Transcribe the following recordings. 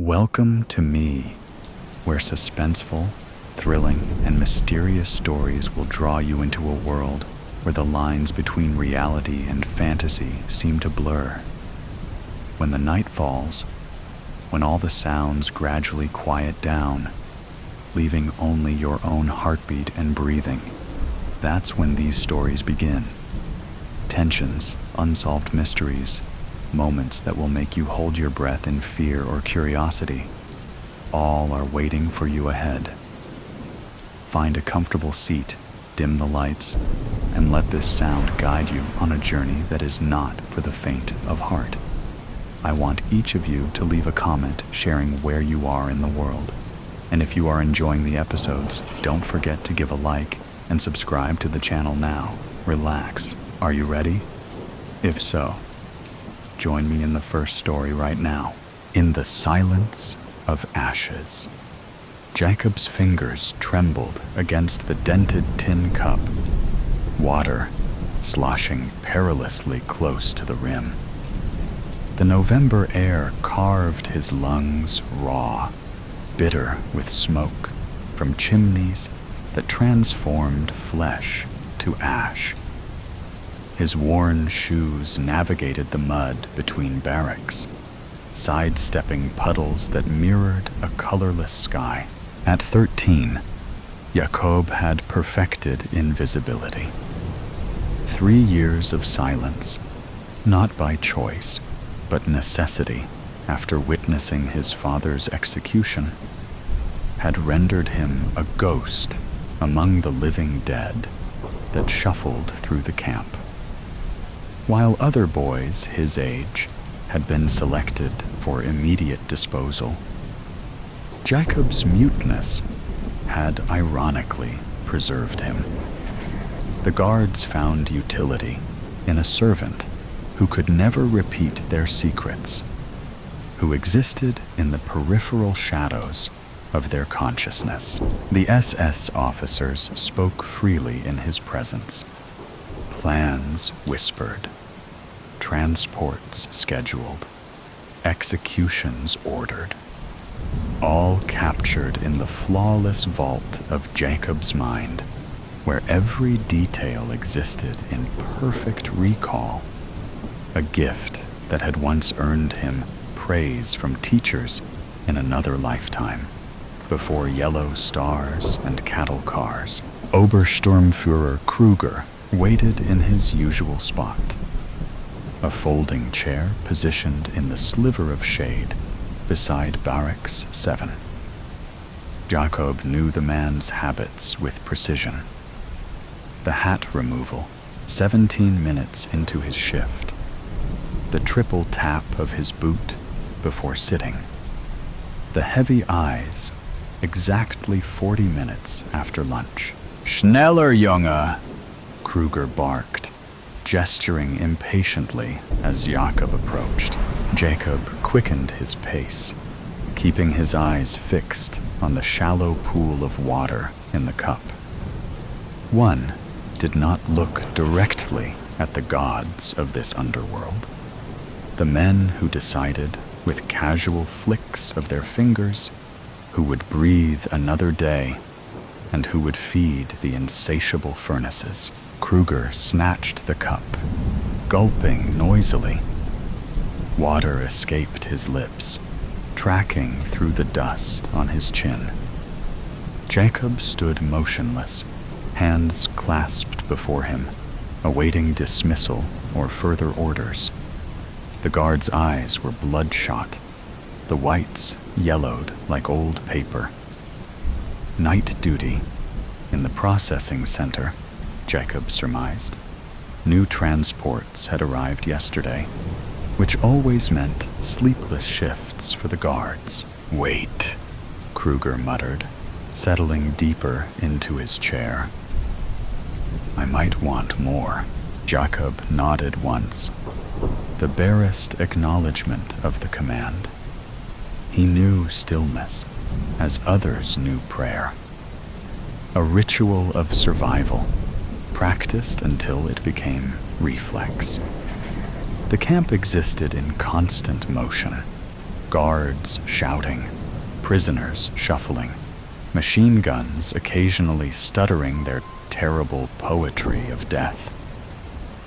Welcome to me, where suspenseful, thrilling, and mysterious stories will draw you into a world where the lines between reality and fantasy seem to blur. When the night falls, when all the sounds gradually quiet down, leaving only your own heartbeat and breathing, that's when these stories begin. Tensions, unsolved mysteries, moments that will make you hold your breath in fear or curiosity, all are waiting for you ahead. Find a comfortable seat, dim the lights, and let this sound guide you on a journey that is not for the faint of heart. I want each of you to leave a comment sharing where you are in the world. And if you are enjoying the episodes, don't forget to give a like and subscribe to the channel now. Relax. Are you ready? If so, join me in the first story right now. In the silence of ashes, Jacob's fingers trembled against the dented tin cup, water sloshing perilously close to the rim. The November air carved his lungs raw, bitter with smoke from chimneys that transformed flesh to ash. His worn shoes navigated the mud between barracks, sidestepping puddles that mirrored a colorless sky. At 13, Jacob had perfected invisibility. 3 years of silence, not by choice, but necessity after witnessing his father's execution, had rendered him a ghost among the living dead that shuffled through the camp. While other boys his age had been selected for immediate disposal, Jacob's muteness had ironically preserved him. The guards found utility in a servant who could never repeat their secrets, who existed in the peripheral shadows of their consciousness. The SS officers spoke freely in his presence. Plans whispered, transports scheduled, executions ordered, all captured in the flawless vault of Jacob's mind, where every detail existed in perfect recall, a gift that had once earned him praise from teachers in another lifetime. Before yellow stars and cattle cars, Obersturmführer Kruger waited in his usual spot, a folding chair positioned in the sliver of shade beside Barracks 7. Jacob knew the man's habits with precision. The hat removal, 17 minutes into his shift. The triple tap of his boot before sitting. The heavy eyes, exactly 40 minutes after lunch. "Schneller, Junge!" Kruger barked, gesturing impatiently as Jacob approached. Jacob quickened his pace, keeping his eyes fixed on the shallow pool of water in the cup. One did not look directly at the gods of this underworld, the men who decided, with casual flicks of their fingers, who would breathe another day and who would feed the insatiable furnaces. Kruger snatched the cup, gulping noisily. Water escaped his lips, tracking through the dust on his chin. Jacob stood motionless, hands clasped before him, awaiting dismissal or further orders. The guard's eyes were bloodshot, the whites yellowed like old paper. Night duty in the processing center, Jacob surmised. New transports had arrived yesterday, which always meant sleepless shifts for the guards. "Wait," Kruger muttered, settling deeper into his chair. "I might want more." Jacob nodded once, the barest acknowledgement of the command. He knew stillness, as others knew prayer. A ritual of survival, practiced until it became reflex. The camp existed in constant motion, guards shouting, prisoners shuffling, machine guns occasionally stuttering their terrible poetry of death.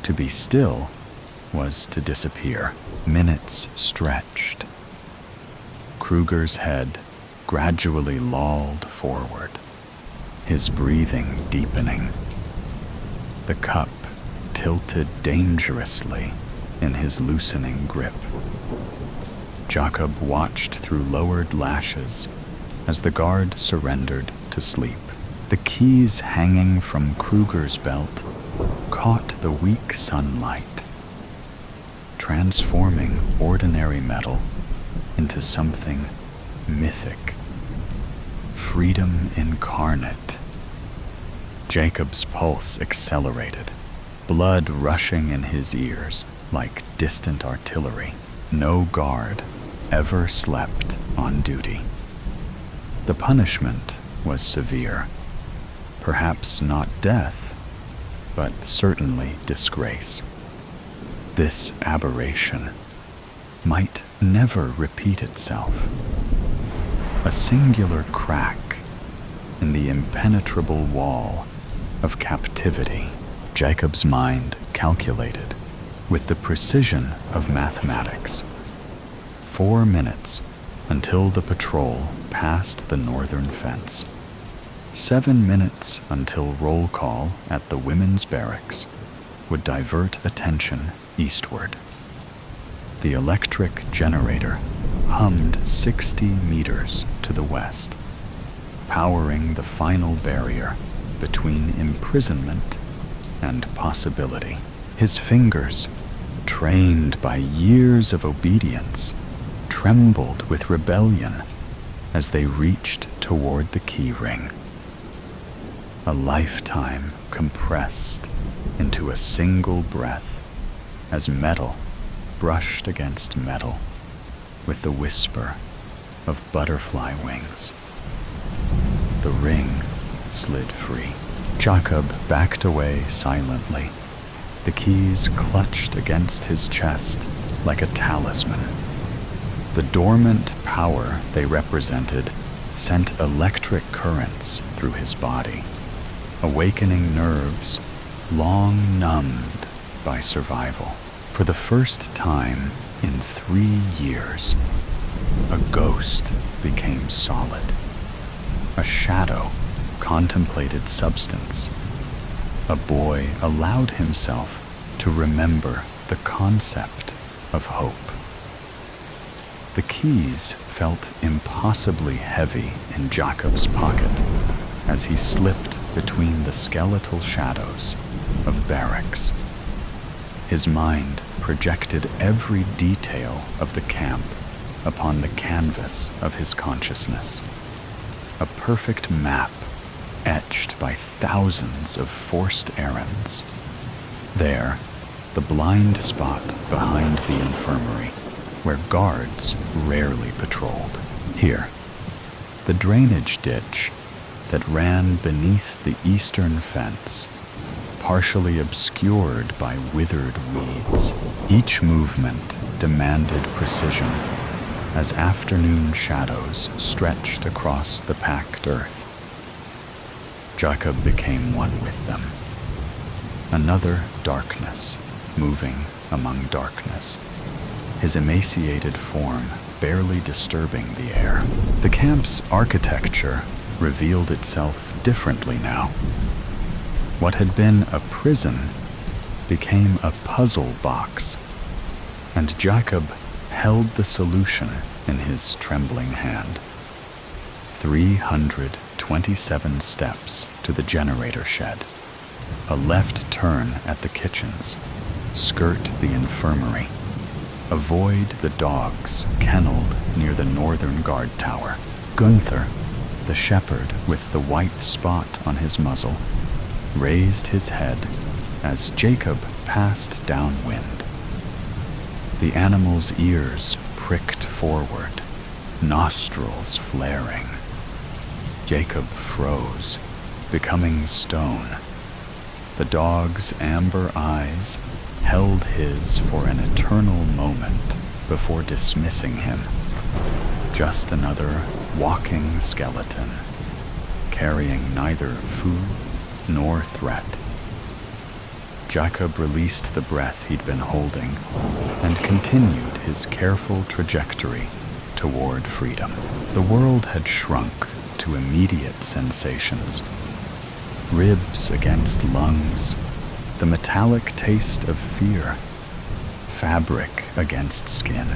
To be still was to disappear. Minutes stretched. Kruger's head gradually lolled forward, his breathing deepening. The cup tilted dangerously in his loosening grip. Jacob watched through lowered lashes as the guard surrendered to sleep. The keys hanging from Kruger's belt caught the weak sunlight, transforming ordinary metal into something mythic. Freedom incarnate. Jacob's pulse accelerated, blood rushing in his ears like distant artillery. No guard ever slept on duty. The punishment was severe. Perhaps not death, but certainly disgrace. This aberration might never repeat itself. A singular crack in the impenetrable wall of captivity. Jacob's mind calculated with the precision of mathematics. 4 minutes until the patrol passed the northern fence. 7 minutes until roll call at the women's barracks would divert attention eastward. The electric generator hummed 60 meters to the west, powering the final barrier between imprisonment and possibility. His fingers, trained by years of obedience, trembled with rebellion as they reached toward the key ring. A lifetime compressed into a single breath as metal brushed against metal with the whisper of butterfly wings. The ring slid free. Jacob backed away silently, the keys clutched against his chest like a talisman. The dormant power they represented sent electric currents through his body, awakening nerves long numbed by survival. For the first time in 3 years, a ghost became solid. A shadow contemplated substance. A boy allowed himself to remember the concept of hope. The keys felt impossibly heavy in Jacob's pocket as he slipped between the skeletal shadows of barracks. His mind projected every detail of the camp upon the canvas of his consciousness. A perfect map etched by thousands of forced errands. There, the blind spot behind the infirmary, where guards rarely patrolled. Here, the drainage ditch that ran beneath the eastern fence, partially obscured by withered weeds. Each movement demanded precision as afternoon shadows stretched across the packed earth. Jacob became one with them. Another darkness, moving among darkness, his emaciated form barely disturbing the air. The camp's architecture revealed itself differently now. What had been a prison became a puzzle box, and Jacob held the solution in his trembling hand. 327 steps to the generator shed, a left turn at the kitchens, skirt the infirmary, avoid the dogs kenneled near the northern guard tower. Gunther, the shepherd with the white spot on his muzzle, raised his head as Jacob passed downwind. The animal's ears pricked forward, nostrils flaring. Jacob froze, becoming stone. The dog's amber eyes held his for an eternal moment before dismissing him. just another walking skeleton, carrying neither food nor threat. Jacob released the breath he'd been holding and continued his careful trajectory toward freedom. The world had shrunk to immediate sensations. Ribs against lungs, the metallic taste of fear, fabric against skin.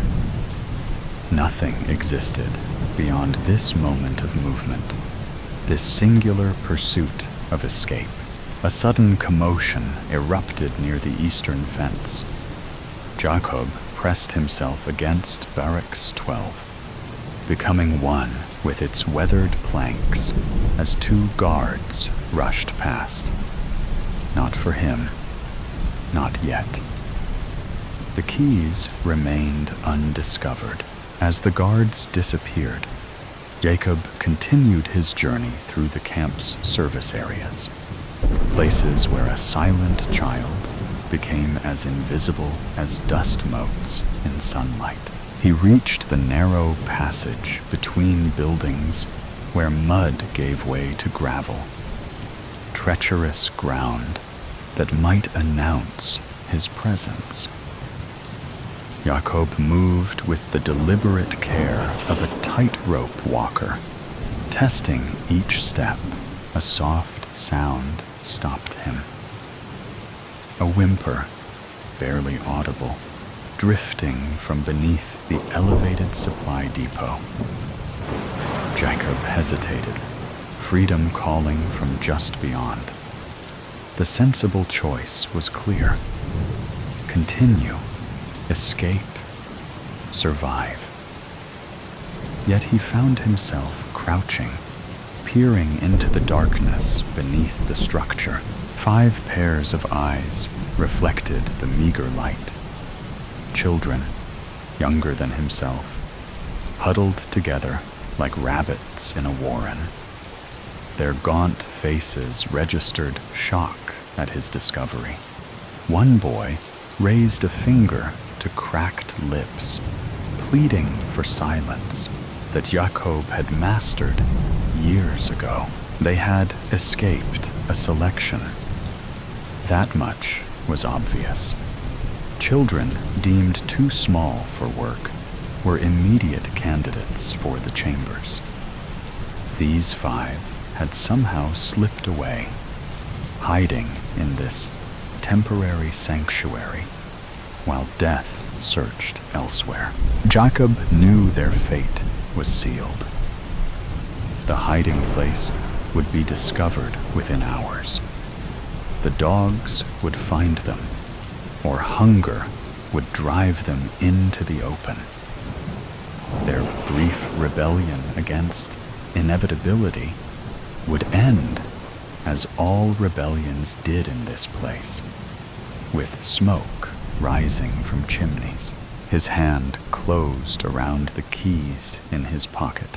Nothing existed beyond this moment of movement, this singular pursuit of escape. A sudden commotion erupted near the eastern fence. Jacob pressed himself against Barracks 12, becoming one with its weathered planks as two guards rushed past. Not for him, not yet. The keys remained undiscovered. As the guards disappeared, Jacob continued his journey through the camp's service areas, places where a silent child became as invisible as dust motes in sunlight. He reached the narrow passage between buildings where mud gave way to gravel, treacherous ground that might announce his presence. Jacob moved with the deliberate care of a tightrope walker, testing each step. A soft sound stopped him. A whimper, barely audible, drifting from beneath the elevated supply depot. Jacob hesitated, freedom calling from just beyond. The sensible choice was clear. Continue, escape, survive. Yet he found himself crouching, peering into the darkness beneath the structure. 5 pairs of eyes reflected the meager light. Children, younger than himself, huddled together like rabbits in a warren. Their gaunt faces registered shock at his discovery. One boy raised a finger to cracked lips, pleading for silence that Jacob had mastered years ago. They had escaped a selection. That much was obvious. Children deemed too small for work were immediate candidates for the chambers. These 5 had somehow slipped away, hiding in this temporary sanctuary, while death searched elsewhere. Jacob knew their fate was sealed. The hiding place would be discovered within hours. The dogs would find them, or hunger would drive them into the open. Their brief rebellion against inevitability would end as all rebellions did in this place, with smoke rising from chimneys. His hand closed around the keys in his pocket.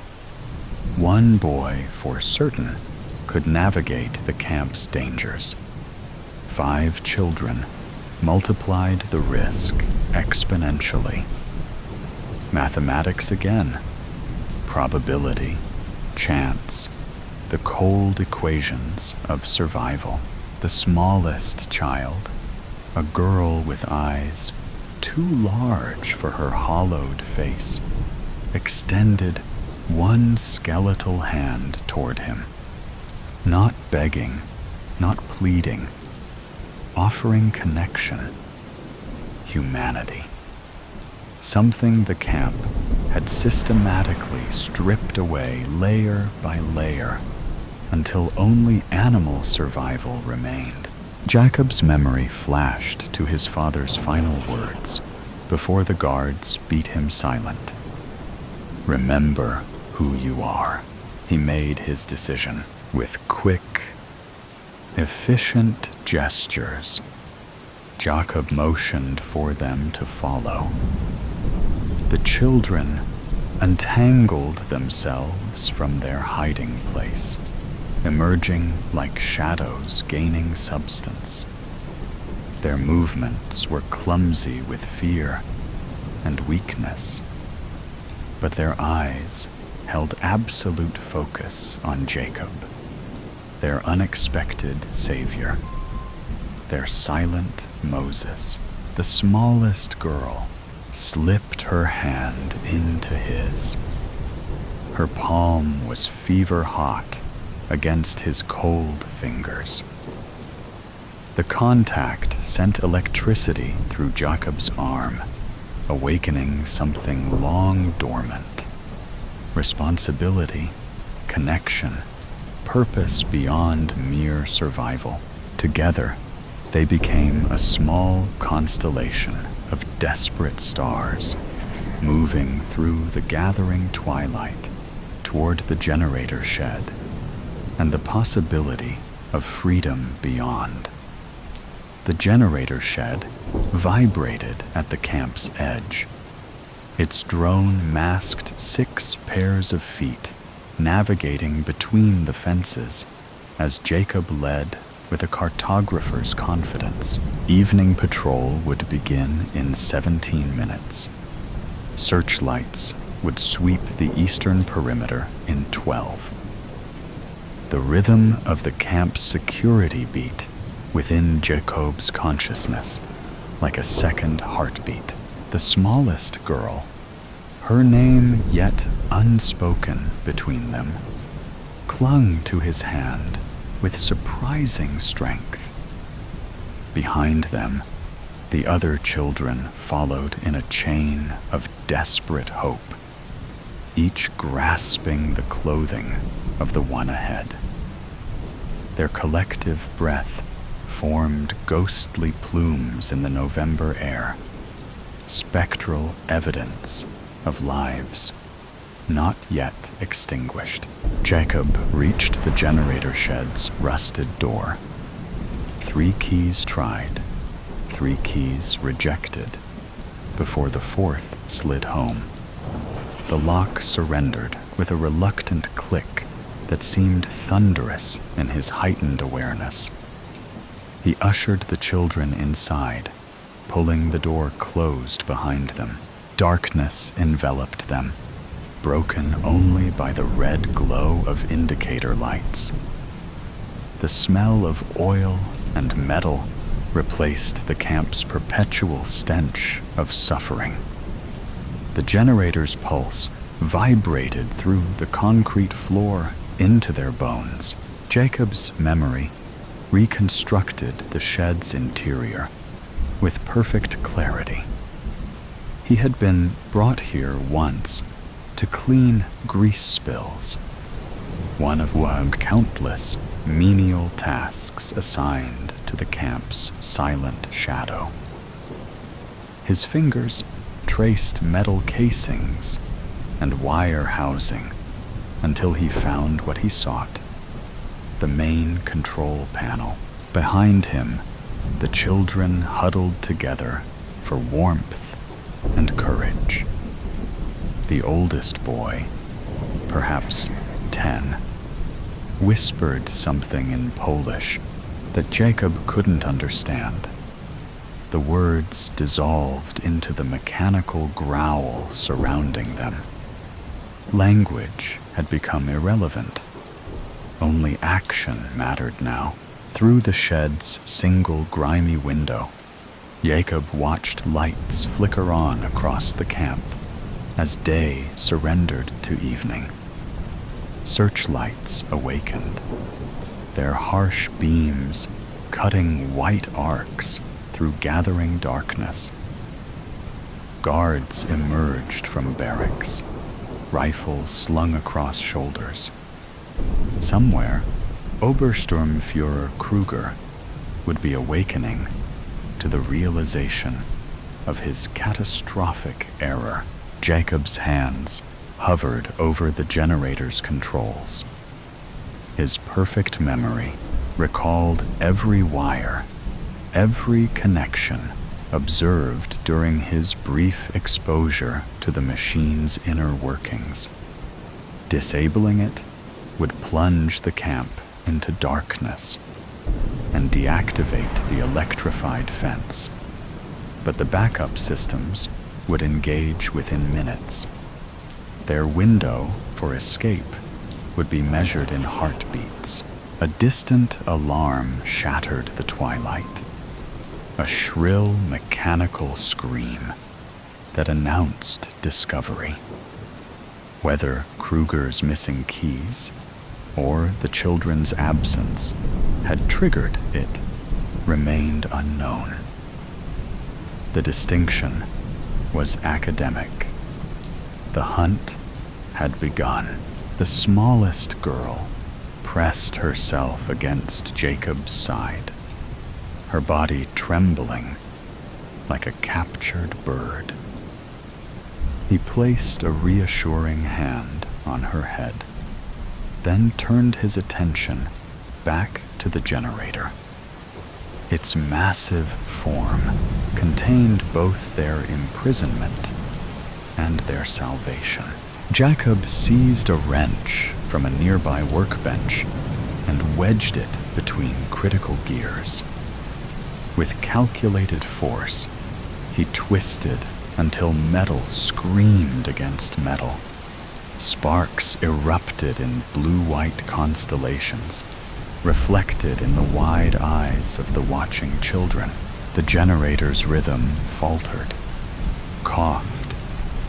One boy, for certain, could navigate the camp's dangers. 5 children multiplied the risk exponentially. Mathematics again. Probability, chance, the cold equations of survival. The smallest child, a girl with eyes too large for her hollowed face, extended one skeletal hand toward him, not begging, not pleading, offering connection, humanity. Something the camp had systematically stripped away layer by layer until only animal survival remained. Jacob's memory flashed to his father's final words before the guards beat him silent. Remember who you are. He made his decision with quick, efficient gestures. Jacob motioned for them to follow. The children untangled themselves from their hiding place, emerging like shadows gaining substance. Their movements were clumsy with fear and weakness, but their eyes held absolute focus on Jacob, their unexpected savior, their silent Moses. The smallest girl slipped her hand into his. Her palm was fever hot against his cold fingers. The contact sent electricity through Jacob's arm, awakening something long dormant. Responsibility, connection, purpose beyond mere survival. Together, they became a small constellation of desperate stars, moving through the gathering twilight toward the generator shed and the possibility of freedom beyond. The generator shed vibrated at the camp's edge. Its drone masked 6 pairs of feet, navigating between the fences as Jacob led with a cartographer's confidence. Evening patrol would begin in 17 minutes. Searchlights would sweep the eastern perimeter in 12. The rhythm of the camp's security beat within Jacob's consciousness, like a second heartbeat. The smallest girl, her name yet unspoken between them, clung to his hand with surprising strength. Behind them, the other children followed in a chain of desperate hope, each grasping the clothing of the one ahead. Their collective breath formed ghostly plumes in the November air, spectral evidence of lives not yet extinguished. Jacob reached the generator shed's rusted door. 3 keys tried, 3 keys rejected, before the 4th slid home. The lock surrendered with a reluctant click that seemed thunderous in his heightened awareness. He ushered the children inside, pulling the door closed behind them. Darkness enveloped them, broken only by the red glow of indicator lights. The smell of oil and metal replaced the camp's perpetual stench of suffering. The generator's pulse vibrated through the concrete floor into their bones. Jacob's memory reconstructed the shed's interior with perfect clarity. He had been brought here once to clean grease spills, one of countless menial tasks assigned to the camp's silent shadow. His fingers traced metal casings and wire housing until he found what he sought, the main control panel. Behind him, the children huddled together for warmth and courage. The oldest boy, perhaps 10, whispered something in Polish that Jacob couldn't understand. The words dissolved into the mechanical growl surrounding them. Language had become irrelevant. Only action mattered now. Through the shed's single grimy window, Jacob watched lights flicker on across the camp as day surrendered to evening. Searchlights awakened, their harsh beams cutting white arcs through gathering darkness. Guards emerged from barracks, rifles slung across shoulders. Somewhere, Obersturmführer Kruger would be awakening to the realization of his catastrophic error. Jacob's hands hovered over the generator's controls. His perfect memory recalled every wire, every connection observed during his brief exposure to the machine's inner workings. Disabling it would plunge the camp into darkness and deactivate the electrified fence. But the backup systems would engage within minutes. Their window for escape would be measured in heartbeats. A distant alarm shattered the twilight, a shrill mechanical scream that announced discovery. Whether Kruger's missing keys or the children's absence had triggered it remained unknown. The distinction was academic. The hunt had begun. The smallest girl pressed herself against Jacob's side, her body trembling like a captured bird. He placed a reassuring hand on her head, then turned his attention back to the generator. Its massive form contained both their imprisonment and their salvation. Jacob seized a wrench from a nearby workbench and wedged it between critical gears. With calculated force, he twisted until metal screamed against metal. Sparks erupted in blue-white constellations, reflected in the wide eyes of the watching children. The generator's rhythm faltered, coughed,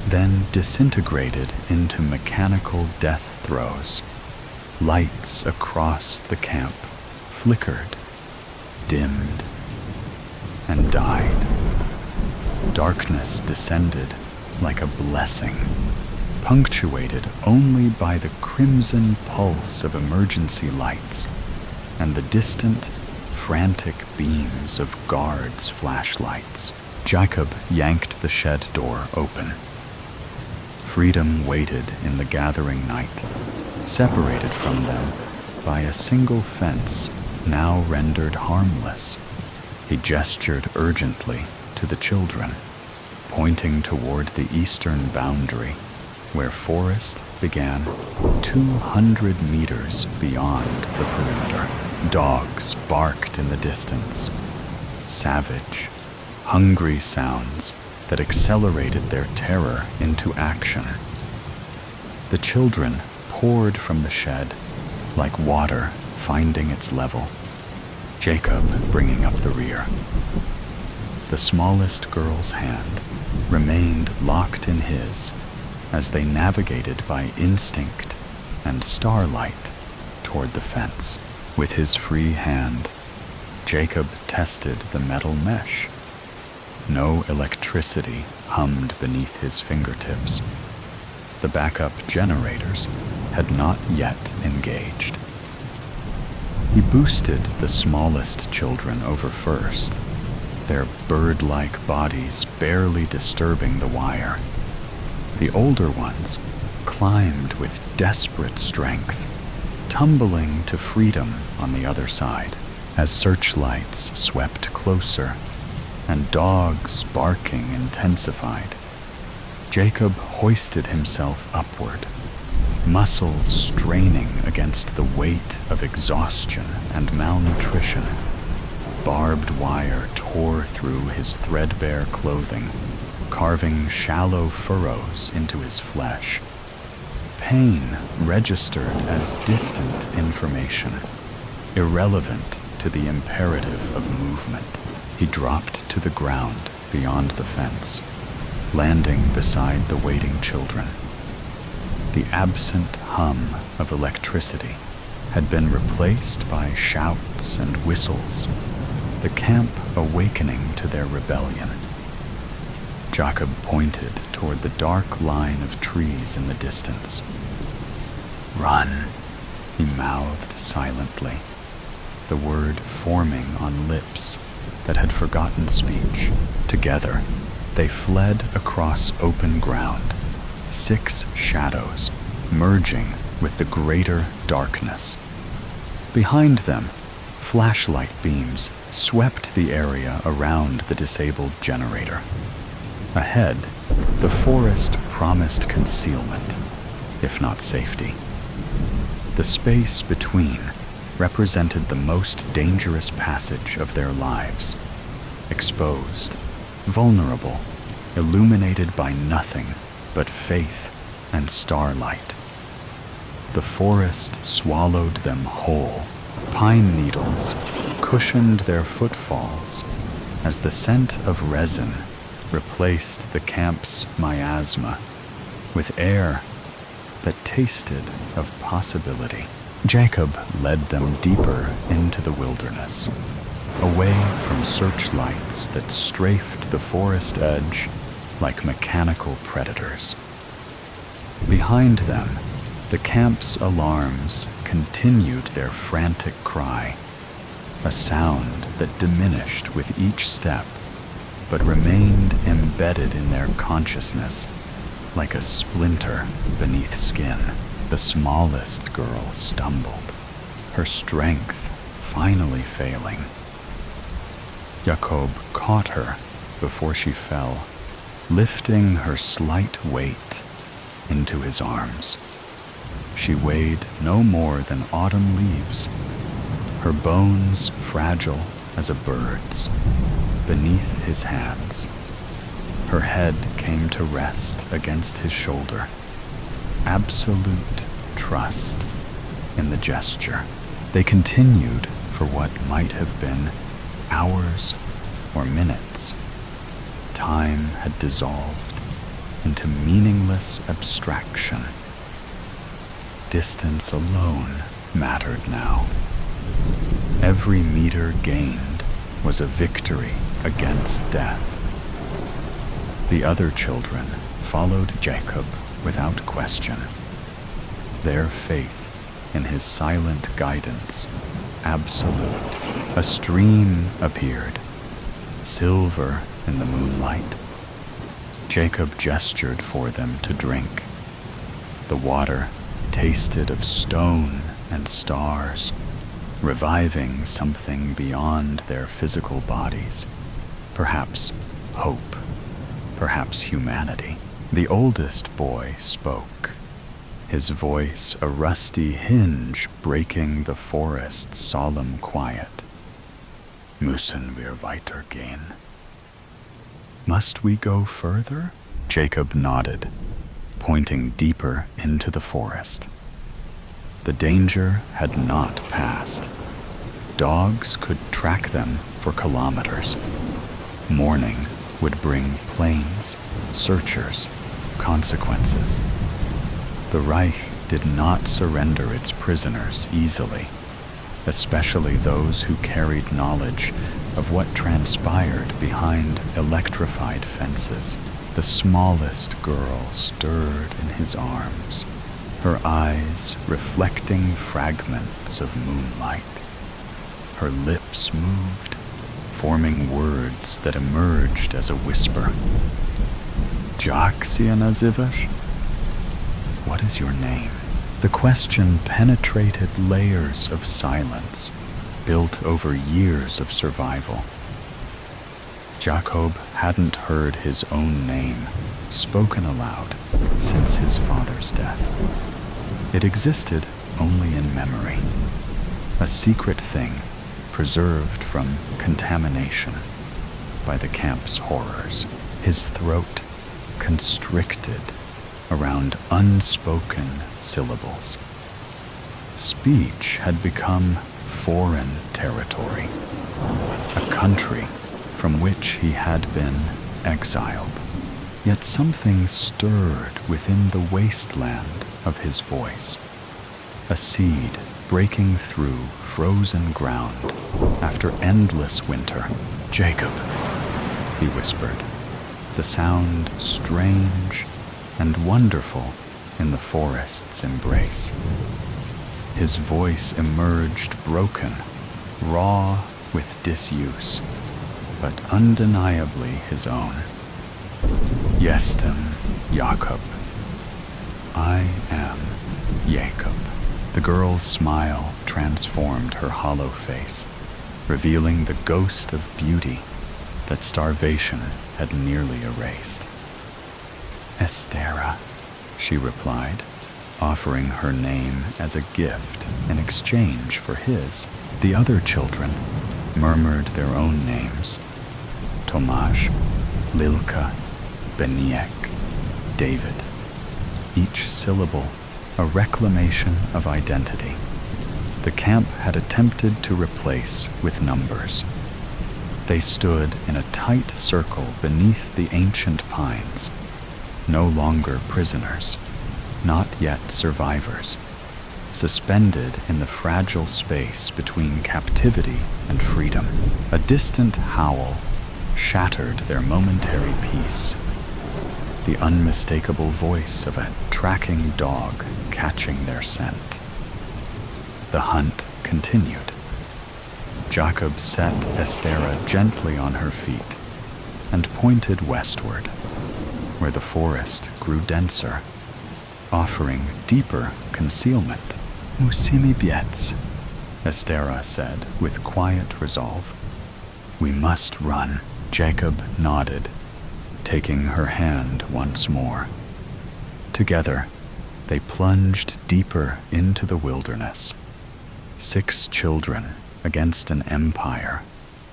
then disintegrated into mechanical death throes. Lights across the camp flickered, dimmed, and died. Darkness descended like a blessing, punctuated only by the crimson pulse of emergency lights and the distant, frantic beams of guards' flashlights. Jacob yanked the shed door open. Freedom waited in the gathering night, separated from them by a single fence now rendered harmless. He gestured urgently to the children, pointing toward the eastern boundary, where forest began 200 meters beyond the perimeter. Dogs barked in the distance, savage, hungry sounds that accelerated their terror into action. The children poured from the shed like water finding its level, Jacob bringing up the rear. The smallest girl's hand remained locked in his as they navigated by instinct and starlight toward the fence. With his free hand, Jacob tested the metal mesh. No electricity hummed beneath his fingertips. The backup generators had not yet engaged. He boosted the smallest children over first, their bird-like bodies barely disturbing the wire. The older ones climbed with desperate strength, tumbling to freedom on the other side. As searchlights swept closer and dogs barking intensified, Jacob hoisted himself upward, muscles straining against the weight of exhaustion and malnutrition. Barbed wire tore through his threadbare clothing, carving shallow furrows into his flesh. Pain registered as distant information, irrelevant to the imperative of movement. He dropped to the ground beyond the fence, landing beside the waiting children. The absent hum of electricity had been replaced by shouts and whistles, the camp awakening to their rebellion. Jacob pointed toward the dark line of trees in the distance. "Run," he mouthed silently, the word forming on lips that had forgotten speech. Together, they fled across open ground, 6 shadows merging with the greater darkness. Behind them, flashlight beams swept the area around the disabled generator. Ahead, the forest promised concealment, if not safety. The space between represented the most dangerous passage of their lives, exposed, vulnerable, illuminated by nothing but faith and starlight. The forest swallowed them whole. Pine needles cushioned their footfalls as the scent of resin replaced the camp's miasma with air that tasted of possibility. Jacob led them deeper into the wilderness, away from searchlights that strafed the forest edge like mechanical predators. Behind them, the camp's alarms continued their frantic cry, a sound that diminished with each step, but remained embedded in their consciousness like a splinter beneath skin. The smallest girl stumbled, her strength finally failing. Jacob caught her before she fell, lifting her slight weight into his arms. She weighed no more than autumn leaves, her bones fragile as a bird's, beneath his hands. Her head came to rest against his shoulder, absolute trust in the gesture. They continued for what might have been hours or minutes. Time had dissolved into meaningless abstraction. Distance alone mattered now. Every meter gained was a victory against death. The other children followed Jacob without question, their faith in his silent guidance absolute. A stream appeared, silver in the moonlight. Jacob gestured for them to drink. The water tasted of stone and stars, reviving something beyond their physical bodies. Perhaps hope, perhaps humanity. The oldest boy spoke, his voice a rusty hinge breaking the forest's solemn quiet. Müssen wir weitergehen? Must we go further? Jacob nodded, pointing deeper into the forest. The danger had not passed. Dogs could track them for kilometers. Morning would bring planes, searchers, consequences. The Reich did not surrender its prisoners easily, especially those who carried knowledge of what transpired behind electrified fences. The smallest girl stirred in his arms, her eyes reflecting fragments of moonlight. Her lips moved, forming words that emerged as a whisper. Jak się nazywasz? What is your name? The question penetrated layers of silence built over years of survival. Jacob hadn't heard his own name spoken aloud since his father's death. It existed only in memory, a secret thing preserved from contamination by the camp's horrors. His throat constricted around unspoken syllables. Speech had become foreign territory, a country from which he had been exiled. Yet something stirred within the wasteland of his voice, a seed breaking through frozen ground after endless winter. Jacob, he whispered, the sound strange and wonderful in the forest's embrace. His voice emerged broken, raw with disuse, but undeniably his own. Jestem Jakob. I am Jacob. The girl's smile transformed her hollow face, revealing the ghost of beauty that starvation had nearly erased. Estera, she replied, offering her name as a gift in exchange for his. The other children murmured their own names: Tomasz, Lilka, Beniek, David. each syllable a reclamation of identity. The camp had attempted to replace with numbers. They stood in a tight circle beneath the ancient pines, no longer prisoners, not yet survivors, suspended in the fragile space between captivity and freedom. A distant howl shattered their momentary peace, the unmistakable voice of a tracking dog catching their scent. The hunt continued. Jacob set Estera gently on her feet and pointed westward, where the forest grew denser, offering deeper concealment. "Musimy biec," Estera said with quiet resolve. "We must run." Jacob nodded, taking her hand once more. Together, they plunged deeper into the wilderness. 6 children against an empire,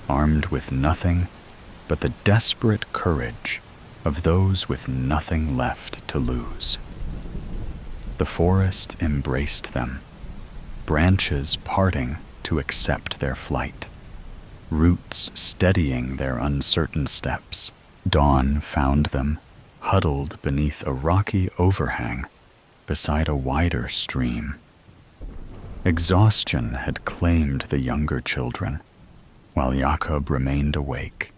armed with nothing but the desperate courage of those with nothing left to lose. The forest embraced them, branches parting to accept their flight, roots steadying their uncertain steps. Dawn found them huddled beneath a rocky overhang beside a wider stream. Exhaustion had claimed the younger children, while Jacob remained awake,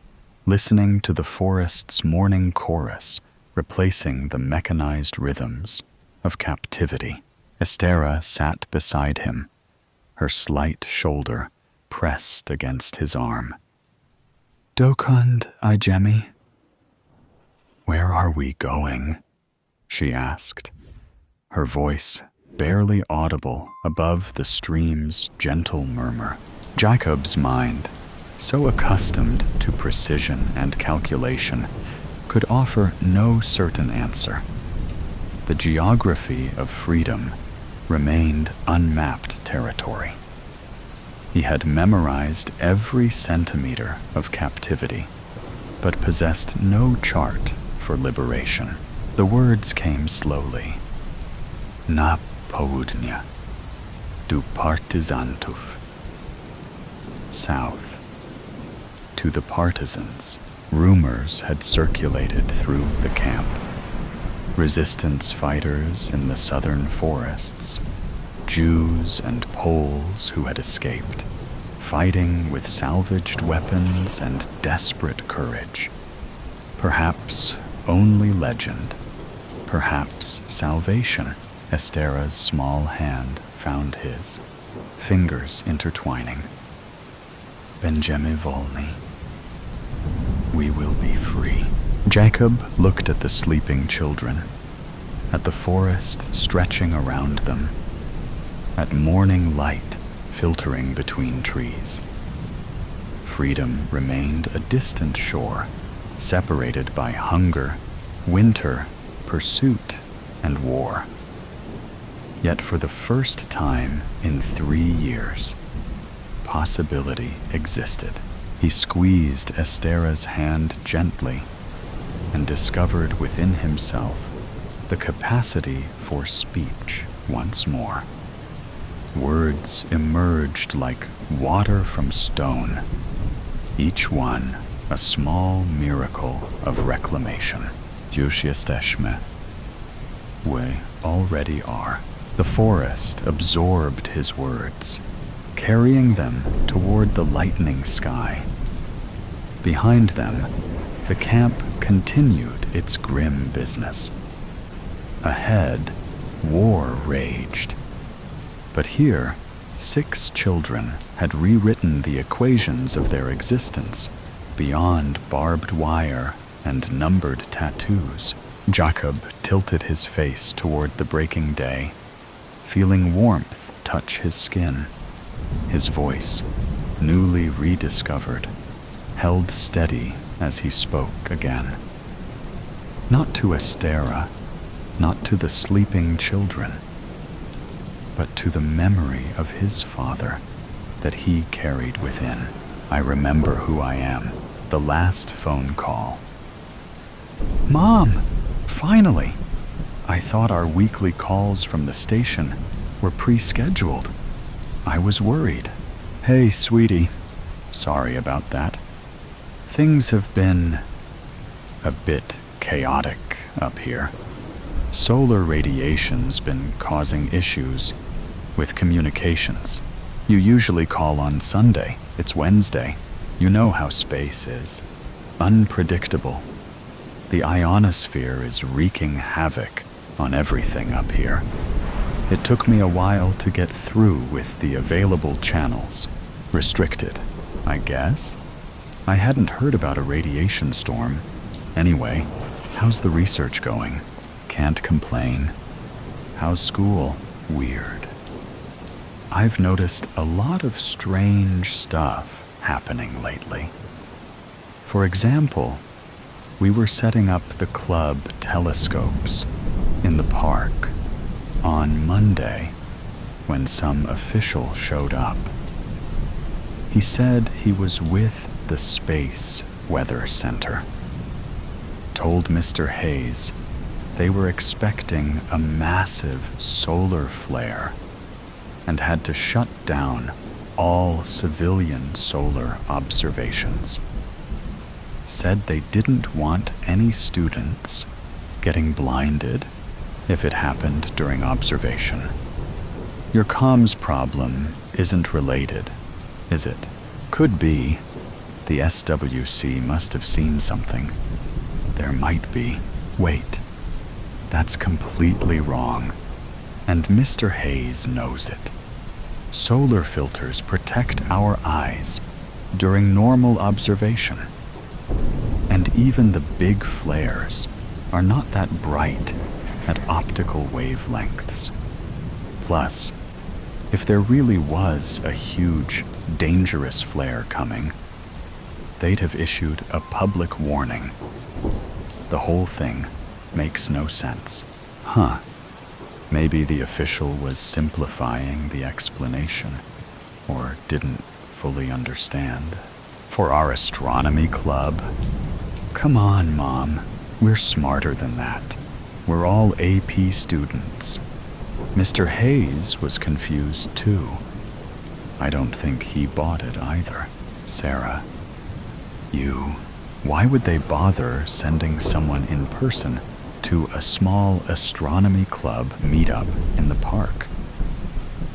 listening to the forest's morning chorus, replacing the mechanized rhythms of captivity. Estera sat beside him, her slight shoulder pressed against his arm. "Dokąd idziemy?" "Where are we going?" she asked, her voice barely audible above the stream's gentle murmur. Jacob's mind, so accustomed to precision and calculation, could offer no certain answer. The geography of freedom remained unmapped territory. He had memorized every centimeter of captivity, but possessed no chart for liberation. The words came slowly. "Na południe, do partyzantów." South, to the partisans. Rumors had circulated through the camp. Resistance fighters in the southern forests, Jews and Poles who had escaped, fighting with salvaged weapons and desperate courage. Perhaps only legend, perhaps salvation. Estera's small hand found his, fingers intertwining. "Będziemy wolni." We will be free. Jacob looked at the sleeping children, at the forest stretching around them, at morning light filtering between trees. Freedom remained a distant shore, separated by hunger, winter, pursuit, and war. Yet for the first time in 3 years, possibility existed. He squeezed Estera's hand gently and discovered within himself the capacity for speech once more. Words emerged like water from stone, each one a small miracle of reclamation. Już jesteśmy. We already are. The forest absorbed his words, carrying them toward the lightening sky. Behind them, the camp continued its grim business. Ahead, war raged. But here, 6 children had rewritten the equations of their existence beyond barbed wire and numbered tattoos. Jacob tilted his face toward the breaking day, feeling warmth touch his skin. His voice, newly rediscovered, held steady as he spoke again. Not to Estera, not to the sleeping children, but to the memory of his father that he carried within. "I remember who I am." The last phone call. "Mom, finally!" I thought our weekly calls from the station were pre-scheduled. I was worried. Hey, sweetie. Sorry about that. Things have been a bit chaotic up here. Solar radiation's been causing issues with communications. You usually call on Sunday. It's Wednesday. You know how space is. Unpredictable. The ionosphere is wreaking havoc on everything up here. It took me a while to get through with the available channels. Restricted, I guess. I hadn't heard about a radiation storm. Anyway, how's the research going? Can't complain. How's school? Weird. I've noticed a lot of strange stuff happening lately. For example, we were setting up the club telescopes in the park on Monday when some official showed up. He said he was with the Space Weather Center. Told Mr. Hayes they were expecting a massive solar flare and had to shut down all civilian solar observations. Said they didn't want any students getting blinded if it happened during observation. Your comms problem isn't related, is it? Could be. The SWC must have seen something. There might be. Wait. That's completely wrong. And Mr. Hayes knows it. Solar filters protect our eyes during normal observation. And even the big flares are not that bright at optical wavelengths. Plus, if there really was a huge, dangerous flare coming, they'd have issued a public warning. The whole thing makes no sense. Huh. Maybe the official was simplifying the explanation, or didn't fully understand. For our astronomy club? Come on, Mom. We're smarter than that. We're all AP students. Mr. Hayes was confused too. I don't think he bought it either. Sarah, why would they bother sending someone in person to a small astronomy club meetup in the park?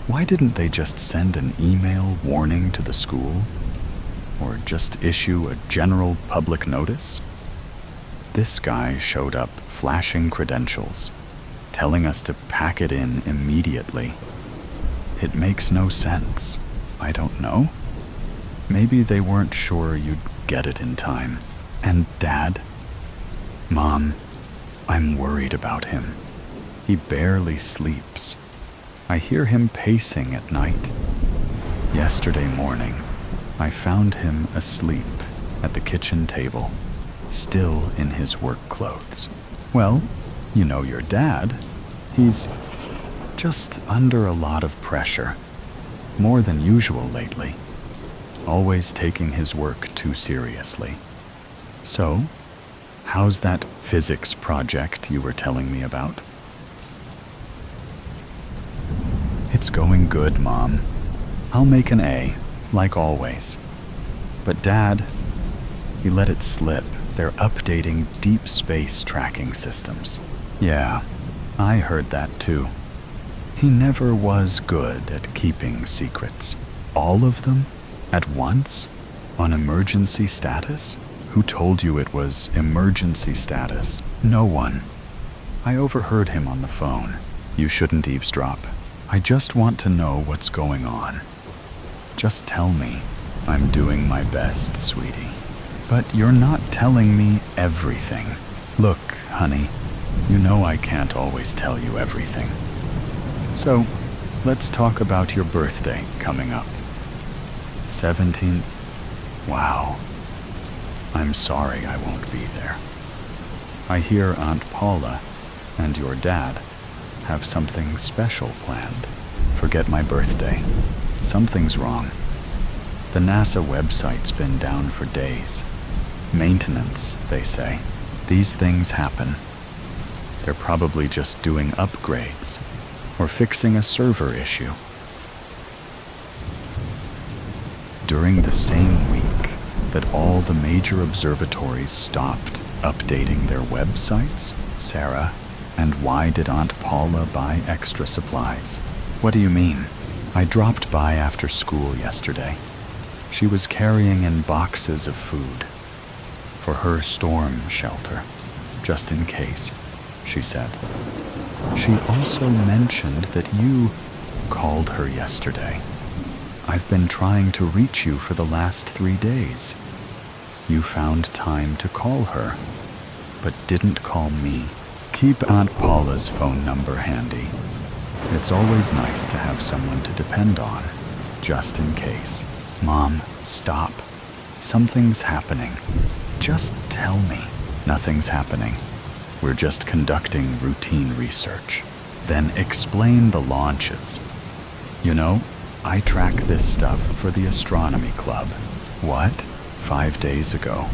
Why didn't they just send an email warning to the school? Or just issue a general public notice? This guy showed up flashing credentials, telling us to pack it in immediately. It makes no sense. I don't know. Maybe they weren't sure you'd get it in time. And Dad? Mom, I'm worried about him. He barely sleeps. I hear him pacing at night. Yesterday morning, I found him asleep at the kitchen table, still in his work clothes. Well, you know your dad. He's just under a lot of pressure, more than usual lately, always taking his work too seriously. So, how's that physics project you were telling me about? It's going good, Mom. I'll make an A, like always. But Dad, he let it slip. They're updating deep space tracking systems. Yeah, I heard that too. He never was good at keeping secrets. All of them? At once? On emergency status? Who told you it was emergency status? No one. I overheard him on the phone. You shouldn't eavesdrop. I just want to know what's going on. Just tell me. I'm doing my best, sweetie. But you're not telling me everything. Look, honey, you know I can't always tell you everything. So, let's talk about your birthday coming up. 17th? Wow. I'm sorry I won't be there. I hear Aunt Paula and your dad have something special planned. Forget my birthday. Something's wrong. The NASA website's been down for days. Maintenance, they say. These things happen. They're probably just doing upgrades or fixing a server issue. During the same week that all the major observatories stopped updating their websites, Sarah, and why did Aunt Paula buy extra supplies? What do you mean? I dropped by after school yesterday. She was carrying in boxes of food for her storm shelter, just in case, she said. She also mentioned that you called her yesterday. I've been trying to reach you for the last 3 days. You found time to call her, but didn't call me. Keep Aunt Paula's phone number handy. It's always nice to have someone to depend on, just in case. Mom, stop. Something's happening. Just tell me. Nothing's happening. We're just conducting routine research. Then explain the launches. You know, I track this stuff for the astronomy club. What? 5 days ago.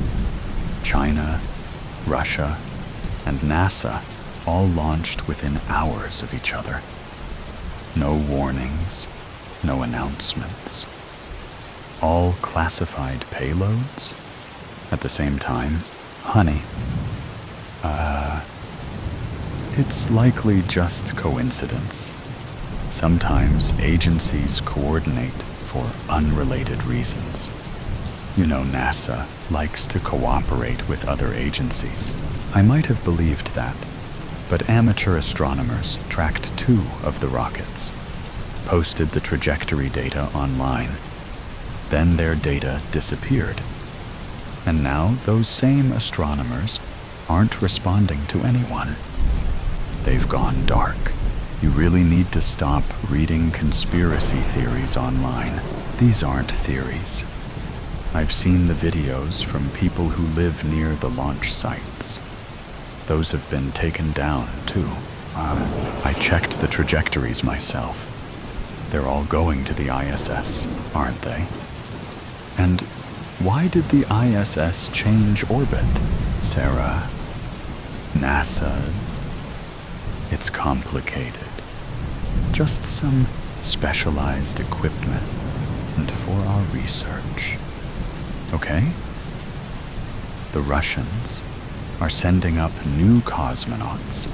China, Russia, and NASA all launched within hours of each other. No warnings, no announcements. All classified payloads at the same time. Honey, it's likely just coincidence. Sometimes agencies coordinate for unrelated reasons. You know, NASA likes to cooperate with other agencies. I might have believed that, but amateur astronomers tracked 2 of the rockets, posted the trajectory data online. Then their data disappeared. And now those same astronomers aren't responding to anyone. They've gone dark. You really need to stop reading conspiracy theories online. These aren't theories. I've seen the videos from people who live near the launch sites. Those have been taken down, too. I checked the trajectories myself. They're all going to the ISS, aren't they? And why did the ISS change orbit? Sarah, NASA's. It's complicated. Just some specialized equipment and for our research. Okay? The Russians are sending up new cosmonauts.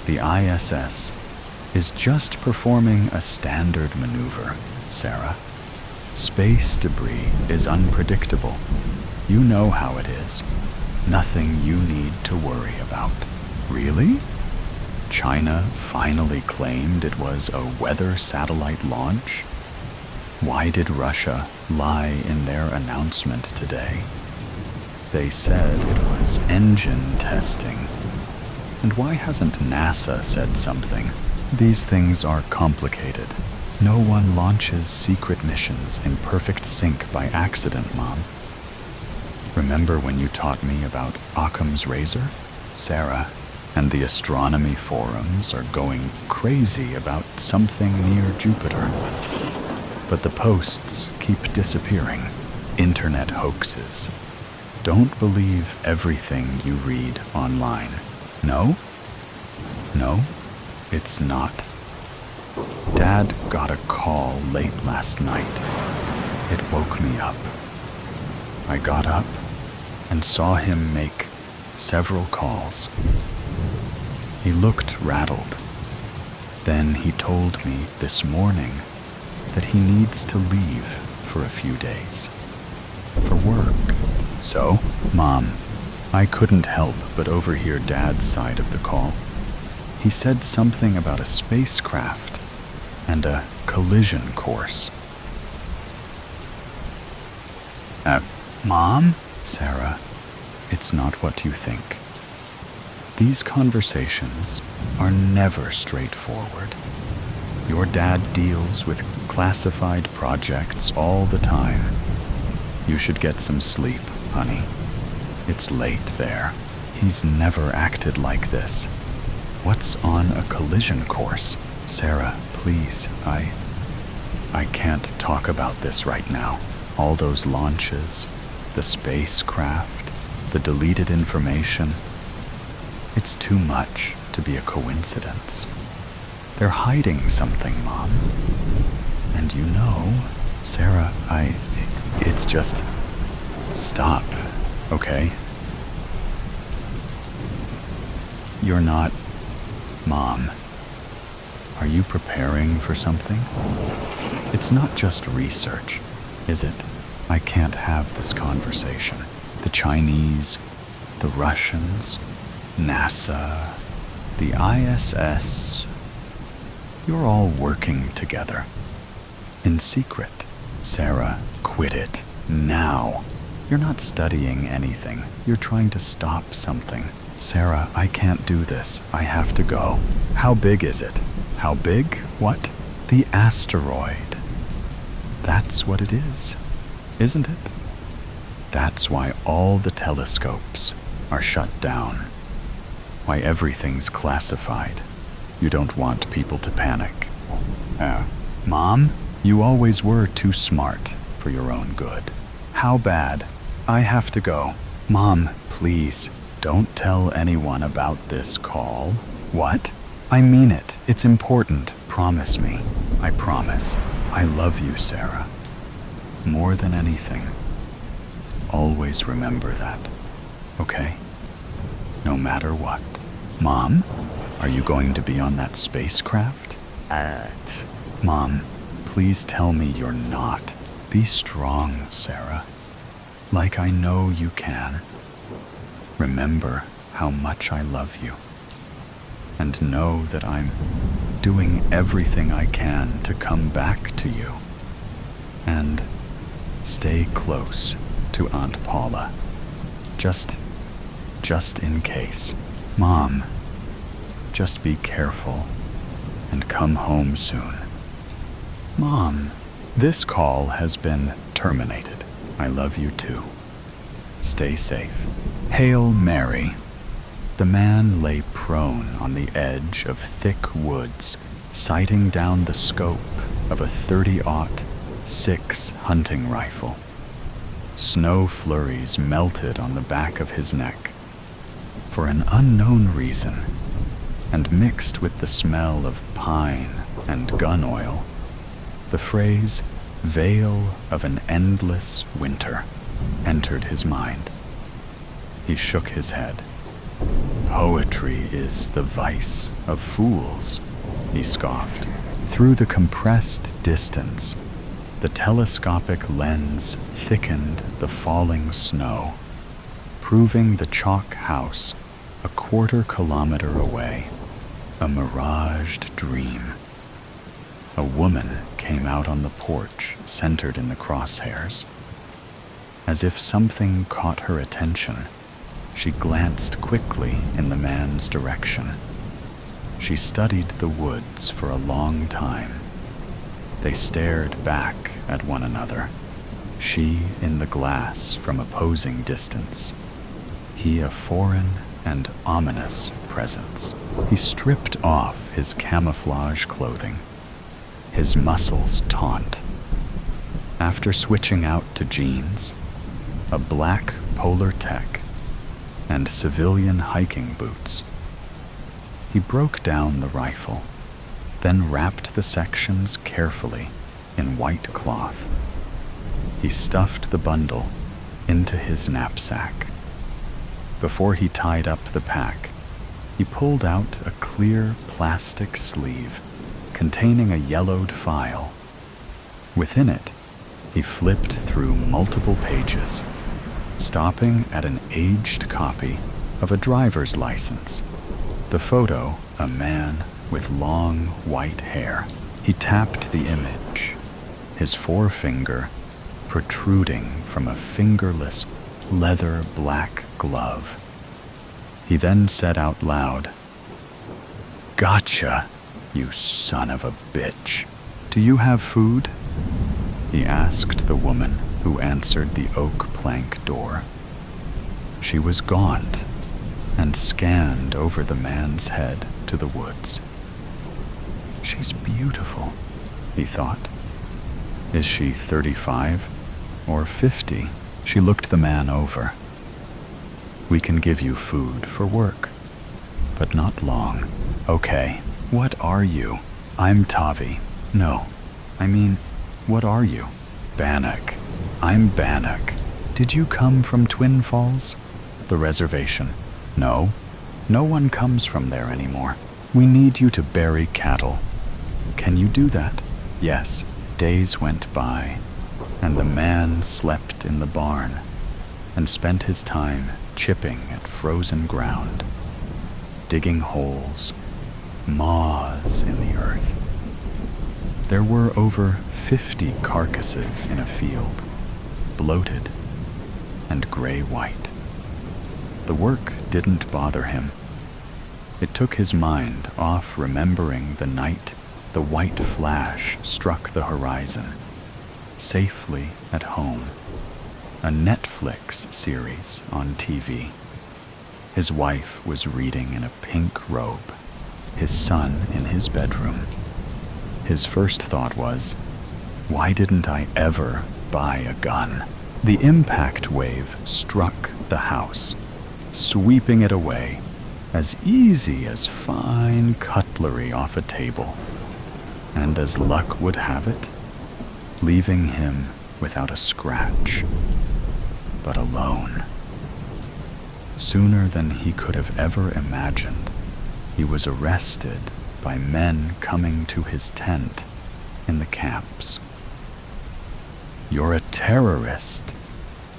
The ISS is just performing a standard maneuver, Sarah. Space debris is unpredictable. You know how it is. Nothing you need to worry about. Really? China finally claimed it was a weather satellite launch? Why did Russia lie in their announcement today? They said it was engine testing. And why hasn't NASA said something? These things are complicated. No one launches secret missions in perfect sync by accident, Mom. Remember when you taught me about Occam's razor? Sarah and the astronomy forums are going crazy about something near Jupiter. But the posts keep disappearing. Internet hoaxes. Don't believe everything you read online. No? No, it's not. Dad got a call late last night. It woke me up. I got up and saw him make several calls. He looked rattled. Then he told me this morning that he needs to leave for a few days. For work. So, Mom, I couldn't help but overhear Dad's side of the call. He said something about a spacecraft and a collision course. Mom? Sarah, it's not what you think. These conversations are never straightforward. Your dad deals with classified projects all the time. You should get some sleep, honey. It's late there. He's never acted like this. What's on a collision course? Sarah, please, I can't talk about this right now. All those launches, the spacecraft, the deleted information. It's too much to be a coincidence. They're hiding something, Mom. And you know, Sarah, it's just... Stop, okay? You're not... Mom, are you preparing for something? It's not just research, is it? I can't have this conversation. The Chinese, the Russians, NASA, the ISS, you're all working together. In secret. Sarah, quit it. Now. You're not studying anything. You're trying to stop something. Sarah, I can't do this. I have to go. How big is it? How big? What? The asteroid. That's what it is, isn't it? That's why all the telescopes are shut down. Why everything's classified. You don't want people to panic. Mom, you always were too smart for your own good. How bad? I have to go. Mom, please, don't tell anyone about this call. What? I mean it. It's important. Promise me. I promise. I love you, Sarah. More than anything. Always remember that. Okay? No matter what. Mom, are you going to be on that spacecraft? Mom, please tell me you're not. Be strong, Sarah. Like I know you can. Remember how much I love you. And know that I'm doing everything I can to come back to you. And stay close to Aunt Paula. Just in case. Mom, just be careful and come home soon. Mom, this call has been terminated. I love you too. Stay safe. Hail Mary. The man lay prone on the edge of thick woods, sighting down the scope of a .30-06 hunting rifle. Snow flurries melted on the back of his neck. For an unknown reason, and mixed with the smell of pine and gun oil, the phrase, "veil of an endless winter," entered his mind. He shook his head. Poetry is the vice of fools, he scoffed. Through the compressed distance, the telescopic lens thickened the falling snow, proving the chalk house a quarter-kilometer away, a miraged dream. A woman came out on the porch, centered in the crosshairs. As if something caught her attention, she glanced quickly in the man's direction. She studied the woods for a long time. They stared back at one another, she in the glass from opposing distance, he a foreign and ominous presence. He stripped off his camouflage clothing, his muscles taut. After switching out to jeans, a black polar tech, and civilian hiking boots, he broke down the rifle, then wrapped the sections carefully in white cloth. He stuffed the bundle into his knapsack. Before he tied up the pack, he pulled out a clear plastic sleeve containing a yellowed file. Within it, he flipped through multiple pages, stopping at an aged copy of a driver's license. The photo, a man with long white hair. He tapped the image, his forefinger protruding from a fingerless leather black glove. He then said out loud, "Gotcha, you son of a bitch. Do you have food?" He asked the woman who answered the oak plank door. She was gaunt and scanned over the man's head to the woods. She's beautiful, he thought. Is she 35 or 50? She looked the man over. We can give you food for work. but not long. Okay, what are you? I'm Tavi. No, I mean, what are you? Bannock. I'm Bannock. Did you come from Twin Falls? The reservation. No, no one comes from there anymore. We need you to bury cattle. Can you do that? Yes. Days went by, and the man slept in the barn and spent his time chipping at frozen ground, digging holes, maws in the earth. There were over 50 carcasses in a field, bloated and gray-white. The work didn't bother him. It took his mind off remembering the night the white flash struck the horizon, safely at home, a Netflix series on TV. His wife was reading in a pink robe, his son in his bedroom. His first thought was, why didn't I ever buy a gun? The impact wave struck the house, sweeping it away, as easy as fine cutlery off a table. And as luck would have it, leaving him without a scratch, but alone. Sooner than he could have ever imagined, he was arrested by men coming to his tent in the camps. You're a terrorist,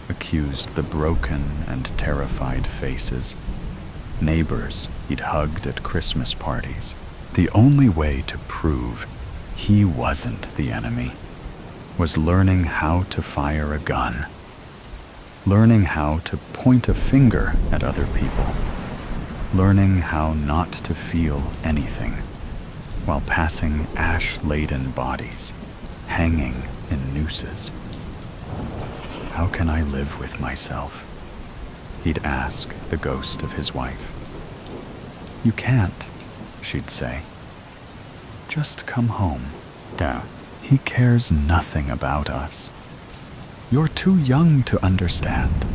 accused the broken and terrified faces, neighbors he'd hugged at Christmas parties. The only way to prove he wasn't the enemy was learning how to fire a gun, learning how to point a finger at other people, learning how not to feel anything while passing ash-laden bodies hanging in nooses. How can I live with myself? He'd ask the ghost of his wife. You can't, she'd say. Just come home. Dad, he cares nothing about us. You're too young to understand,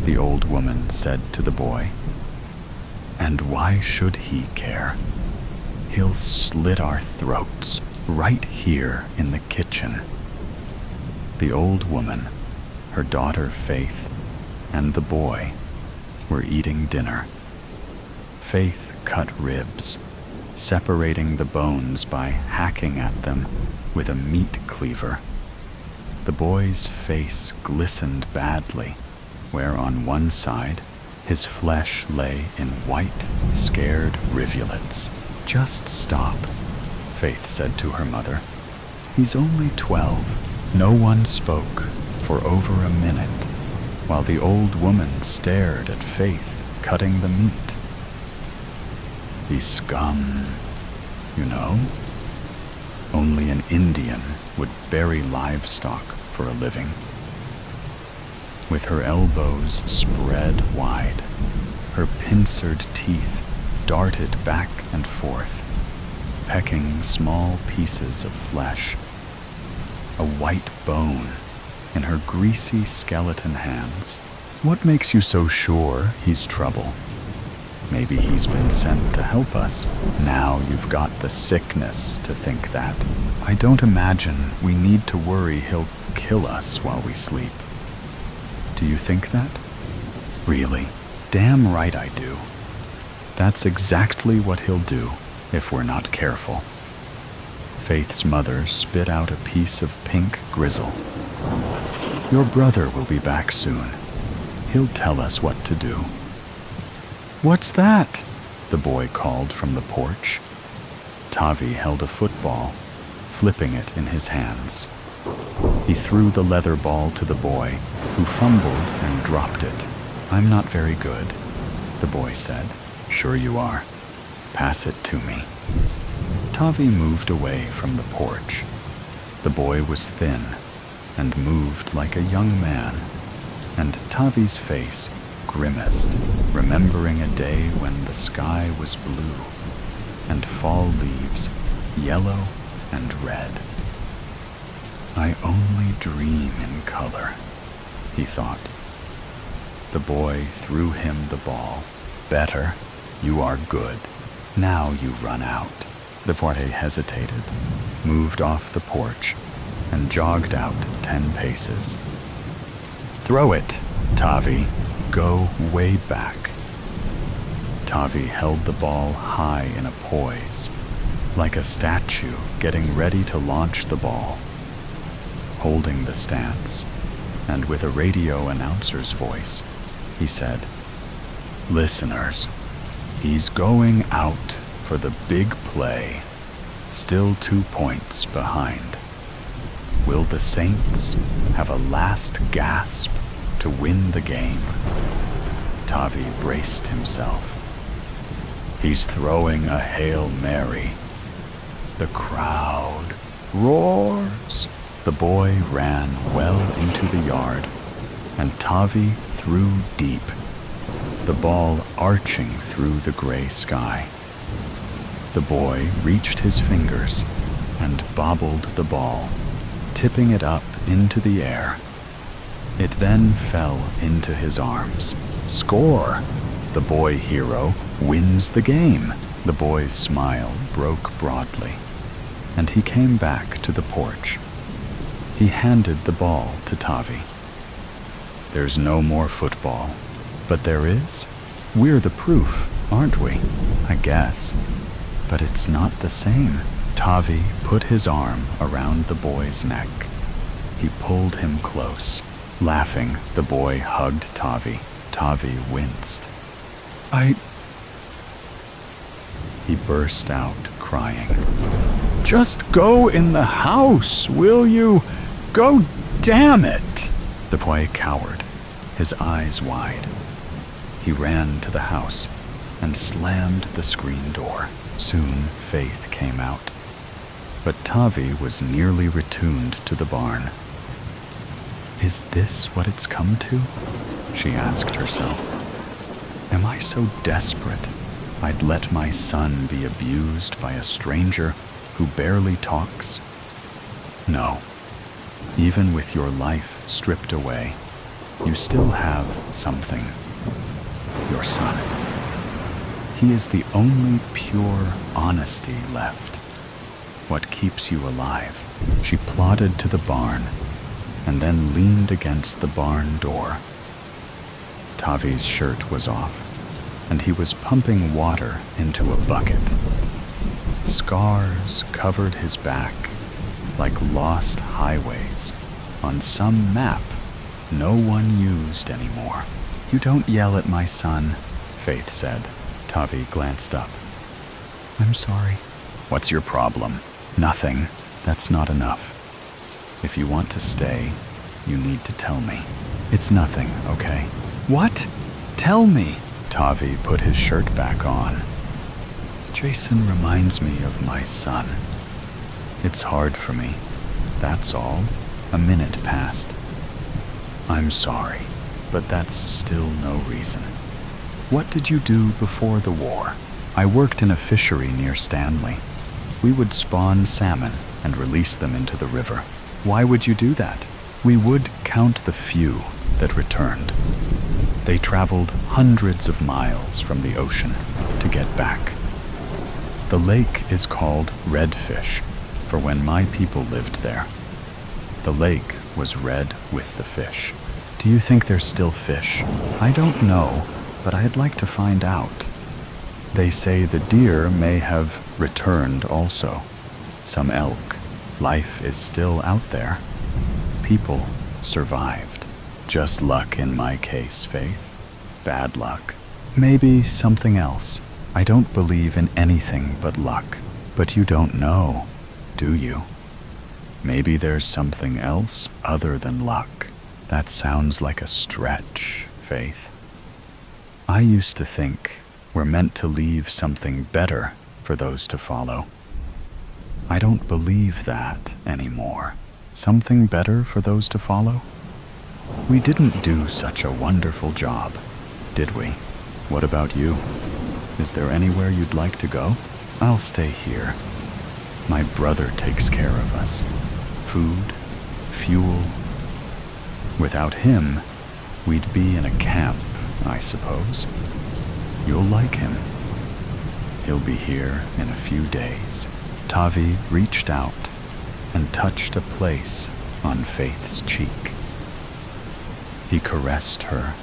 the old woman said to the boy. And why should he care? He'll slit our throats right here in the kitchen. The old woman, her daughter Faith, and the boy were eating dinner. Faith cut ribs, separating the bones by hacking at them with a meat cleaver. The boy's face glistened badly, where on one side his flesh lay in white, scared rivulets. Just stop, Faith said to her mother. He's only 12. No one spoke for over a minute, while the old woman stared at Faith cutting the meat. The scum, you know? Only an Indian would bury livestock for a living. With her elbows spread wide, her pincered teeth darted back and forth, pecking small pieces of flesh. A white bone in her greasy skeleton hands. What makes you so sure he's trouble? Maybe he's been sent to help us. Now you've got the sickness to think that. I don't imagine we need to worry he'll kill us while we sleep. Do you think that? Really? Damn right I do. That's exactly what he'll do if we're not careful. Faith's mother spit out a piece of pink grizzle. Your brother will be back soon. He'll tell us what to do. What's that? The boy called from the porch. Tavi held a football, flipping it in his hands. He threw the leather ball to the boy, who fumbled and dropped it. I'm not very good, the boy said. Sure you are. Pass it to me. Tavi moved away from the porch. The boy was thin and moved like a young man, and Tavi's face grimaced, remembering a day when the sky was blue and fall leaves yellow and red. I only dream in color, he thought. The boy threw him the ball. Better, You are good. Now you run out. The boy hesitated, moved off the porch, and jogged out 10 paces. Throw it, Tavi. Go way back. Tavi held the ball high in a poise, like a statue getting ready to launch the ball. Holding the stance, and with a radio announcer's voice, he said, "Listeners, he's going out for the big play, still 2 points behind. Will the Saints have a last gasp to win the game?" Tavi braced himself. "He's throwing a Hail Mary." The crowd roars. The boy ran well into the yard, and Tavi threw deep, the ball arching through the gray sky. The boy reached his fingers and bobbled the ball, tipping it up into the air. It then fell into his arms. Score! The boy hero wins the game. The boy's smile broke broadly, and he came back to the porch. He handed the ball to Tavi. "There's no more football, but there is. We're the proof, aren't we? I guess. But it's not the same." Tavi put his arm around the boy's neck. He pulled him close. Laughing, the boy hugged Tavi. Tavi winced. He burst out crying. "Just go in the house, will you? Go, damn it!" The boy cowered, his eyes wide. He ran to the house and slammed the screen door. Soon Faith came out, but Tavi was nearly retuned to the barn. "Is this what it's come to?" she asked herself. "Am I so desperate I'd let my son be abused by a stranger who barely talks? No. Even with your life stripped away, you still have something. Your son. He is the only pure honesty left. What keeps you alive." She plodded to the barn and then leaned against the barn door. Tavi's shirt was off, and he was pumping water into a bucket. Scars covered his back like lost highways on some map no one used anymore. "You don't yell at my son," Faith said. Tavi glanced up. "I'm sorry." "What's your problem?" "Nothing. That's not enough. If you want to stay, you need to tell me." "It's nothing, okay?" "What? Tell me." Tavi put his shirt back on. "Jason reminds me of my son. It's hard for me, that's all." A minute passed. "I'm sorry, but that's still no reason. What did you do before the war?" "I worked in a fishery near Stanley. We would spawn salmon and release them into the river." "Why would you do that?" "We would count the few that returned. They traveled hundreds of miles from the ocean to get back. The lake is called Redfish for when my people lived there. The lake was red with the fish." "Do you think there's still fish?" "I don't know, but I'd like to find out." "They say the deer may have returned also. Some elk. Life is still out there. People survived. Just luck in my case, Faith. Bad luck. Maybe something else. I don't believe in anything but luck. But you don't know, do you? Maybe there's something else other than luck." "That sounds like a stretch, Faith. I used to think we're meant to leave something better for those to follow. I don't believe that anymore. Something better for those to follow? We didn't do such a wonderful job, did we? What about you? Is there anywhere you'd like to go?" "I'll stay here. My brother takes care of us. Food, fuel. Without him, we'd be in a camp, I suppose. You'll like him. He'll be here in a few days. Tavi reached out and touched a place on Faith's cheek. He caressed her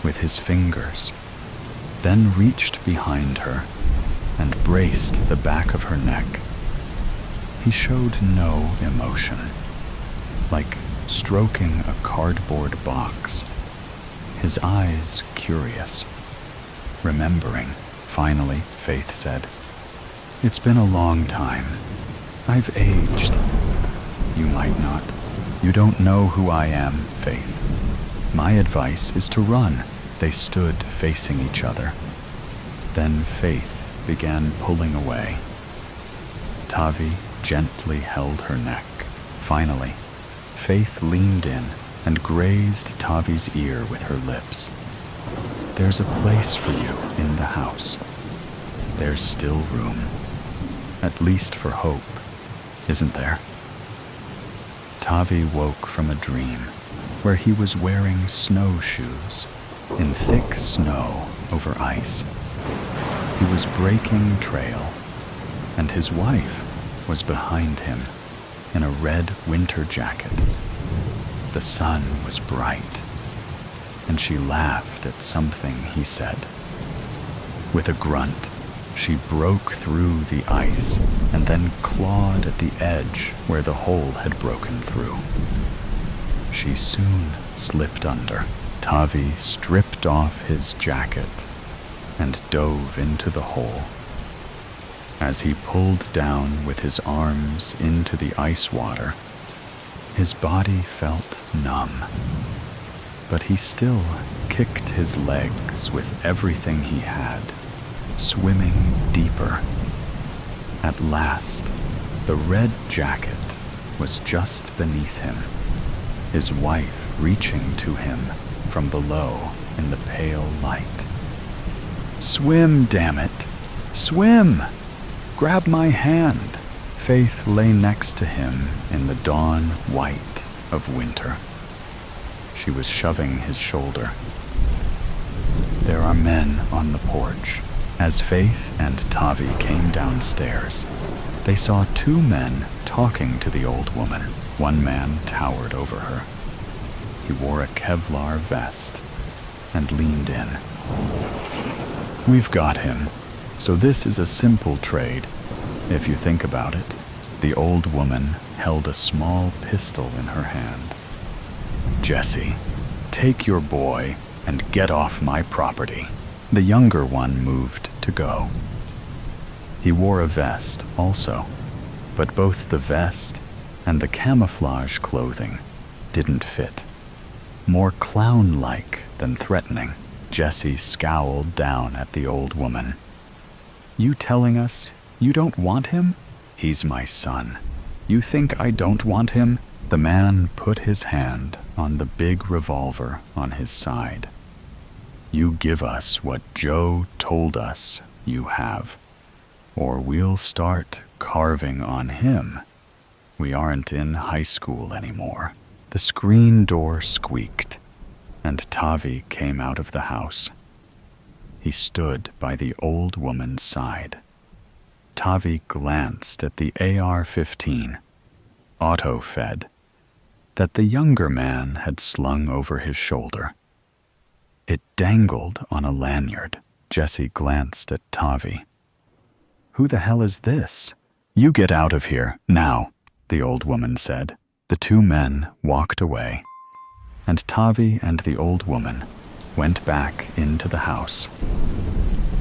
with his fingers, then reached behind her and braced the back of her neck. He showed no emotion, like stroking a cardboard box, his eyes curious. Remembering, finally, Faith said, "It's been a long time. I've aged. You might not. You don't know who I am, Faith. My advice is to run." They stood facing each other. Then Faith began pulling away. Tavi gently held her neck. Finally, Faith leaned in and grazed Tavi's ear with her lips. "There's a place for you in the house. There's still room, at least for hope, isn't there?" Tavi woke from a dream where he was wearing snowshoes in thick snow over ice. He was breaking trail, and his wife was behind him in a red winter jacket. The sun was bright, and she laughed at something he said. With a grunt, she broke through the ice and then clawed at the edge where the hole had broken through. She soon slipped under. Tavi stripped off his jacket and dove into the hole. As he pulled down with his arms into the ice water, his body felt numb, but he still kicked his legs with everything he had, swimming deeper. At last, the red jacket was just beneath him, his wife reaching to him from below in the pale light. "Swim, damn it! Swim! Grab my hand!" Faith lay next to him in the dawn white of winter. She was shoving his shoulder. There are men on the porch. As Faith and Tavi came downstairs, they saw two men talking to the old woman. One man towered over her. He wore a Kevlar vest and leaned in. "We've got him, so this is a simple trade, if you think about it." The old woman held a small pistol in her hand. "Jesse, take your boy and get off my property." The younger one moved to go. He wore a vest also, but both the vest and the camouflage clothing didn't fit. More clown-like than threatening. Jesse scowled down at the old woman. "You telling us you don't want him? He's my son. You think I don't want him?" The man put his hand on the big revolver on his side. "You give us what Joe told us you have, or we'll start carving on him. We aren't in high school anymore." The screen door squeaked, and Tavi came out of the house. He stood by the old woman's side. Tavi glanced at the AR-15, auto-fed, that the younger man had slung over his shoulder. It dangled on a lanyard. Jesse glanced at Tavi. "Who the hell is this?" "You get out of here, now," the old woman said. The two men walked away, and Tavi and the old woman went back into the house.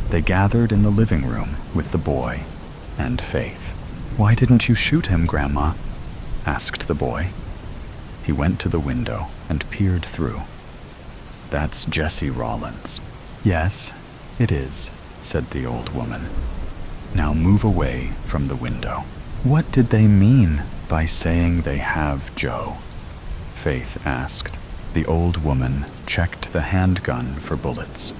They gathered in the living room with the boy and Faith. "Why didn't you shoot him, Grandma?" asked the boy. He went to the window and peered through. "That's Jesse Rollins." "Yes, it is," said the old woman. "Now move away from the window." "What did they mean by saying they have Joe?" Faith asked. The old woman checked the handgun for bullets.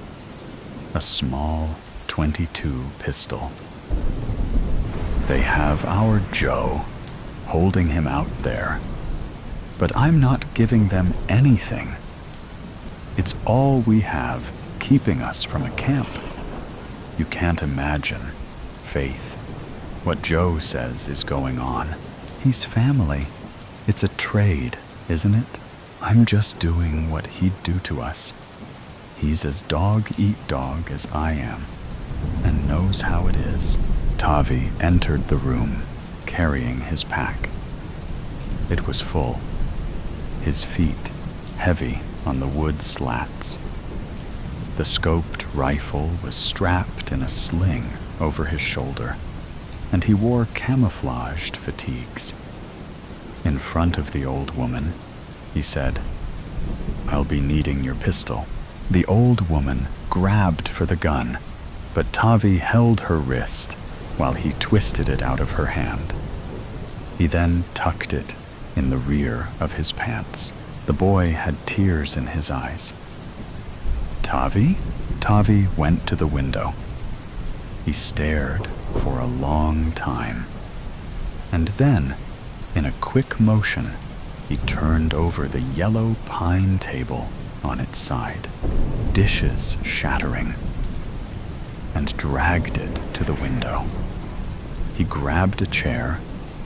A small .22 pistol. "They have our Joe, holding him out there. But I'm not giving them anything. It's all we have keeping us from a camp. You can't imagine faith. What Joe says is going on. He's family. It's a trade, isn't it? I'm just doing what he'd do to us. He's as dog-eat-dog as I am, and knows how it is. Tavi entered the room, carrying his pack. It was full, his feet heavy on the wood slats. The scoped rifle was strapped in a sling over his shoulder, and he wore camouflaged fatigues. In front of the old woman, he said, "I'll be needing your pistol." The old woman grabbed for the gun, but Tavi held her wrist while he twisted it out of her hand. He then tucked it in the rear of his pants. The boy had tears in his eyes. "Tavi?" Tavi went to the window. He stared for a long time, and then, in a quick motion, he turned over the yellow pine table on its side, dishes shattering, and dragged it to the window. He grabbed a chair,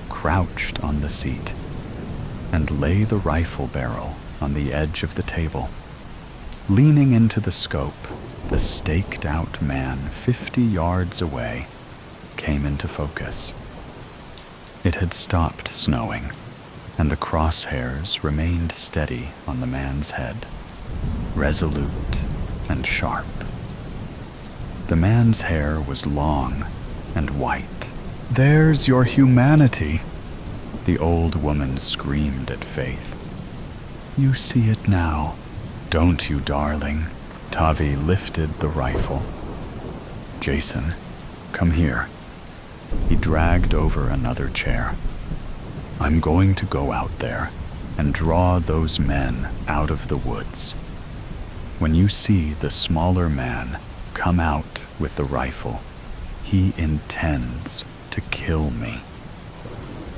crouched on the seat, and lay the rifle barrel on the edge of the table. Leaning into the scope, the staked-out man 50 yards away came into focus. It had stopped snowing, and the crosshairs remained steady on the man's head, resolute and sharp. The man's hair was long and white. "There's your humanity," the old woman screamed at Faith. "You see it now, don't you, darling?" Tavi lifted the rifle. "Jason, come here." He dragged over another chair. "I'm going to go out there and draw those men out of the woods. When you see the smaller man come out with the rifle, he intends to kill me.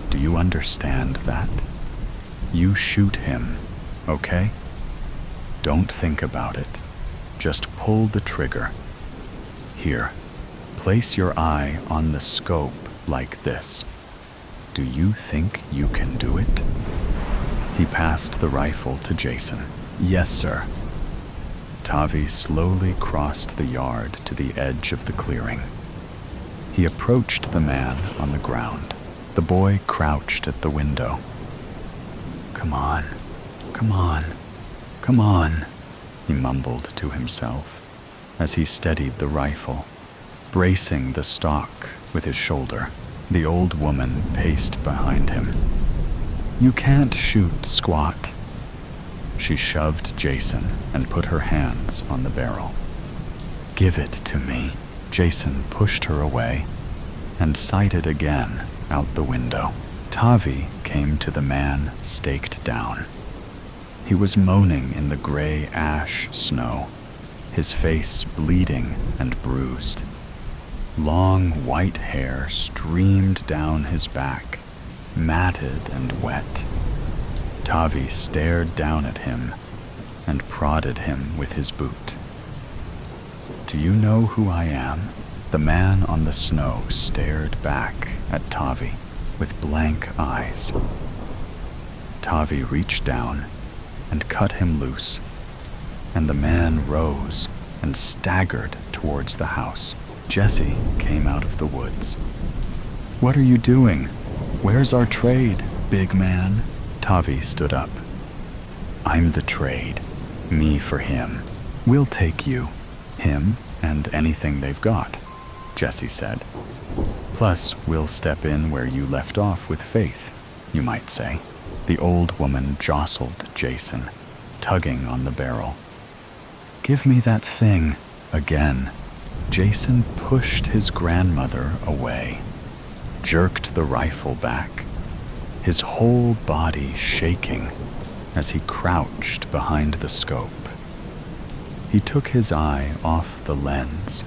Do you understand that? You shoot him, okay? Don't think about it. Just pull the trigger. Here, place your eye on the scope like this. Do you think you can do it?" He passed the rifle to Jason. "Yes, sir." Tavi slowly crossed the yard to the edge of the clearing. He approached the man on the ground. The boy crouched at the window. "Come on, come on, come on," he mumbled to himself as he steadied the rifle, bracing the stock with his shoulder. The old woman paced behind him. "You can't shoot, squat." She shoved Jason and put her hands on the barrel. "Give it to me." Jason pushed her away and sighted again out the window. Tavi came to the man staked down. He was moaning in the gray ash snow, his face bleeding and bruised. Long white hair streamed down his back, matted and wet. Tavi stared down at him and prodded him with his boot. "Do you know who I am?" The man on the snow stared back at Tavi with blank eyes. Tavi reached down and cut him loose, and the man rose and staggered towards the house. Jesse came out of the woods. "What are you doing? Where's our trade, big man?" Tavi stood up. "I'm the trade. Me for him. We'll take you, him, and anything they've got," Jesse said. "Plus, we'll step in where you left off with Faith, you might say." The old woman jostled Jason, tugging on the barrel. "Give me that thing." Again, Jason pushed his grandmother away, jerked the rifle back, his whole body shaking as he crouched behind the scope. He took his eye off the lens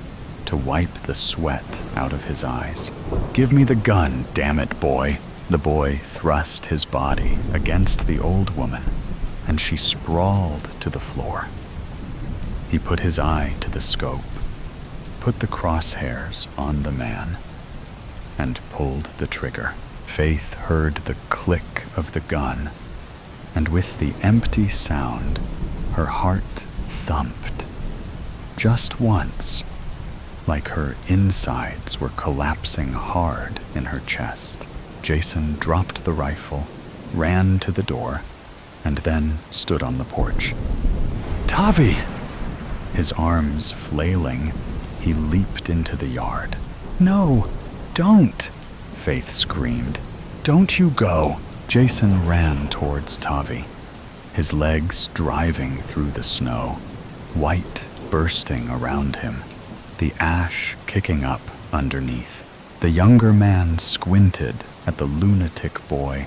to wipe the sweat out of his eyes. "Give me the gun, damn it, boy." The boy thrust his body against the old woman, and she sprawled to the floor. He put his eye to the scope, put the crosshairs on the man, and pulled the trigger. Faith heard the click of the gun, and with the empty sound, her heart thumped. Just once, like her insides were collapsing hard in her chest. Jason dropped the rifle, ran to the door, and then stood on the porch. "Tavi!" His arms flailing, he leaped into the yard. "No, don't!" Faith screamed. "Don't you go!" Jason ran towards Tavi, his legs driving through the snow, white bursting around him, the ash kicking up underneath. The younger man squinted at the lunatic boy,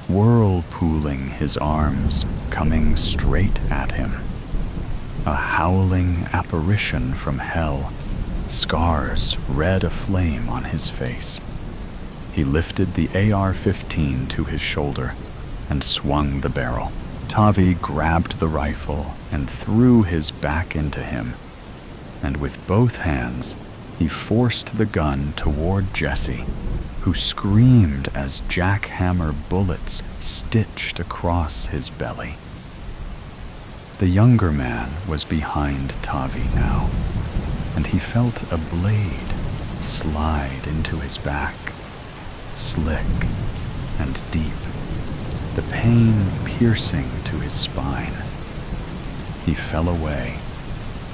whirlpooling his arms, coming straight at him. A howling apparition from hell, scars red aflame on his face. He lifted the AR-15 to his shoulder and swung the barrel. Tavi grabbed the rifle and threw his back into him, and with both hands, he forced the gun toward Jesse, who screamed as jackhammer bullets stitched across his belly. The younger man was behind Tavi now, and he felt a blade slide into his back, slick and deep, the pain piercing to his spine. He fell away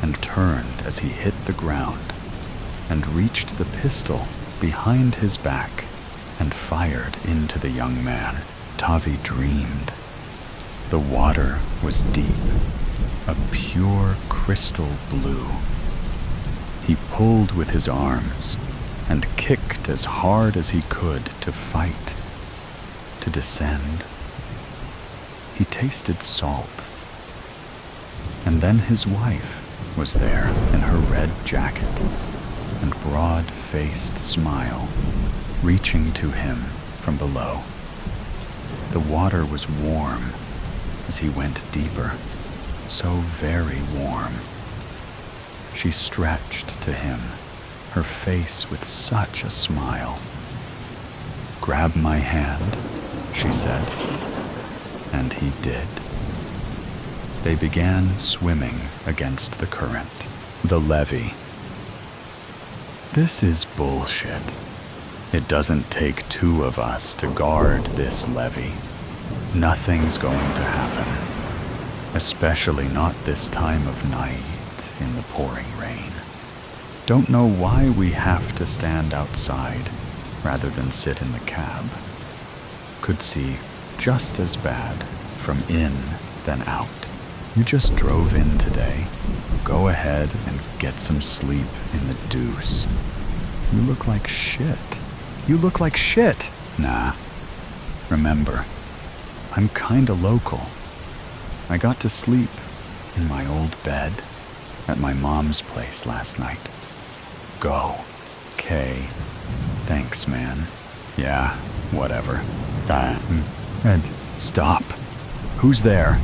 and turned as he hit the ground and reached the pistol behind his back and fired into the young man. Tavi dreamed. The water was deep, a pure crystal blue. He pulled with his arms and kicked as hard as he could to fight, to descend. He tasted salt. And then his wife was there in her red jacket and broad-faced smile, reaching to him from below. The water was warm as he went deeper, so very warm. She stretched to him, her face with such a smile. "Grab my hand," she said, and he did. They began swimming against the current, the levee. "This is bullshit. It doesn't take two of us to guard this levee. Nothing's going to happen, especially not this time of night in the pouring rain. Don't know why we have to stand outside rather than sit in the cab. Could see just as bad from in than out. You just drove in today. Go ahead and get some sleep in the deuce. You look like shit. You look like shit." "Nah. Remember, I'm kinda local. I got to sleep in my old bed at my mom's place last night. Go." "'Kay. Thanks, man. Yeah, whatever. Ed, stop. Who's there?"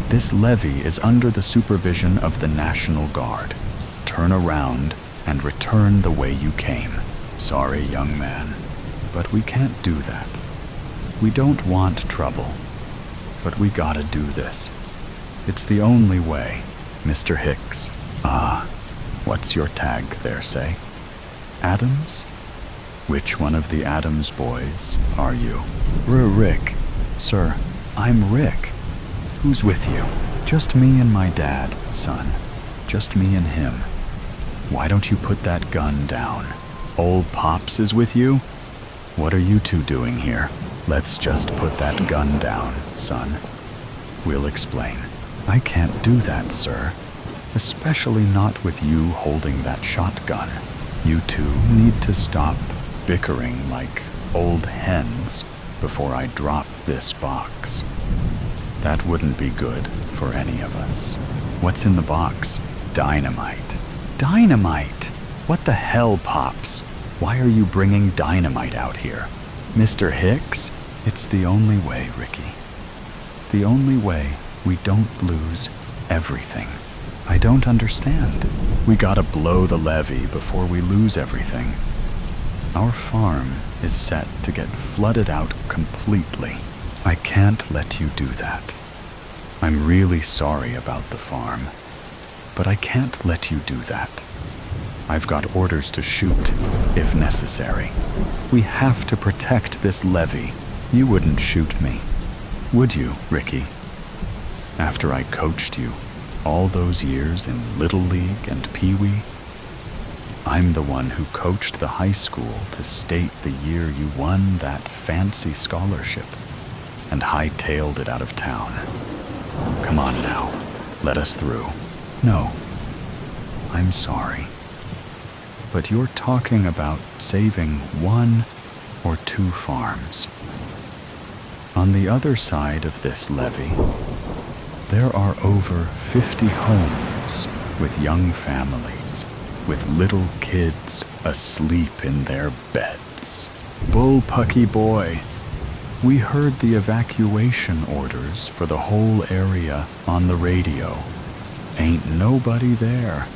"This levee is under the supervision of the National Guard. Turn around and return the way you came." "Sorry, young man, but we can't do that. We don't want trouble, but we gotta do this. It's the only way." "Mr. Hicks." "Ah, what's your tag there, say?" "Adams?" "Which one of the Adams boys are you?" Rick. Sir, I'm Rick. Who's with you?" "Just me and my dad, son. Just me and him." "Why don't you put that gun down?" "Old Pops is with you? What are you two doing here?" "Let's just put that gun down, son. We'll explain." "I can't do that, sir. Especially not with you holding that shotgun. You two need to stop bickering like old hens before I drop this box. That wouldn't be good for any of us." "What's in the box?" "Dynamite." "Dynamite? What the hell, Pops? Why are you bringing dynamite out here?" "Mr. Hicks, it's the only way, Ricky. The only way we don't lose everything." "I don't understand." "We gotta blow the levee before we lose everything." Our farm is set to get flooded out completely. I can't let you do that. I'm really sorry about the farm, but I can't let you do that. I've got orders to shoot, if necessary. We have to protect this levee. You wouldn't shoot me, would you, Ricky? After I coached you all those years in Little League and Pee Wee, I'm the one who coached the high school to state the year you won that fancy scholarship and hightailed it out of town. Come on now, let us through. No, I'm sorry. But you're talking about saving 1 or 2 farms. On the other side of this levee, there are over 50 homes with young families, with little kids asleep in their beds. Bullpucky boy, we heard the evacuation orders for the whole area on the radio. Ain't nobody there.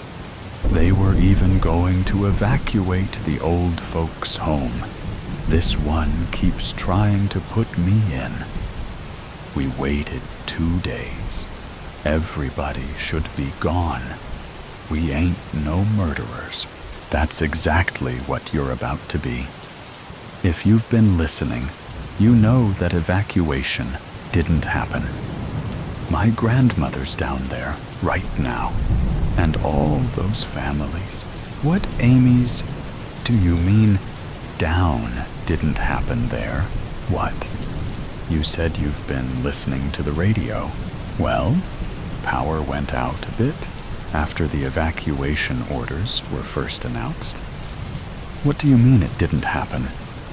They were even going to evacuate the old folks' home. This one keeps trying to put me in. We waited 2 days. Everybody should be gone. We ain't no murderers. That's exactly what you're about to be. If you've been listening, you know that evacuation didn't happen. My grandmother's down there right now, and all those families. What, Amy's, do you mean down didn't happen there? What? You said you've been listening to the radio. Well, power went out a bit after the evacuation orders were first announced. What do you mean it didn't happen?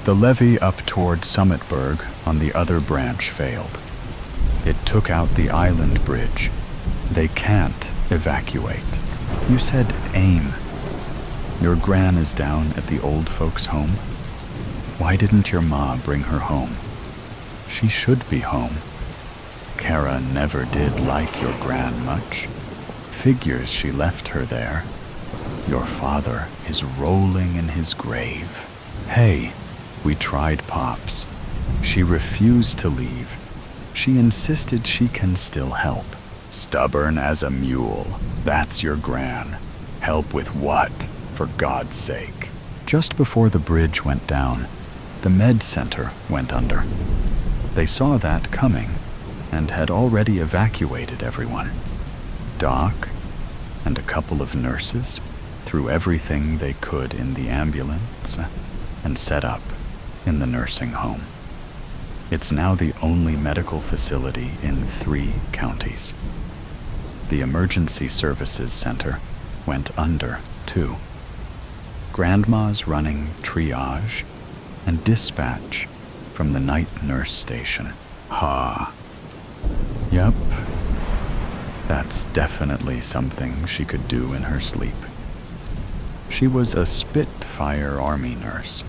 The levee up toward Summitburg on the other branch failed. It took out the island bridge. They can't evacuate. You said aim. Your gran is down at the old folks' home. Why didn't your ma bring her home? She should be home. Kara never did like your gran much. Figures she left her there. Your father is rolling in his grave. Hey, we tried Pops. She refused to leave. She insisted she can still help. Stubborn as a mule. That's your gran. Help with what, for God's sake? Just before the bridge went down, the med center went under. They saw that coming and had already evacuated everyone. Doc and a couple of nurses threw everything they could in the ambulance and set up in the nursing home. It's now the only medical facility in 3 counties. The Emergency Services Center went under, too. Grandma's running triage and dispatch from the night nurse station. Ha. Yup. That's definitely something she could do in her sleep. She was a Spitfire Army nurse,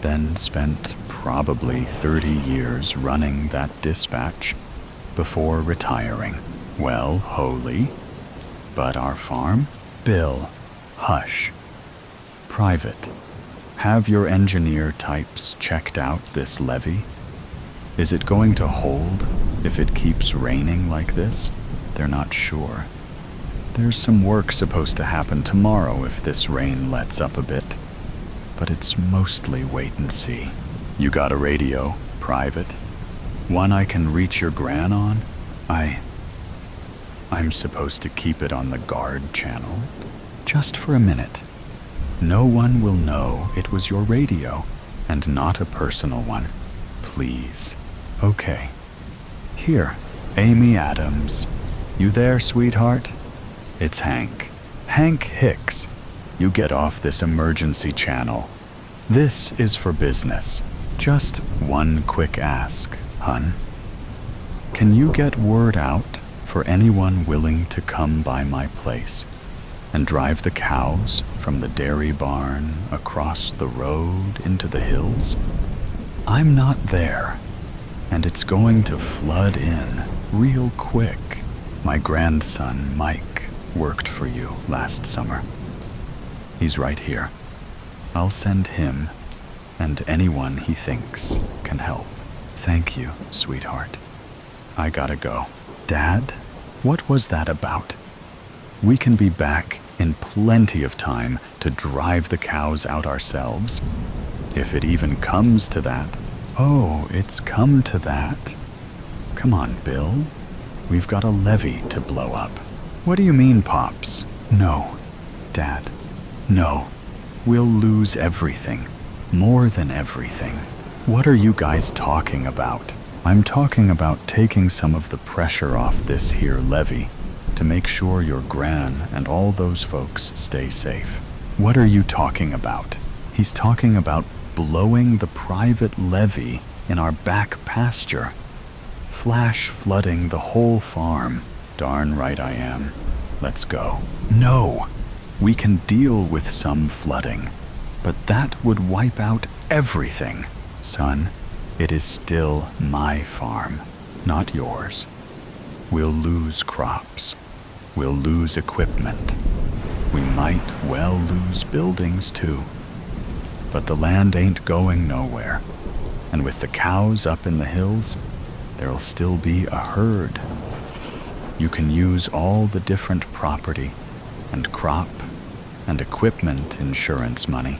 then spent probably 30 years running that dispatch before retiring. Well, holy. But our farm? Bill, hush. Private. Have your engineer types checked out this levee? Is it going to hold if it keeps raining like this? They're not sure. There's some work supposed to happen tomorrow if this rain lets up a bit, but it's mostly wait and see. You got a radio, private? One I can reach your gran on? I'm supposed to keep it on the guard channel. Just for a minute. No one will know it was your radio, and not a personal one. Please. Okay. Here, Amy Adams. You there, sweetheart? It's Hank. Hank Hicks. You get off this emergency channel. This is for business. Just one quick ask, hun. Can you get word out for anyone willing to come by my place and drive the cows from the dairy barn across the road into the hills? I'm not there, and it's going to flood in real quick. My grandson, Mike, worked for you last summer. He's right here. I'll send him and anyone he thinks can help. Thank you, sweetheart. I gotta go. Dad, what was that about? We can be back in plenty of time to drive the cows out ourselves. If it even comes to that. Oh, it's come to that. Come on, Bill. We've got a levee to blow up. What do you mean, Pops? No, Dad. No. We'll lose everything. More than everything. What are you guys talking about? I'm talking about taking some of the pressure off this here levee to make sure your gran and all those folks stay safe. What are you talking about? He's talking about blowing the private levee in our back pasture. Flash flooding the whole farm. Darn right I am. Let's go. No! We can deal with some flooding, but that would wipe out everything. Son, it is still my farm, not yours. We'll lose crops. We'll lose equipment. We might well lose buildings too. But the land ain't going nowhere. And with the cows up in the hills, there'll still be a herd. You can use all the different property and crop and equipment insurance money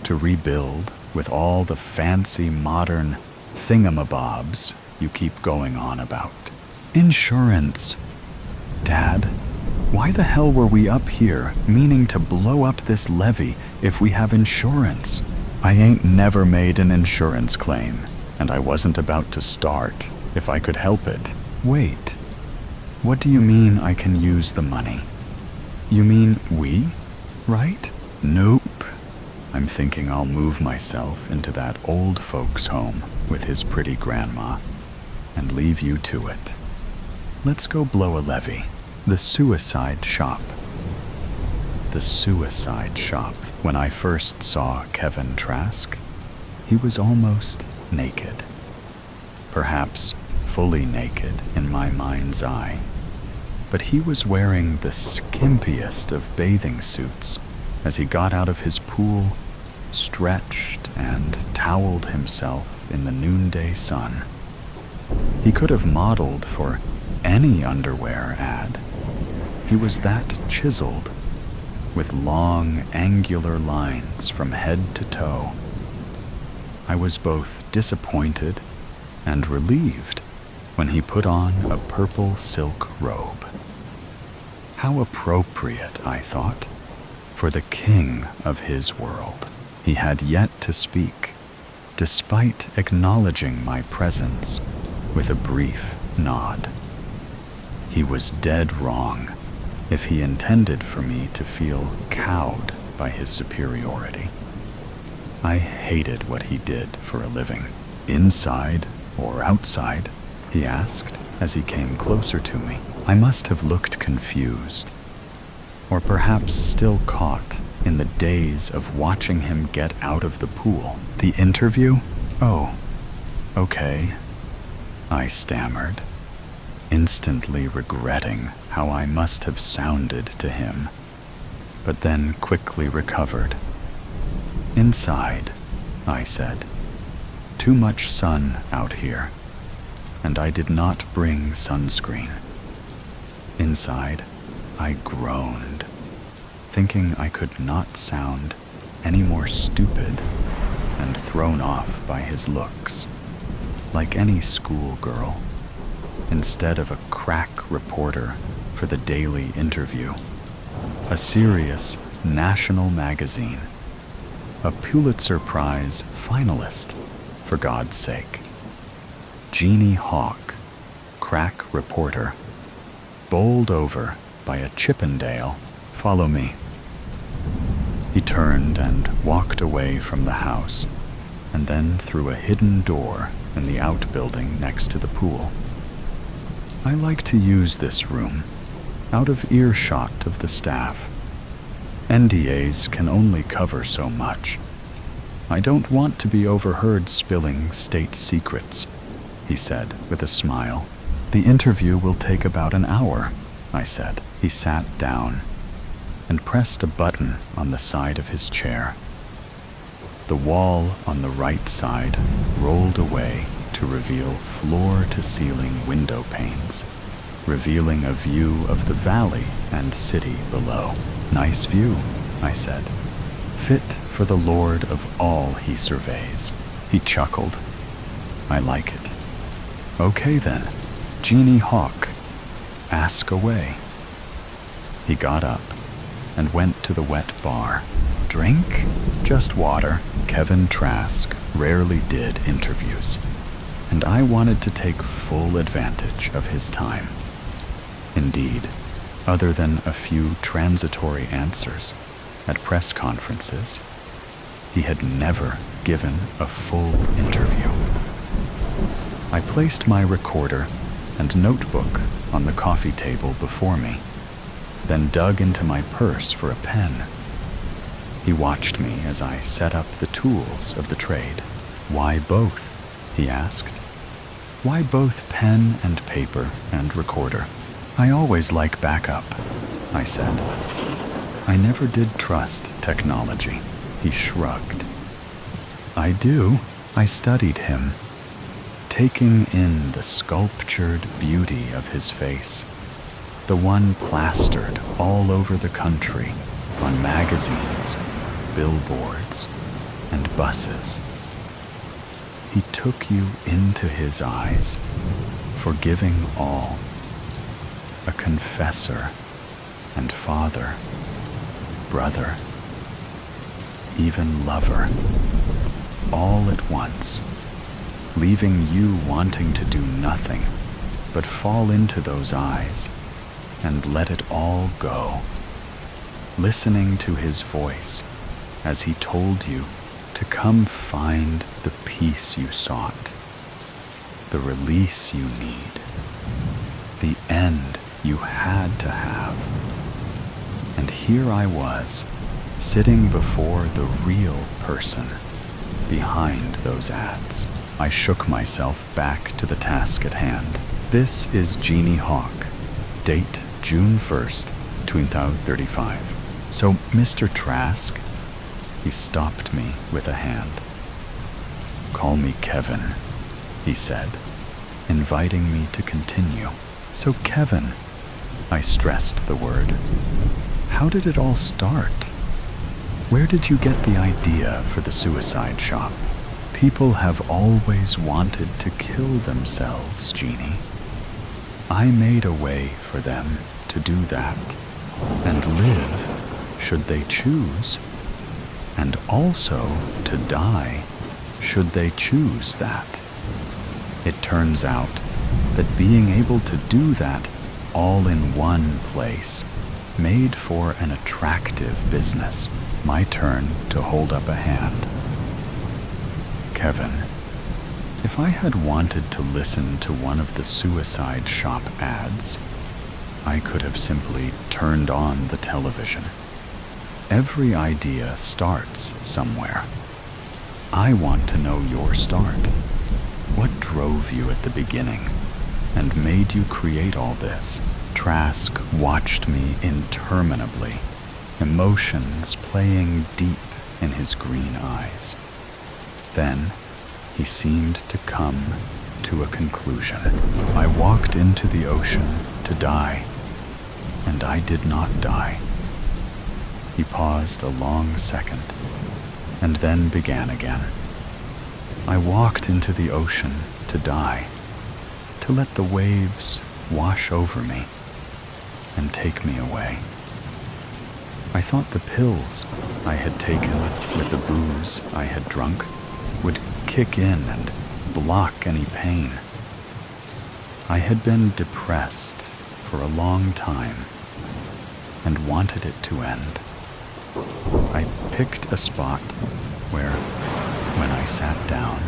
to rebuild with all the fancy modern thingamabobs you keep going on about. Insurance. Dad, why the hell were we up here meaning to blow up this levee if we have insurance? I ain't never made an insurance claim, and I wasn't about to start if I could help it. Wait, what do you mean I can use the money? You mean we, right? Nope. I'm thinking I'll move myself into that old folks' home with his pretty grandma and leave you to it. Let's go blow a levee. The suicide shop. The suicide shop. When I first saw Kevin Trask, he was almost naked. Perhaps fully naked in my mind's eye. But he was wearing the skimpiest of bathing suits as he got out of his pool, stretched and toweled himself in the noonday sun. He could have modeled for any underwear ad. He was that chiseled, with long, angular lines from head to toe. I was both disappointed and relieved when he put on a purple silk robe. How appropriate, I thought, for the king of his world. He had yet to speak, despite acknowledging my presence with a brief nod. He was dead wrong if he intended for me to feel cowed by his superiority. I hated what he did for a living. Inside or outside? He asked as he came closer to me. I must have looked confused, or perhaps still caught in the daze of watching him get out of the pool. The interview? Oh, okay, I stammered, instantly regretting how I must have sounded to him, but then quickly recovered. Inside, I said. Too much sun out here, and I did not bring sunscreen. Inside, I groaned, thinking I could not sound any more stupid and thrown off by his looks, like any schoolgirl, instead of a crack reporter for the Daily Interview, a serious national magazine, a Pulitzer Prize finalist, for God's sake. Jeannie Hawk, crack reporter, bowled over by a Chippendale. Follow me. He turned and walked away from the house, and then through a hidden door in the outbuilding next to the pool. I like to use this room, out of earshot of the staff. NDAs can only cover so much. I don't want to be overheard spilling state secrets, he said with a smile. The interview will take about an hour, I said. He sat down and pressed a button on the side of his chair. The wall on the right side rolled away to reveal floor-to-ceiling window panes, revealing a view of the valley and city below. "Nice view," I said. "Fit for the Lord of all he surveys." He chuckled. "I like it." "Okay then, Genie Hawk, ask away." He got up and went to the wet bar. "Drink?" "Just water." Kevin Trask rarely did interviews, and I wanted to take full advantage of his time. Indeed, other than a few transitory answers at press conferences, he had never given a full interview. I placed my recorder and notebook on the coffee table before me, then dug into my purse for a pen. He watched me as I set up the tools of the trade. "Why both?" he asked. "Why both pen and paper and recorder?" "I always like backup," I said. "I never did trust technology." He shrugged. "I do." I studied him, taking in the sculptured beauty of his face, the one plastered all over the country on magazines, billboards, and buses. He took you into his eyes, forgiving all, a confessor and father, brother, even lover, all at once, leaving you wanting to do nothing but fall into those eyes and let it all go, listening to his voice as he told you to come find the peace you sought, the release you need, the end you had to have. And here I was, sitting before the real person behind those ads. I shook myself back to the task at hand. "This is Genie Hawk, date June 1st, 2035. So, Mr. Trask," he stopped me with a hand. "Call me Kevin," he said, inviting me to continue. "So Kevin," I stressed the word, "how did it all start? Where did you get the idea for the suicide shop?" "People have always wanted to kill themselves, Jeannie. I made a way for them to do that and live, should they choose, and also to die, should they choose that. It turns out that being able to do that all in one place made for an attractive business." My turn to hold up a hand. "Kevin, if I had wanted to listen to one of the suicide shop ads, I could have simply turned on the television. Every idea starts somewhere. I want to know your start. What drove you at the beginning and made you create all this?" Trask watched me interminably, emotions playing deep in his green eyes. Then he seemed to come to a conclusion. "I walked into the ocean to die, and I did not die." He paused a long second, and then began again. "I walked into the ocean to die, to let the waves wash over me and take me away. I thought the pills I had taken with the booze I had drunk would kick in and block any pain. I had been depressed for a long time and wanted it to end. I picked a spot where, when I sat down,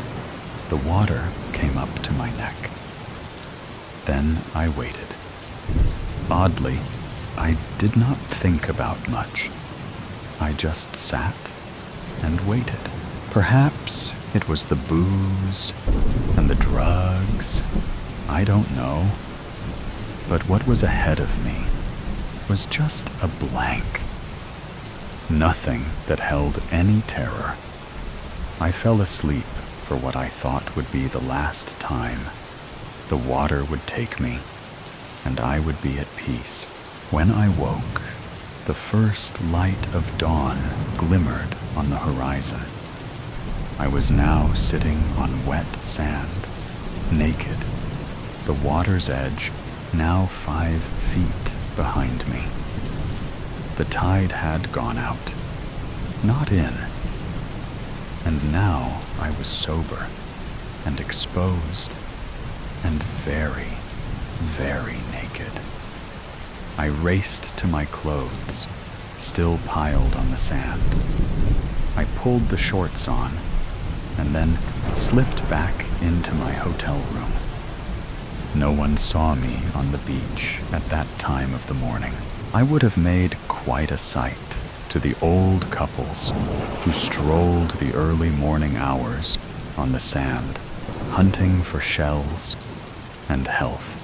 the water came up to my neck. Then I waited. Oddly, I did not think about much. I just sat and waited. Perhaps it was the booze and the drugs. I don't know. But what was ahead of me was just a blank. Nothing that held any terror, I fell asleep for what I thought would be the last time. The water would take me, and I would be at peace. When I woke, the first light of dawn glimmered on the horizon. I was now sitting on wet sand, naked, the water's edge now 5 feet behind me. The tide had gone out, not in, and now I was sober and exposed and very, very naked. I raced to my clothes, still piled on the sand. I pulled the shorts on and then slipped back into my hotel room. No one saw me on the beach at that time of the morning. I would have made quite a sight to the old couples who strolled the early morning hours on the sand, hunting for shells and health.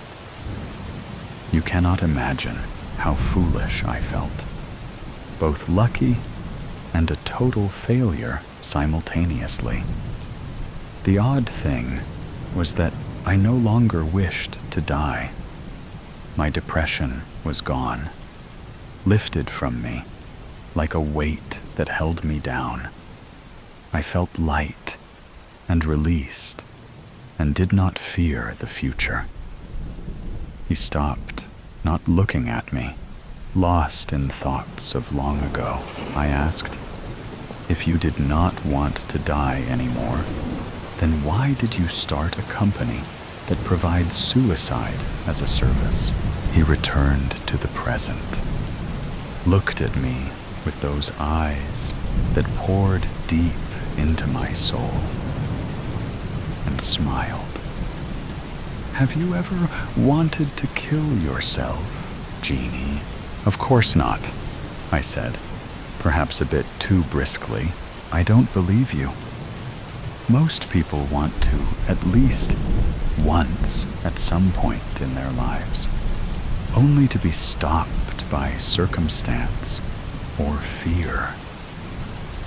You cannot imagine how foolish I felt, both lucky and a total failure simultaneously. The odd thing was that I no longer wished to die. My depression was gone, lifted from me like a weight that held me down. I felt light and released and did not fear the future. He stopped, not looking at me, lost in thoughts of long ago. I asked, "If you did not want to die anymore, then why did you start a company that provides suicide as a service?" He returned to the present, looked at me with those eyes that poured deep into my soul, and smiled. "Have you ever wanted to kill yourself, Jeannie?" "Of course not," I said, perhaps a bit too briskly. "I don't believe you. Most people want to, at least once at some point in their lives, only to be stopped by circumstance or fear.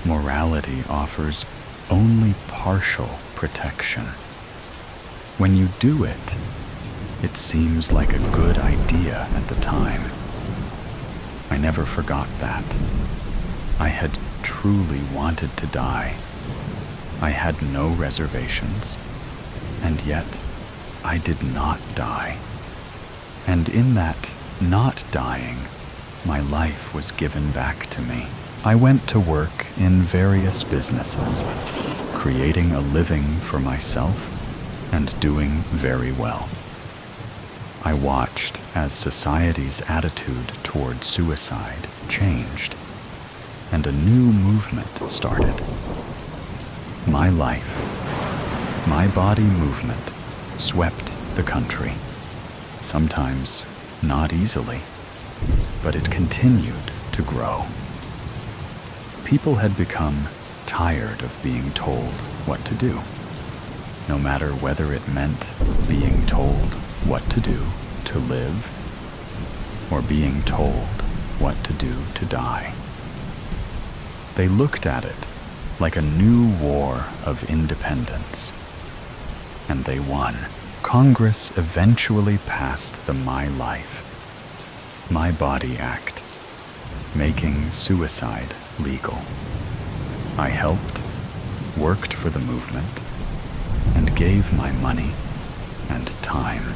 Morality offers only partial protection. When you do it, it seems like a good idea at the time." I never forgot that. I had truly wanted to die. I had no reservations, and yet I did not die. And in that not dying, my life was given back to me. I went to work in various businesses, creating a living for myself and doing very well. I watched as society's attitude toward suicide changed, and a new movement started. My life, my body movement swept the country, sometimes not easily, but it continued to grow. People had become tired of being told what to do, no matter whether it meant being told what to do to live or being told what to do to die. They looked at it like a new war of independence, and they won. Congress eventually passed the My Life, My Body Act, making suicide legal. I helped, worked for the movement, and gave my money and time.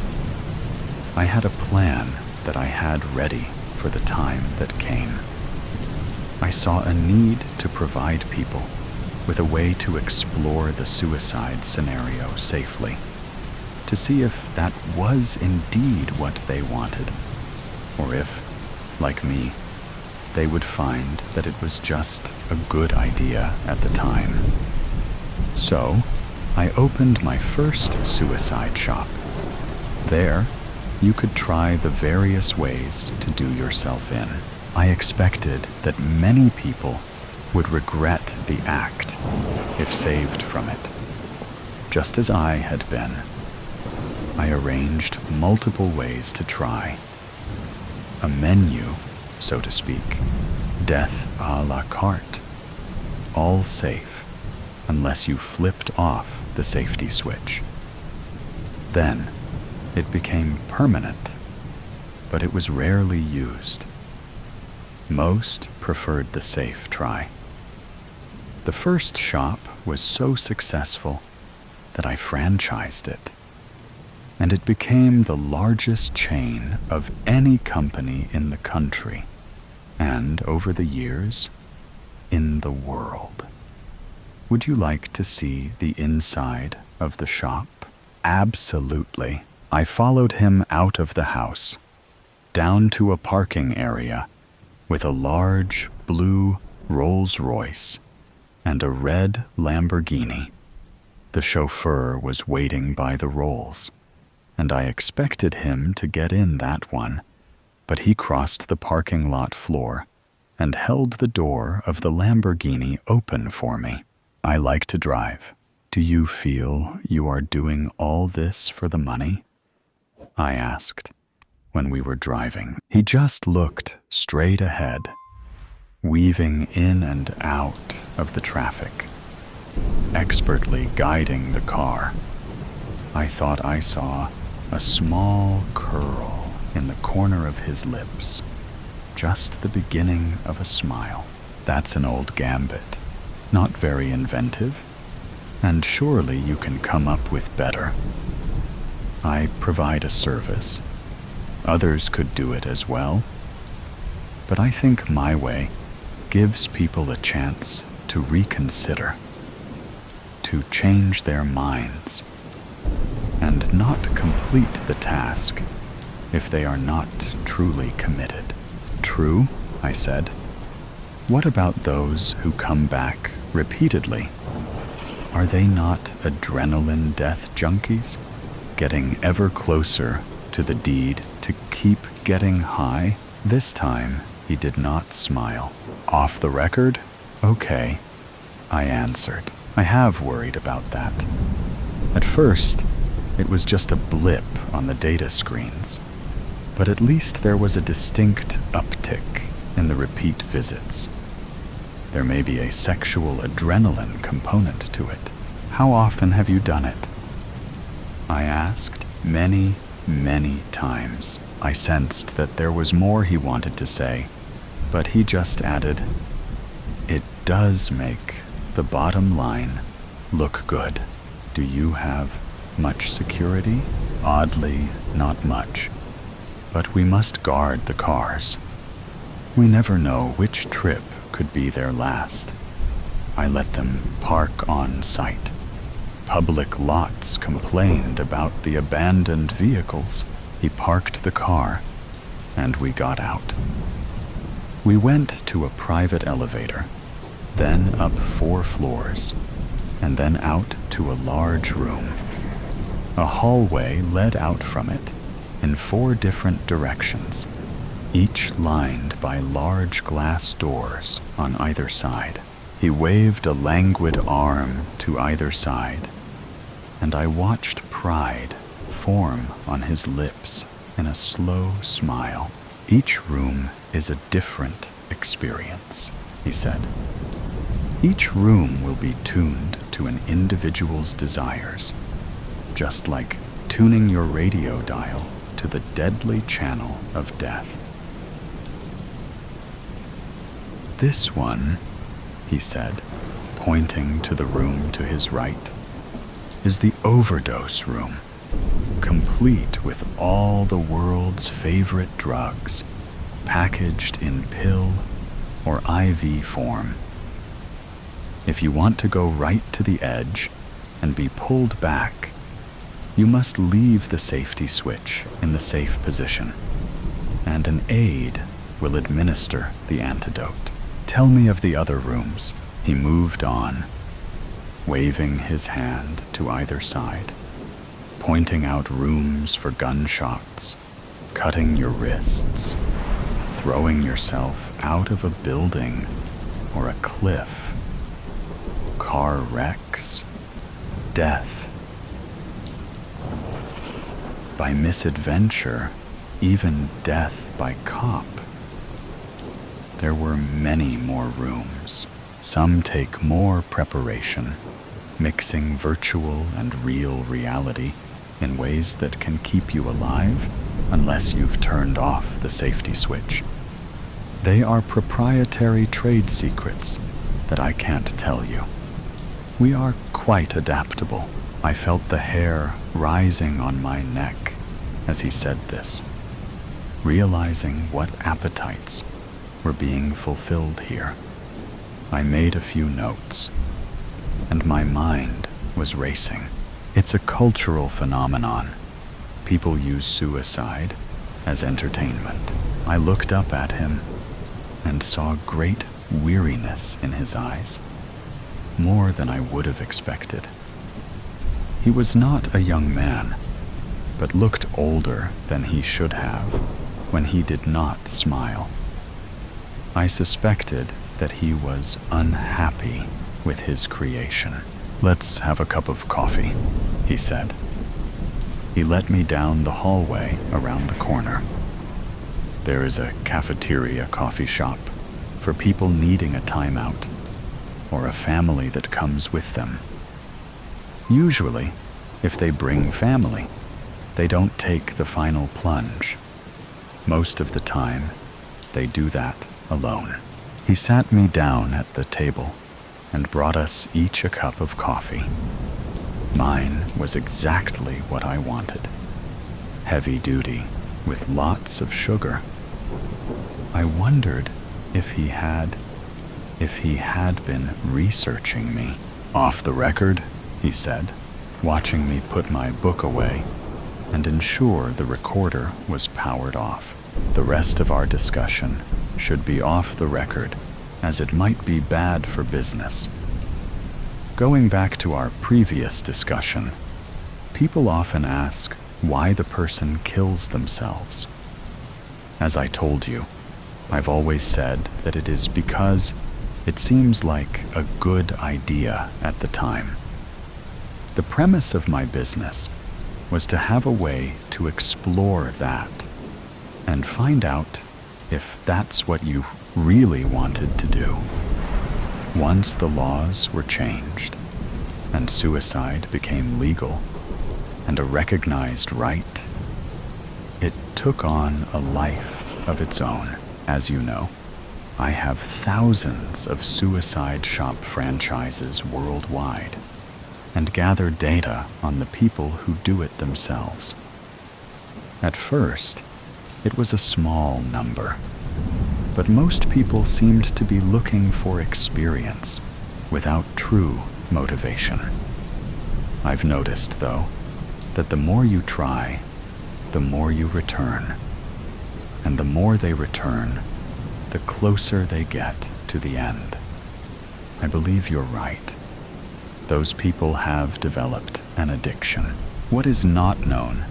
I had a plan that I had ready for the time that came. I saw a need to provide people with a way to explore the suicide scenario safely, to see if that was indeed what they wanted, or if, like me, they would find that it was just a good idea at the time. So, I opened my first suicide shop. There, you could try the various ways to do yourself in. I expected that many people would regret the act if saved from it, just as I had been. I arranged multiple ways to try. A menu, so to speak, death à la carte, all safe, unless you flipped off the safety switch. Then, it became permanent, but it was rarely used. Most preferred the safe try. The first shop was so successful that I franchised it, and it became the largest chain of any company in the country, and over the years, in the world. Would you like to see the inside of the shop? Absolutely. I followed him out of the house, down to a parking area with a large blue Rolls-Royce and a red Lamborghini. The chauffeur was waiting by the Rolls, and I expected him to get in that one, but he crossed the parking lot floor and held the door of the Lamborghini open for me. I like to drive. Do you feel you are doing all this for the money? I asked when we were driving. He just looked straight ahead, weaving in and out of the traffic, expertly guiding the car. I thought I saw a small curl in the corner of his lips, just the beginning of a smile. That's an old gambit, not very inventive, and surely you can come up with better. I provide a service. Others could do it as well, but I think my way gives people a chance to reconsider, to change their minds, and not complete the task if they are not truly committed. True, I said. What about those who come back repeatedly? Are they not adrenaline death junkies, getting ever closer to the deed to keep getting high? This time, he did not smile. Off the record? Okay, I answered. I have worried about that. At first, it was just a blip on the data screens, but at least there was a distinct uptick in the repeat visits. There may be a sexual adrenaline component to it. How often have you done it? I asked. Many, many times. I sensed that there was more he wanted to say, but he just added, "It does make the bottom line look good." Do you have much security? Oddly, not much. But we must guard the cars. We never know which trip could be their last. I let them park on site. Public lots complained about the abandoned vehicles. He parked the car, and we got out. We went to a private elevator, then up 4 floors, and then out to a large room. A hallway led out from it in 4 different directions, each lined by large glass doors on either side. He waved a languid arm to either side, and I watched pride form on his lips in a slow smile. Each room is a different experience, he said. Each room will be tuned to an individual's desires, just like tuning your radio dial to the deadly channel of death. This one, he said, pointing to the room to his right, is the overdose room, complete with all the world's favorite drugs, packaged in pill or IV form. If you want to go right to the edge and be pulled back, you must leave the safety switch in the safe position, and an aide will administer the antidote. Tell me of the other rooms. He moved on, waving his hand to either side, pointing out rooms for gunshots, cutting your wrists, throwing yourself out of a building or a cliff, car wrecks, death. By misadventure, even death by cop. There were many more rooms. Some take more preparation, mixing virtual and real reality in ways that can keep you alive unless you've turned off the safety switch. They are proprietary trade secrets that I can't tell you. We are quite adaptable. I felt the hair rising on my neck as he said this, realizing what appetites were being fulfilled here. I made a few notes, and my mind was racing. It's a cultural phenomenon. People use suicide as entertainment. I looked up at him and saw great weariness in his eyes, more than I would have expected. He was not a young man, but looked older than he should have when he did not smile. I suspected that he was unhappy with his creation. "Let's have a cup of coffee," he said. He led me down the hallway around the corner. There is a cafeteria coffee shop for people needing a timeout or a family that comes with them. Usually, if they bring family, they don't take the final plunge. Most of the time, they do that alone. He sat me down at the table and brought us each a cup of coffee. Mine was exactly what I wanted. Heavy duty, with lots of sugar. I wondered if he had been researching me. "Off the record," he said, watching me put my book away and ensure the recorder was powered off. The rest of our discussion should be off the record, as it might be bad for business. Going back to our previous discussion, people often ask why the person kills themselves. As I told you, I've always said that it is because it seems like a good idea at the time. The premise of my business was to have a way to explore that and find out if that's what you really wanted to do. Once the laws were changed and suicide became legal and a recognized right, it took on a life of its own. As you know, I have thousands of suicide shop franchises worldwide and gather data on the people who do it themselves. At first, it was a small number, but most people seemed to be looking for experience without true motivation. I've noticed, though, that the more you try, the more you return. And the more they return, the closer they get to the end. I believe you're right. Those people have developed an addiction. What is not known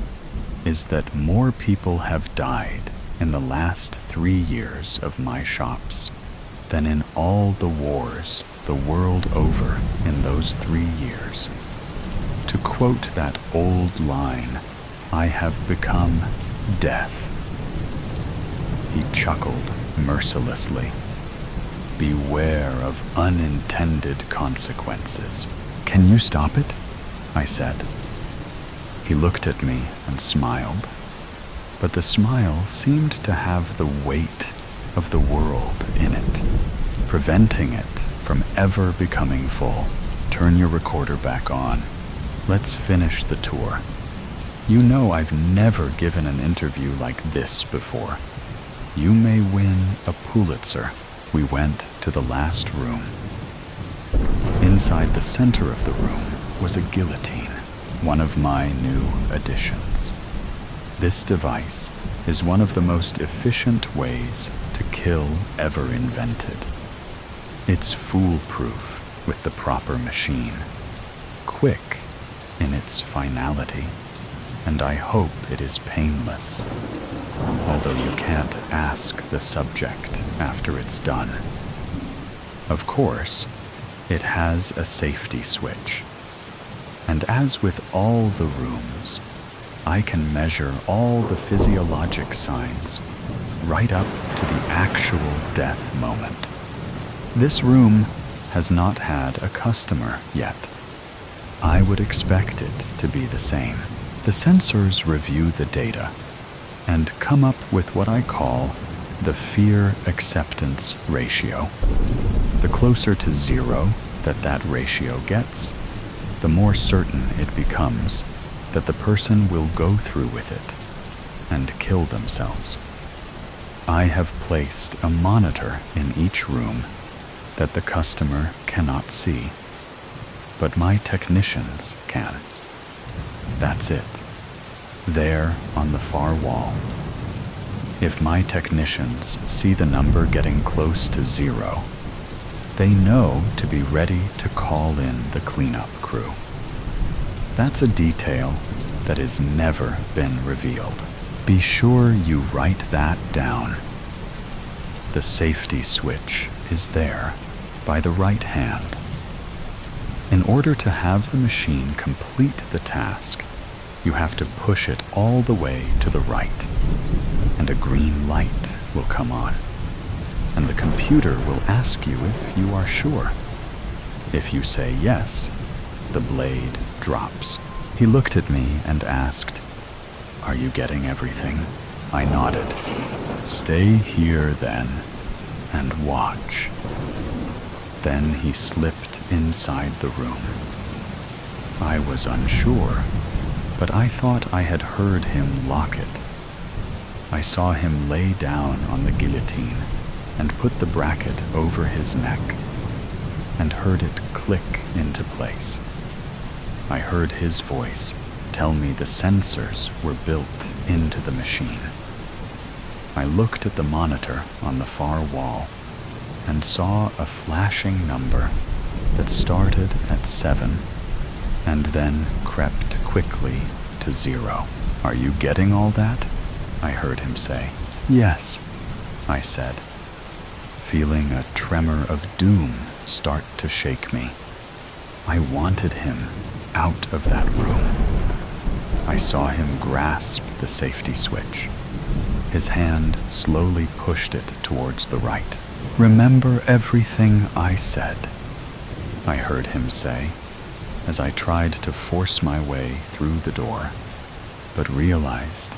is that more people have died in the last 3 years of my shops than in all the wars the world over in those 3 years. To quote that old line, I have become death. He chuckled mercilessly. Beware of unintended consequences. "Can you stop it?" I said. He looked at me and smiled, but the smile seemed to have the weight of the world in it, preventing it from ever becoming full. "Turn your recorder back on. Let's finish the tour. You know I've never given an interview like this before. You may win a Pulitzer." We went to the last room. Inside the center of the room was a guillotine, one of my new additions. This device is one of the most efficient ways to kill ever invented. It's foolproof with the proper machine, quick in its finality, and I hope it is painless, although you can't ask the subject after it's done. Of course, it has a safety switch, and as with all the rooms, I can measure all the physiologic signs right up to the actual death moment. This room has not had a customer yet. I would expect it to be the same. The sensors review the data and come up with what I call the fear acceptance ratio. The closer to 0 that ratio gets, the more certain it becomes that the person will go through with it and kill themselves. I have placed a monitor in each room that the customer cannot see, but my technicians can. That's it, there on the far wall. If my technicians see the number getting close to 0, they know to be ready to call in the cleanup crew. That's a detail that has never been revealed. Be sure you write that down. The safety switch is there by the right hand. In order to have the machine complete the task, you have to push it all the way to the right, and a green light will come on, and the computer will ask you if you are sure. If you say yes, the blade drops. He looked at me and asked, "Are you getting everything?" I nodded. "Stay here then, and watch." Then he slipped inside the room. I was unsure, but I thought I had heard him lock it. I saw him lay down on the guillotine and put the bracket over his neck, and heard it click into place. I heard his voice tell me the sensors were built into the machine. I looked at the monitor on the far wall and saw a flashing number that started at 7 and then crept quickly to 0. "Are you getting all that?" I heard him say. "Yes," I said, feeling a tremor of doom start to shake me. I wanted him out of that room. I saw him grasp the safety switch. His hand slowly pushed it towards the right. "Remember everything I said," I heard him say, as I tried to force my way through the door, but realized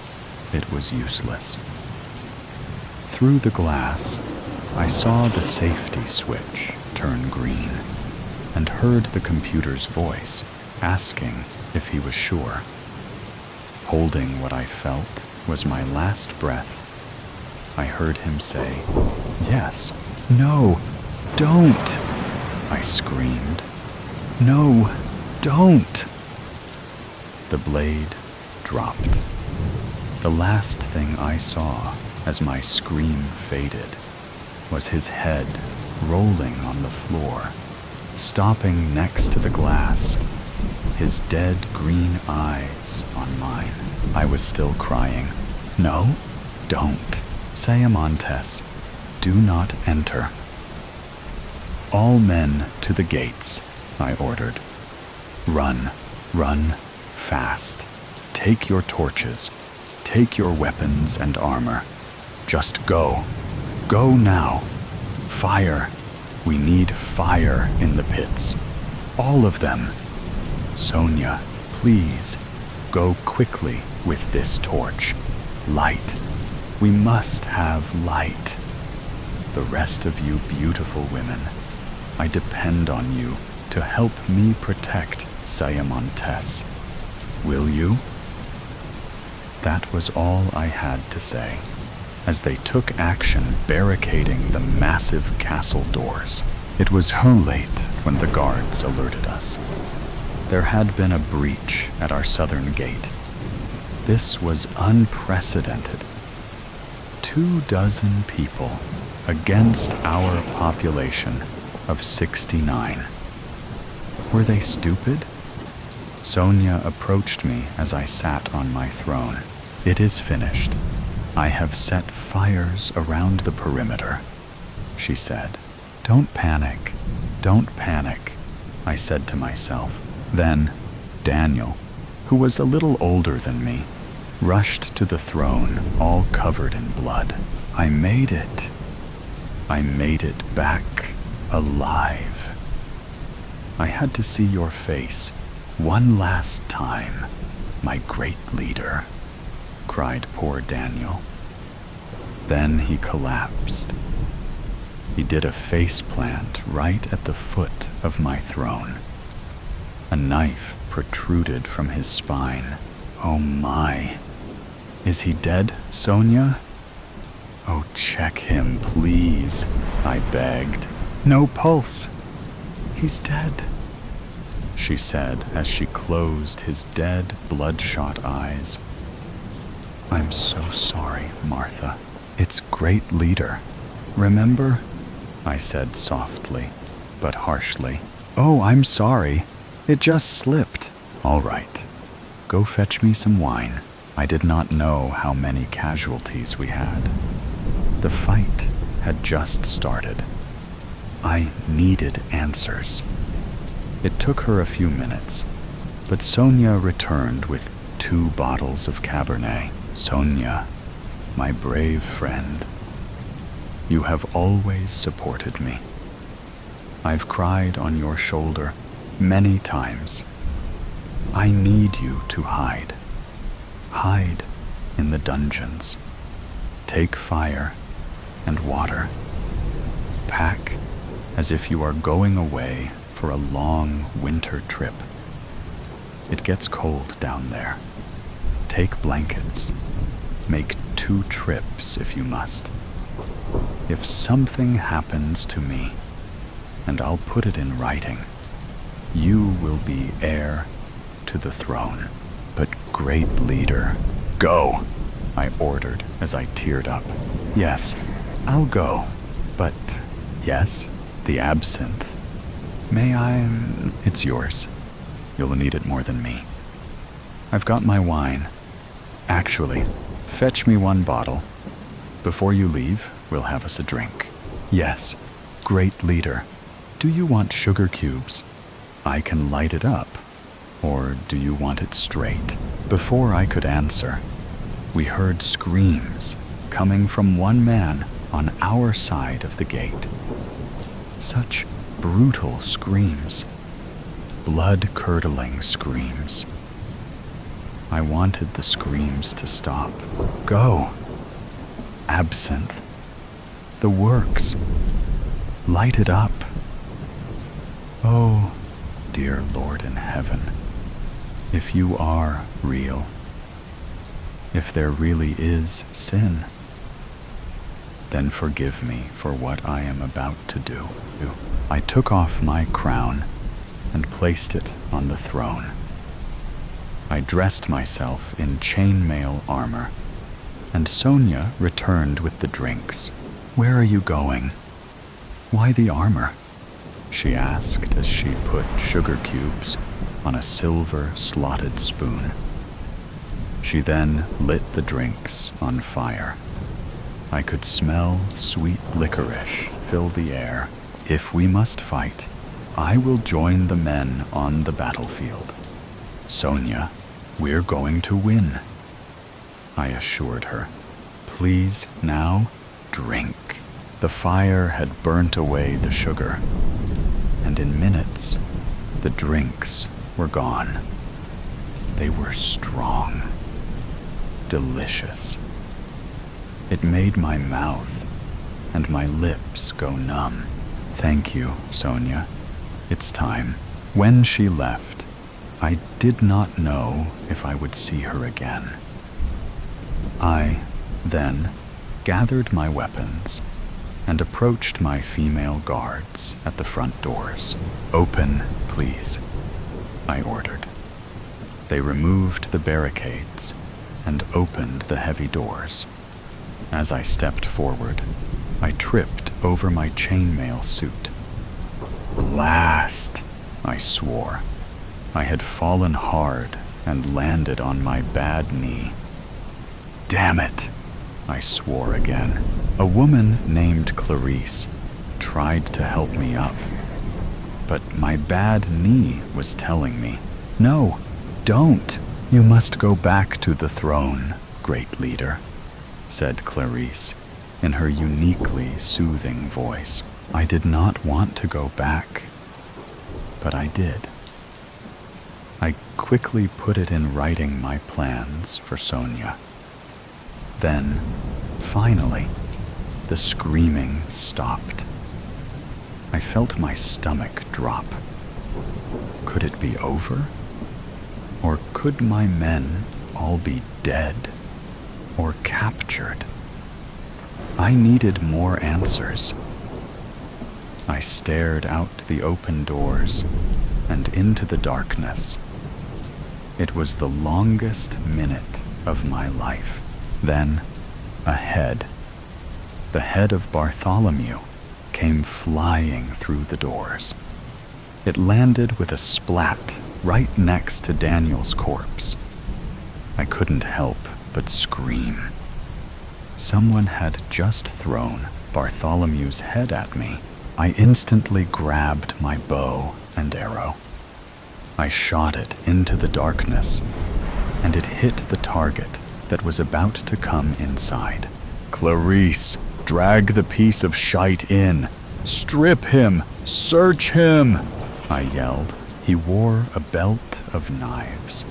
it was useless. Through the glass, I saw the safety switch turn green and heard the computer's voice asking if he was sure. Holding what I felt was my last breath, I heard him say, "Yes." "No, don't!" I screamed. "No, don't!" The blade dropped. The last thing I saw as my scream faded was his head rolling on the floor, stopping next to the glass, his dead green eyes on mine. I was still crying. "No, don't. Sayamontes, do not enter." "All men to the gates," I ordered. "Run, run, fast. Take your torches. Take your weapons and armor. Just go. Go now. Fire. We need fire in the pits. All of them. Sonia, please, go quickly with this torch. Light. We must have light. The rest of you beautiful women, I depend on you to help me protect Sayamontes. Will you?" That was all I had to say, as they took action barricading the massive castle doors. It was too late when the guards alerted us. There had been a breach at our southern gate. This was unprecedented. 24 people against our population of 69. Were they stupid? Sonia approached me as I sat on my throne. "It is finished. I have set fires around the perimeter," she said. "Don't panic. Don't panic," I said to myself. Then Daniel, who was a little older than me, rushed to the throne, all covered in blood. "I made it. I made it back alive." I had to see your face one last time, my great leader, cried poor Daniel. Then he collapsed. He did a face plant right at the foot of my throne. A knife protruded from his spine. Oh my. Is he dead, Sonia? Oh, check him, please, I begged. No pulse. He's dead, she said as she closed his dead, bloodshot eyes. I'm so sorry, Martha. It's great leader. Remember? I said softly, but harshly. Oh, I'm sorry. It just slipped. All right. Go fetch me some wine. I did not know how many casualties we had. The fight had just started. I needed answers. It took her a few minutes, but Sonia returned with 2 bottles of Cabernet. Sonia, my brave friend, you have always supported me. I've cried on your shoulder many times. I need you to hide. Hide in the dungeons. Take fire and water. Pack as if you are going away for a long winter trip. It gets cold down there. Take blankets. Make 2 trips if you must. If something happens to me, and I'll put it in writing, you will be heir to the throne. But great leader, go, I ordered as I teared up. Yes, I'll go, but yes, the absinthe. May I? It's yours. You'll need it more than me. I've got my wine. Actually, fetch me 1 bottle. Before you leave, we'll have us a drink. Yes, great leader. Do you want sugar cubes? I can light it up. Or do you want it straight? Before I could answer, we heard screams coming from one man on our side of the gate. Such brutal screams. Blood-curdling screams. I wanted the screams to stop. Go. Absinthe. The works. Light it up. Oh, dear Lord in heaven, if you are real, if there really is sin, then forgive me for what I am about to do. I took off my crown and placed it on the throne. I dressed myself in chainmail armor, and Sonia returned with the drinks. Where are you going? Why the armor? She asked as she put sugar cubes on a silver slotted spoon. She then lit the drinks on fire. I could smell sweet licorice fill the air. If we must fight, I will join the men on the battlefield. Sonia, we're going to win, I assured her. Please now drink. The fire had burnt away the sugar, and in minutes, the drinks were gone. They were strong, delicious. It made my mouth and my lips go numb. Thank you, Sonia. It's time. When she left, I did not know if I would see her again. I then gathered my weapons and approached my female guards at the front doors. Open, please, I ordered. They removed the barricades and opened the heavy doors. As I stepped forward, I tripped over my chainmail suit. Blast, I swore. I had fallen hard and landed on my bad knee. Damn it, I swore again. A woman named Clarice tried to help me up, but my bad knee was telling me, no, don't. You must go back to the throne, great leader, said Clarice in her uniquely soothing voice. I did not want to go back. but I did. I quickly put it in writing my plans for Sonia. Then, finally, the screaming stopped. I felt my stomach drop. Could it be over? Or could my men all be dead or captured? I needed more answers. I stared out the open doors and into the darkness. It was the longest minute of my life. Then, ahead, the head of Bartholomew came flying through the doors. It landed with a splat right next to Daniel's corpse. I couldn't help but scream. Someone had just thrown Bartholomew's head at me. I instantly grabbed my bow and arrow. I shot it into the darkness, and it hit the target that was about to come inside. "Clarice, drag the piece of shite in. Strip him! Search him!" I yelled. He wore a belt of knives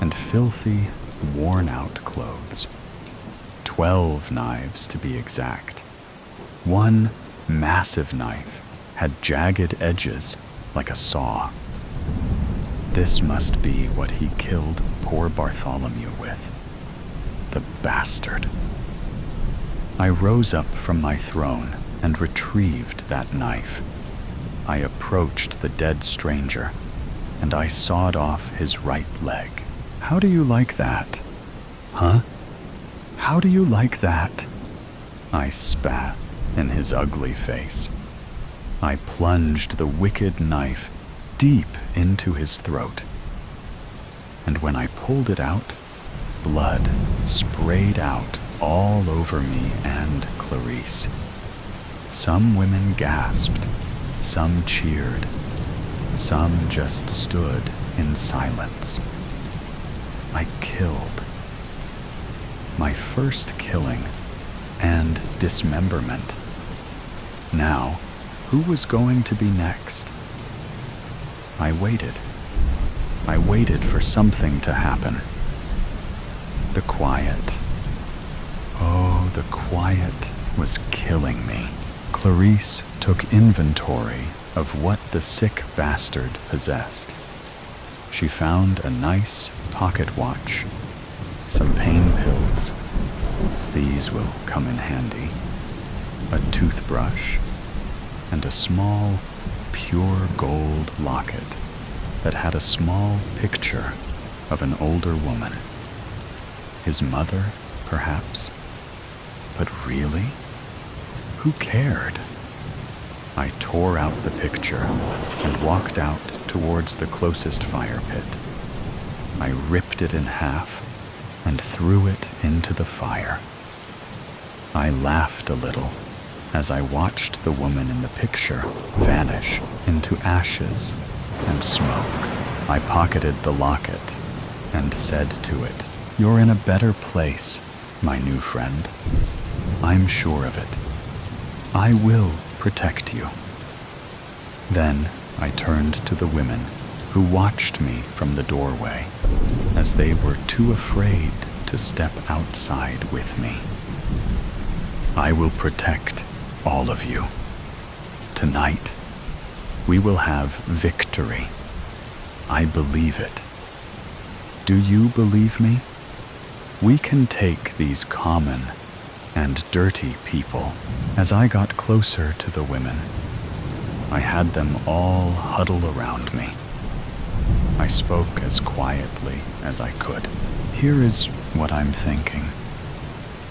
and filthy, worn-out clothes. 12 knives, to be exact. One massive knife had jagged edges like a saw. This must be what he killed poor Bartholomew with. The bastard. I rose up from my throne and retrieved that knife. I approached the dead stranger, and I sawed off his right leg. "How do you like that? Huh? How do you like that?" I spat in his ugly face. I plunged the wicked knife deep into his throat, and when I pulled it out, blood sprayed out all over me and Clarice. Some women gasped, some cheered, some just stood in silence. I killed. My first killing and dismemberment. Now, who was going to be next? I waited. I waited for something to happen. The quiet. Oh, the quiet was killing me. Clarice took inventory of what the sick bastard possessed. She found a nice pocket watch, some pain pills. These will come in handy. A toothbrush, and a small, pure gold locket that had a small picture of an older woman. His mother, perhaps? But really? Who cared? I tore out the picture and walked out towards the closest fire pit. I ripped it in half and threw it into the fire. I laughed a little as I watched the woman in the picture vanish into ashes and smoke. I pocketed the locket and said to it, "You're in a better place, my new friend. I'm sure of it. I will protect you." Then I turned to the women who watched me from the doorway, as they were too afraid to step outside with me. "I will protect all of you. Tonight, we will have victory. I believe it. Do you believe me? We can take these common and dirty people." As I got closer to the women, I had them all huddle around me. I spoke as quietly as I could. "Here is what I'm thinking.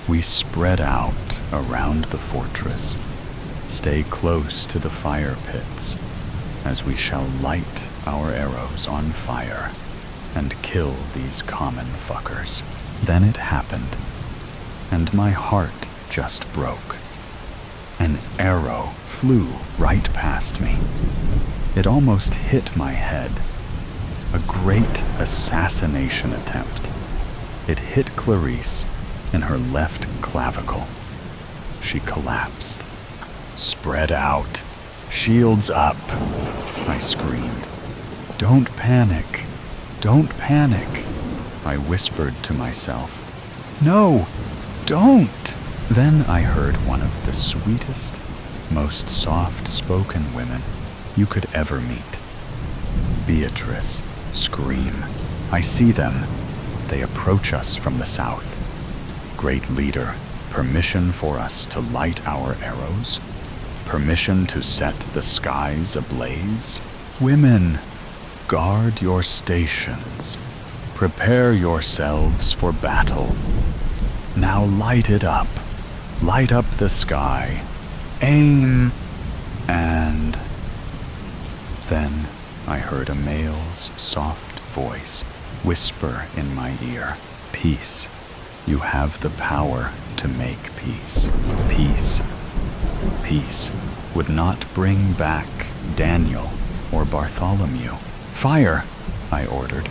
We spread out around the fortress, stay close to the fire pits, as we shall light our arrows on fire and kill these common fuckers." Then it happened, and my heart just broke. An arrow flew right past me. It almost hit my head. A great assassination attempt. It hit Clarice in her left clavicle. She collapsed. "Spread out," Shields up, I screamed. Don't panic. Don't panic, I whispered to myself. No, don't! Then I heard one of the sweetest, most soft-spoken women you could ever meet. Beatrice, scream. I see them. They approach us from the south. Great leader, permission for us to light our arrows? Permission to set the skies ablaze? Women, guard your stations. Prepare yourselves for battle. Now light it up. Light up the sky. Aim. And then I heard a male's soft voice whisper in my ear, peace. You have the power to make peace. Peace. Peace would not bring back Daniel or Bartholomew. Fire, I ordered,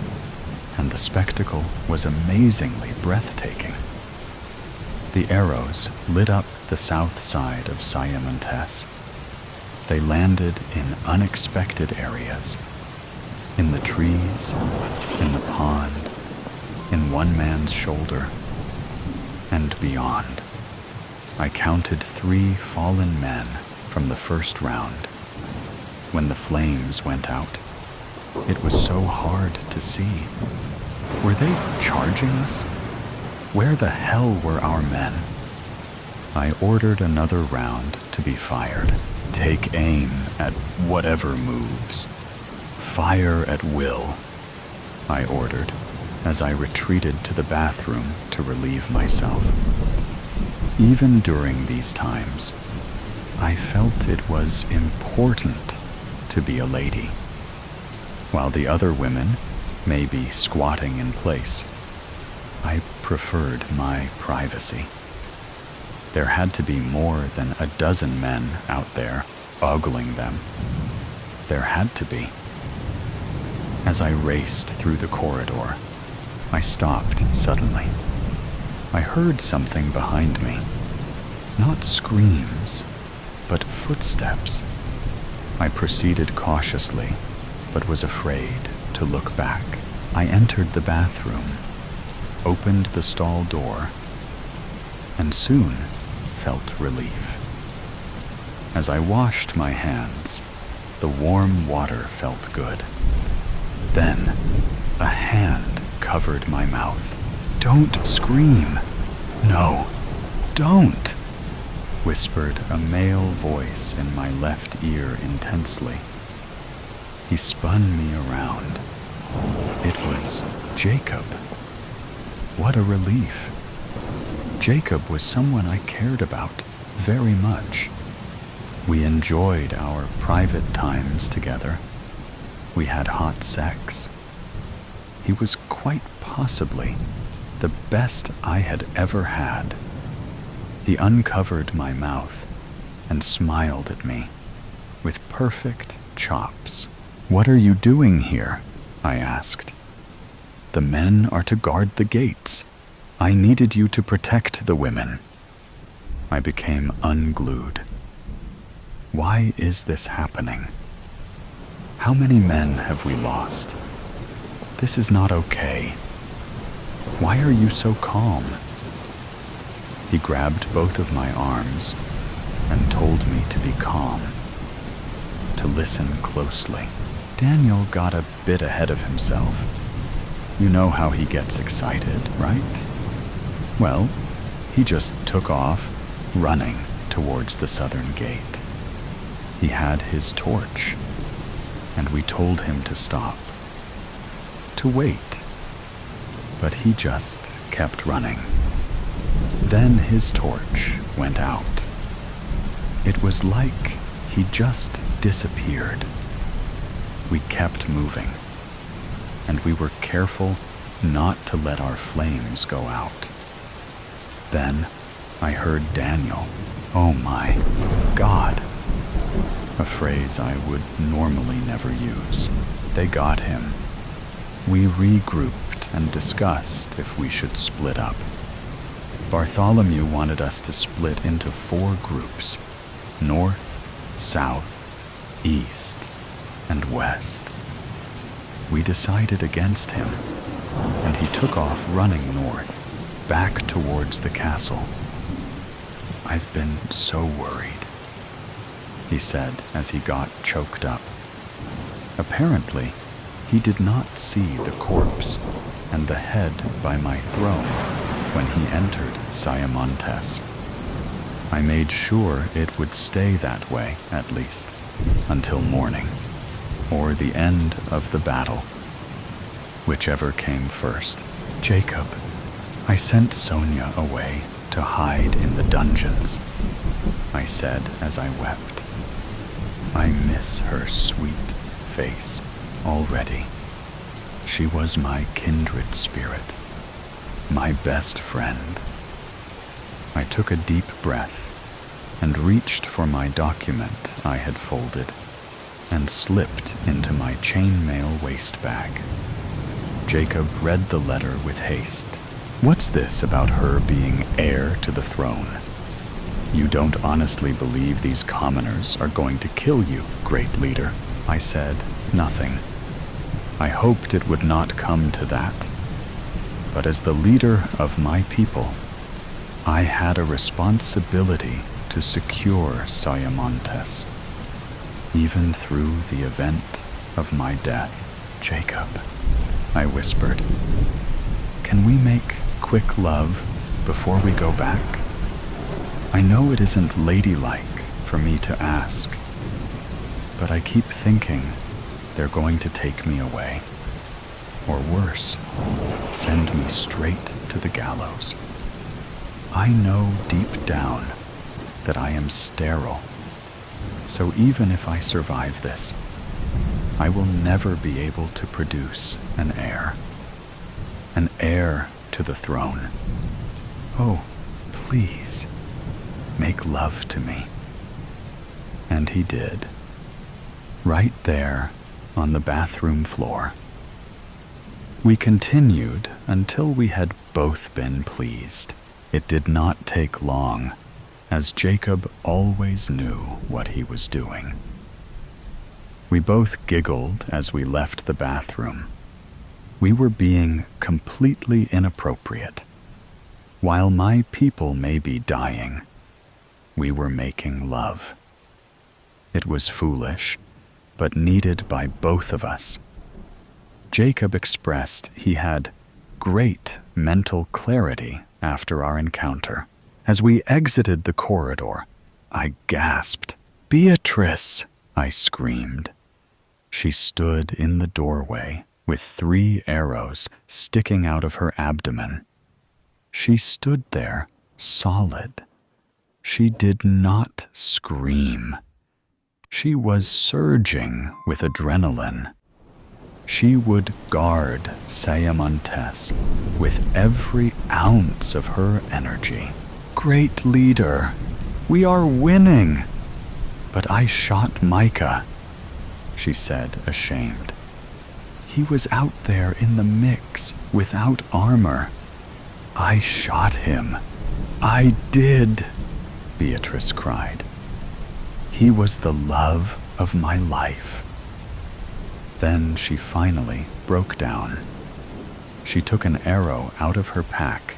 and the spectacle was amazingly breathtaking. The arrows lit up the south side of Siamontes. They landed in unexpected areas. In the trees, in the pond, in one man's shoulder, and beyond. I counted 3 fallen men from the first round. When the flames went out, it was so hard to see. Were they charging us? Where the hell were our men? I ordered another round to be fired. Take aim at whatever moves. Fire at will, I ordered as I retreated to the bathroom to relieve myself. Even during these times, I felt it was important to be a lady. While the other women may be squatting in place, I preferred my privacy. There had to be more than a dozen men out there ogling them. There had to be. As I raced through the corridor, I stopped suddenly. I heard something behind me. Not screams, but footsteps. I proceeded cautiously, but was afraid to look back. I entered the bathroom, opened the stall door, and soon felt relief. As I washed my hands, the warm water felt good. Then, a hand covered my mouth. Don't scream. No, don't, whispered a male voice in my left ear intensely. He spun me around. It was Jacob. What a relief. Jacob was someone I cared about very much. We enjoyed our private times together. We had hot sex. He was quite possibly the best I had ever had. He uncovered my mouth and smiled at me with perfect chops. What are you doing here? I asked. The men are to guard the gates. I needed you to protect the women. I became unglued. Why is this happening? How many men have we lost? This is not okay. Why are you so calm? He grabbed both of my arms and told me to be calm, to listen closely. Daniel got a bit ahead of himself. You know how he gets excited, right? Well, he just took off, running towards the southern gate. He had his torch, and we told him to stop, to wait, but he just kept running. Then his torch went out. It was like he just disappeared. We kept moving, and we were careful not to let our flames go out. Then I heard Daniel. Oh my God. A phrase I would normally never use. They got him. We regrouped and discussed if we should split up. Bartholomew wanted us to split into 4 groups: north, south, east and west. We decided against him, and he took off running north, back towards the castle. "I've been so worried," he said as he got choked up. Apparently, he did not see the corpse and the head by my throne when he entered Siamontes. I made sure it would stay that way, at least, until morning, or the end of the battle. Whichever came first. "Jacob, I sent Sonia away to hide in the dungeons," I said as I wept. "I miss her sweet face already. She was my kindred spirit, my best friend." I took a deep breath and reached for my document I had folded and slipped into my chainmail waist bag. Jacob read the letter with haste. "What's this about her being heir to the throne? You don't honestly believe these commoners are going to kill you, great leader?" I said nothing. I hoped it would not come to that. But as the leader of my people, I had a responsibility to secure Siamontes, even through the event of my death. "Jacob," I whispered, "can we make quick love before we go back? I know it isn't ladylike for me to ask, but I keep thinking they're going to take me away, or worse, send me straight to the gallows. I know deep down that I am sterile, so even if I survive this, I will never be able to produce an heir to the throne. Oh, please, make love to me." And he did, right there on the bathroom floor. We continued until we had both been pleased. It did not take long, as Jacob always knew what he was doing. We both giggled as we left the bathroom. We were being completely inappropriate. While my people may be dying, we were making love. It was foolish, but needed by both of us. Jacob expressed he had great mental clarity after our encounter. As we exited the corridor, I gasped. "Beatrice!" I screamed. She stood in the doorway with 3 arrows sticking out of her abdomen. She stood there, solid. She did not scream. She was surging with adrenaline. She would guard Siamontes with every ounce of her energy. "Great leader, we are winning!" "But I shot Micah," she said, ashamed. "He was out there in the mix without armor. I shot him. I did," Beatrice cried. "He was the love of my life." Then she finally broke down. She took an arrow out of her pack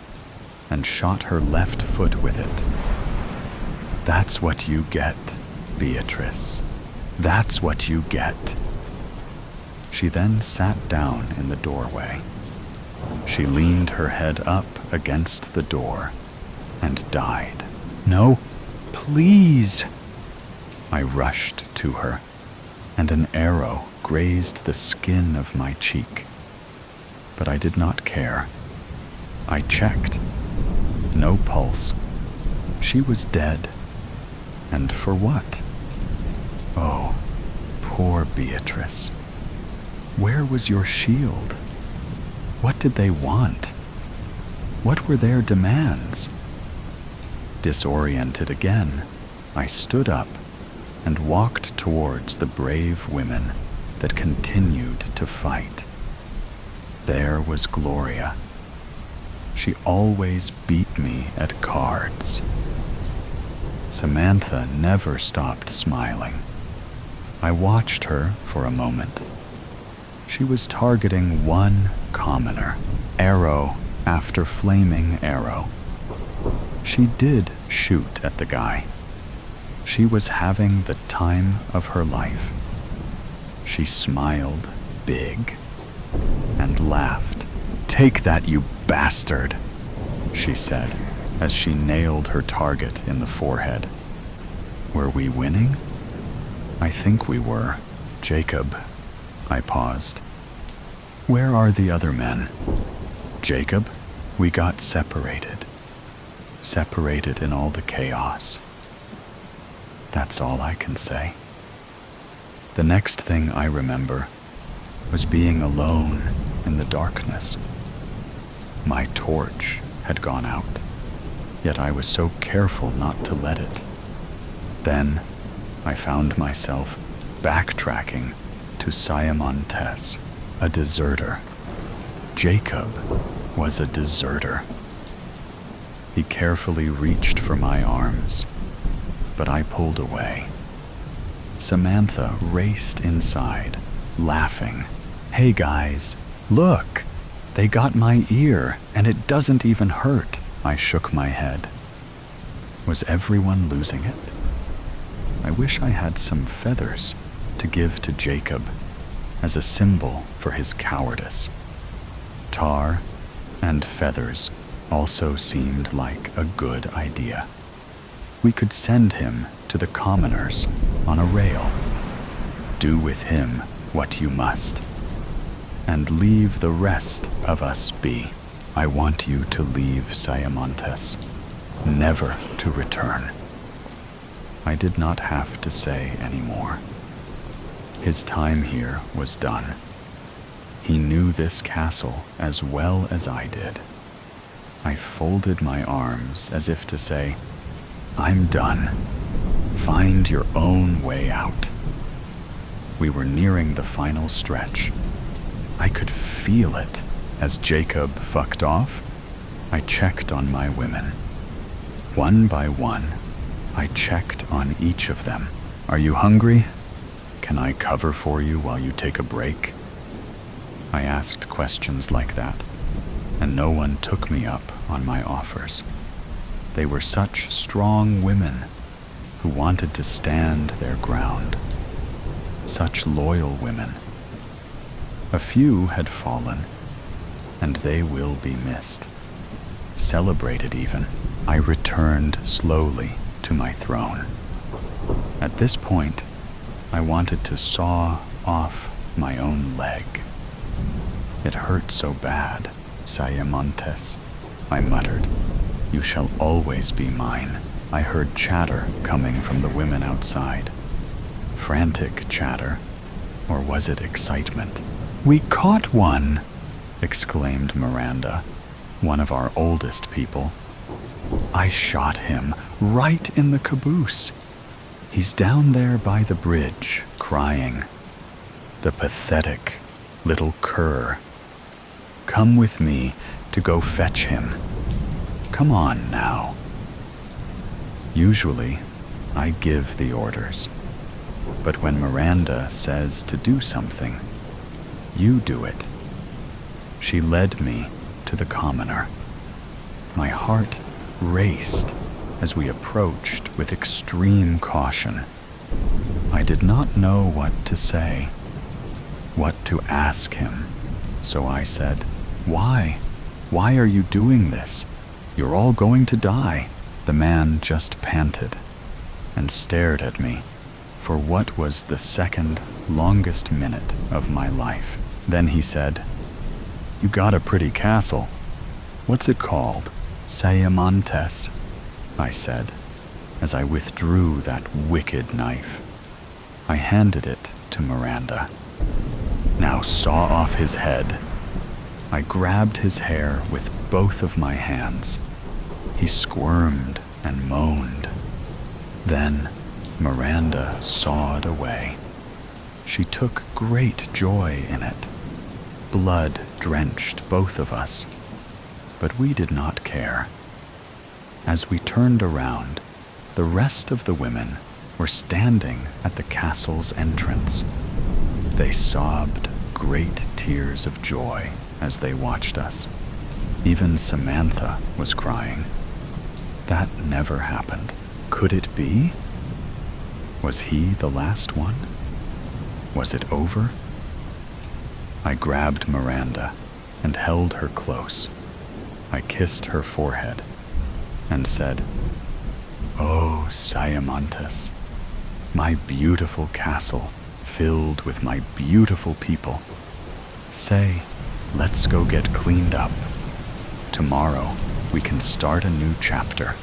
and shot her left foot with it. "That's what you get, Beatrice. That's what you get." She then sat down in the doorway. She leaned her head up against the door and died. "No, please!" I rushed to her, and an arrow grazed the skin of my cheek. But I did not care. I checked. No pulse. She was dead. And for what? Oh, poor Beatrice. Where was your shield? What did they want? What were their demands? Disoriented again, I stood up and walked towards the brave women that continued to fight. There was Gloria. She always beat me at cards. Samantha never stopped smiling. I watched her for a moment. She was targeting one commoner, arrow after flaming arrow. She did shoot at the guy. She was having the time of her life. She smiled big and laughed. "Take that, you bastard," she said as she nailed her target in the forehead. Were we winning? I think we were. Jacob. I paused. Where are the other men? Jacob, we got separated. Separated in all the chaos. That's all I can say. The next thing I remember was being alone in the darkness. My torch had gone out, yet I was so careful not to let it. Then I found myself backtracking to Siamontes, a deserter. Jacob was a deserter. He carefully reached for my arms, but I pulled away. Samantha raced inside, laughing. "Hey guys, look! They got my ear, and it doesn't even hurt." I shook my head. Was everyone losing it? I wish I had some feathers to give to Jacob as a symbol for his cowardice. Tar and feathers also seemed like a good idea. We could send him to the commoners on a rail. Do with him what you must, and leave the rest of us be. I want you to leave Siamontes, never to return. I did not have to say any more. His time here was done. He knew this castle as well as I did. I folded my arms as if to say, "I'm done. Find your own way out." We were nearing the final stretch. I could feel it. As Jacob fucked off, I checked on my women. One by one, I checked on each of them. "Are you hungry? Can I cover for you while you take a break?" I asked questions like that, and no one took me up on my offers. They were such strong women who wanted to stand their ground. Such loyal women. A few had fallen, and they will be missed. Celebrated even. I returned slowly to my throne. At this point, I wanted to saw off my own leg. It hurt so bad. "Siamontes," I muttered. "You shall always be mine." I heard chatter coming from the women outside. Frantic chatter, or was it excitement? "We caught one!" exclaimed Miranda, one of our oldest people. "I shot him right in the caboose. He's down there by the bridge, crying. The pathetic little cur. Come with me to go fetch him. Come on now." Usually, I give the orders, but when Miranda says to do something, you do it. She led me to the commoner. My heart raced as we approached with extreme caution. I did not know what to say, what to ask him, so I said, "Why? Why are you doing this? You're all going to die." The man just panted and stared at me for what was the second longest minute of my life. Then he said, "You got a pretty castle. What's it called?" "Siamontes," I said, as I withdrew that wicked knife. I handed it to Miranda. "Now saw off his head." I grabbed his hair with both of my hands. He squirmed and moaned. Then Miranda sawed away. She took great joy in it. Blood drenched both of us, but we did not care. As we turned around, the rest of the women were standing at the castle's entrance. They sobbed great tears of joy as they watched us. Even Samantha was crying. That never happened. Could it be? Was he the last one? Was it over? I grabbed Miranda and held her close. I kissed her forehead and said, "Oh, Siamantis, my beautiful castle filled with my beautiful people. Say, let's go get cleaned up. Tomorrow we can start a new chapter.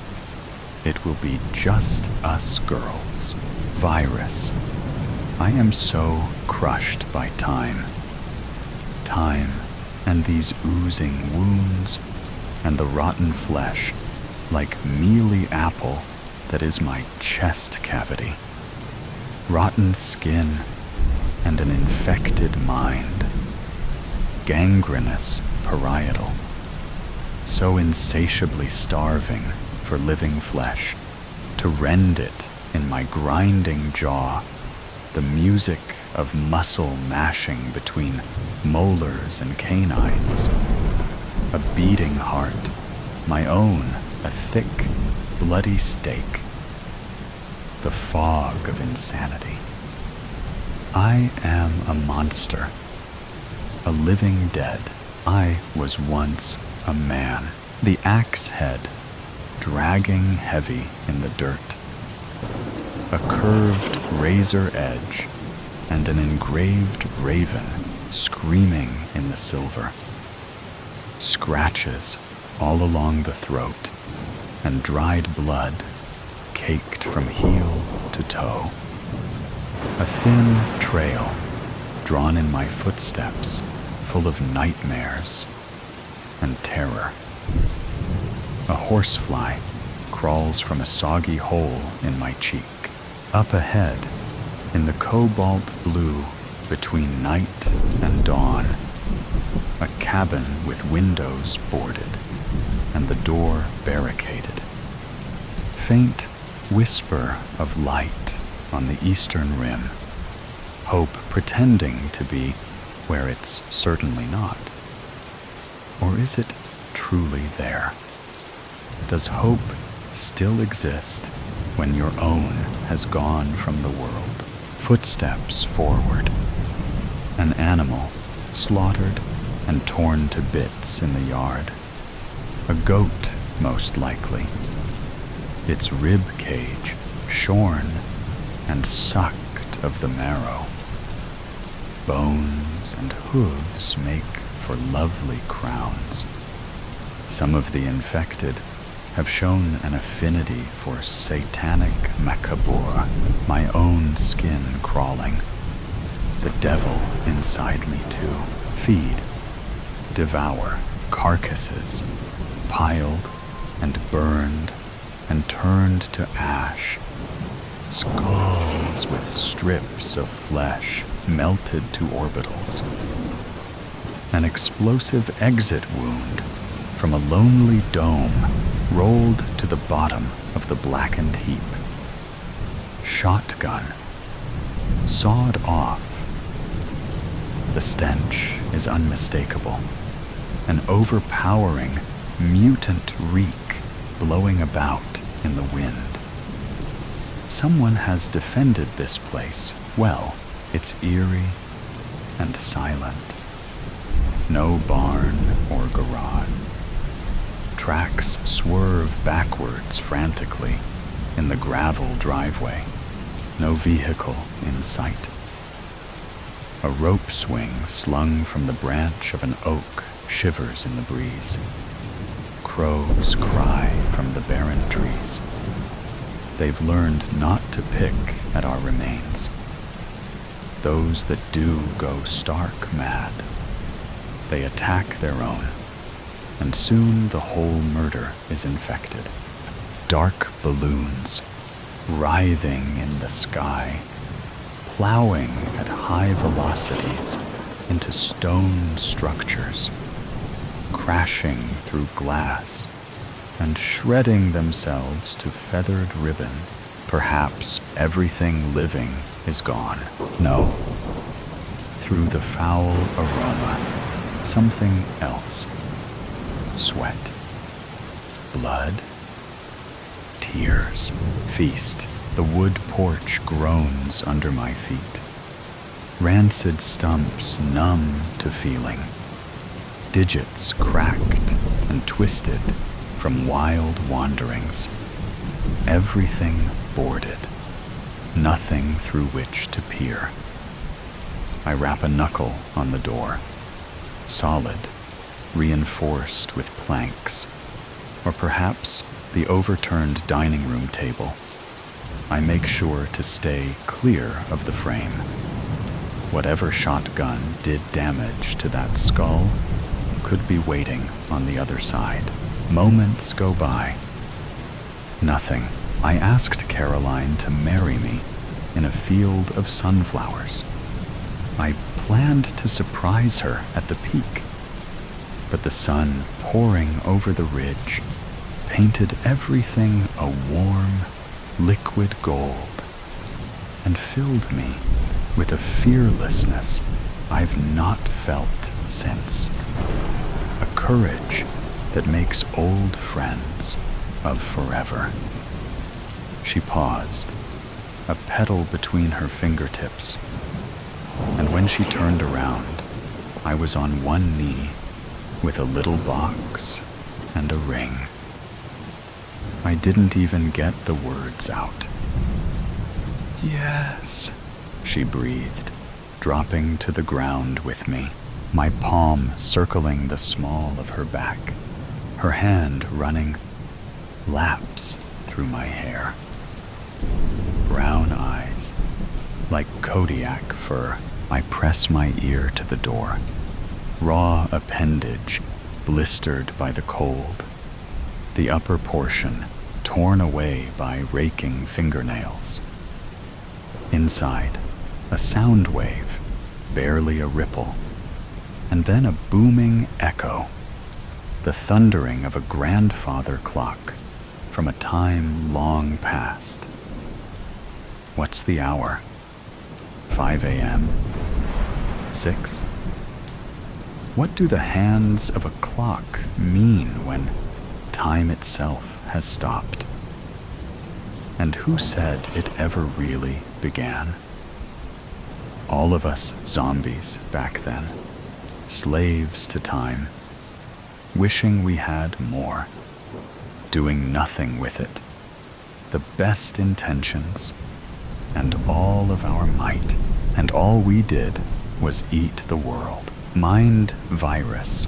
It will be just us girls. Virus, I am so crushed by time. Time and these oozing wounds and the rotten flesh like mealy apple that is my chest cavity. Rotten skin and an infected mind. Gangrenous parietal. So insatiably starving for living flesh, to rend it in my grinding jaw, the music of muscle mashing between molars and canines. A beating heart, my own, a thick, bloody steak. The fog of insanity. I am a monster, a living dead. I was once a man, the axe head, dragging heavy in the dirt. A curved razor edge and an engraved raven screaming in the silver. Scratches all along the throat and dried blood caked from heel to toe. A thin trail drawn in my footsteps full of nightmares and terror. A horsefly crawls from a soggy hole in my cheek. Up ahead, in the cobalt blue between night and dawn, a cabin with windows boarded and the door barricaded. Faint whisper of light on the eastern rim, hope pretending to be where it's certainly not. Or is it truly there? Does hope still exist when your own has gone from the world? Footsteps forward. An animal slaughtered and torn to bits in the yard. A goat, most likely. Its rib cage shorn and sucked of the marrow. Bones and hooves make for lovely crowns. Some of the infected have shown an affinity for satanic macabre, my own skin crawling. The devil inside me too. Feed, devour carcasses, piled and burned and turned to ash. Skulls with strips of flesh melted to orbitals. An explosive exit wound from a lonely dome rolled to the bottom of the blackened heap. Shotgun, sawed off. The stench is unmistakable, an overpowering, mutant reek blowing about in the wind. Someone has defended this place well. It's eerie and silent. No barn or garage. Tracks swerve backwards frantically in the gravel driveway. No vehicle in sight. A rope swing slung from the branch of an oak shivers in the breeze. Crows cry from the barren trees. They've learned not to pick at our remains. Those that do go stark mad. They attack their own, and soon the whole murder is infected. Dark balloons, writhing in the sky, plowing at high velocities into stone structures, crashing through glass and shredding themselves to feathered ribbon, Perhaps everything living is gone. No. Through the foul aroma, something else. Sweat. Blood. Tears. Feast. The wood porch groans under my feet. Rancid stumps numb to feeling. Digits cracked and twisted from wild wanderings. Everything boarded. Nothing through which to peer. I rap a knuckle on the door. Solid, reinforced with planks. Or perhaps the overturned dining room table. I make sure to stay clear of the frame. Whatever shotgun did damage to that skull could be waiting on the other side. Moments go by. Nothing. I asked Caroline to marry me in a field of sunflowers. I planned to surprise her at the peak, but the sun pouring over the ridge painted everything a warm, liquid gold and filled me with a fearlessness I've not felt since. A courage that makes old friends of forever. She paused, a petal between her fingertips, and when she turned around, I was on one knee with a little box and a ring. I didn't even get the words out. "Yes," she breathed, dropping to the ground with me, my palm circling the small of her back, her hand running laps through my hair. Brown eyes, like Kodiak fur. I press my ear to the door, raw appendage blistered by the cold, the upper portion torn away by raking fingernails. Inside, a sound wave, barely a ripple, and then a booming echo, the thundering of a grandfather clock from a time long past. What's the hour? 5 a.m.? 6? What do the hands of a clock mean when time itself has stopped? And who said it ever really began? All of us zombies back then, slaves to time, wishing we had more, doing nothing with it, the best intentions, and all of our might, and all we did was eat the world. Mind virus,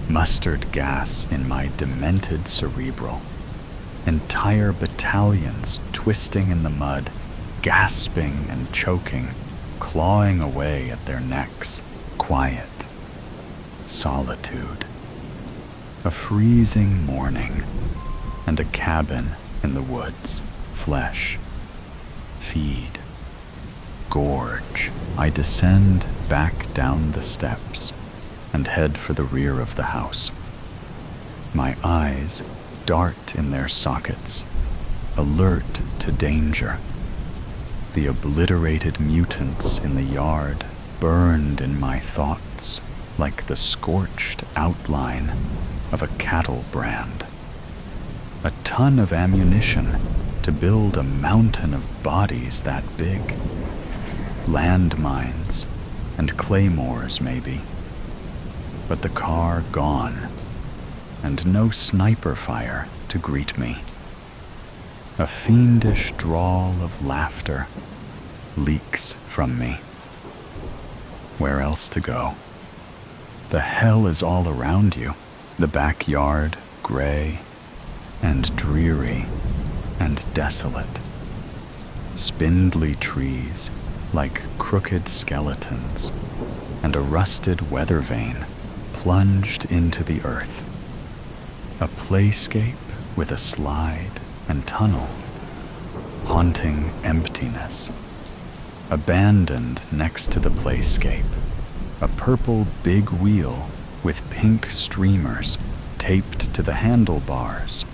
mustard gas in my demented cerebral, entire battalions twisting in the mud, gasping and choking, clawing away at their necks. Quiet, solitude, a freezing morning, and a cabin in the woods. Flesh, feed, gorge. I descend back down the steps and head for the rear of the house. My eyes dart in their sockets, alert to danger. The obliterated mutants in the yard burned in my thoughts like the scorched outline of a cattle brand. A ton of ammunition to build a mountain of bodies that big. Landmines and claymores, maybe. But the car gone, and no sniper fire to greet me. A fiendish drawl of laughter leaks from me. Where else to go? The hell is all around you. The backyard, gray and dreary and desolate. Spindly trees like crooked skeletons, and a rusted weather vane plunged into the earth. A playscape with a slide and tunnel. Haunting emptiness. Abandoned next to the playscape. A purple big wheel with pink streamers taped to the handlebars,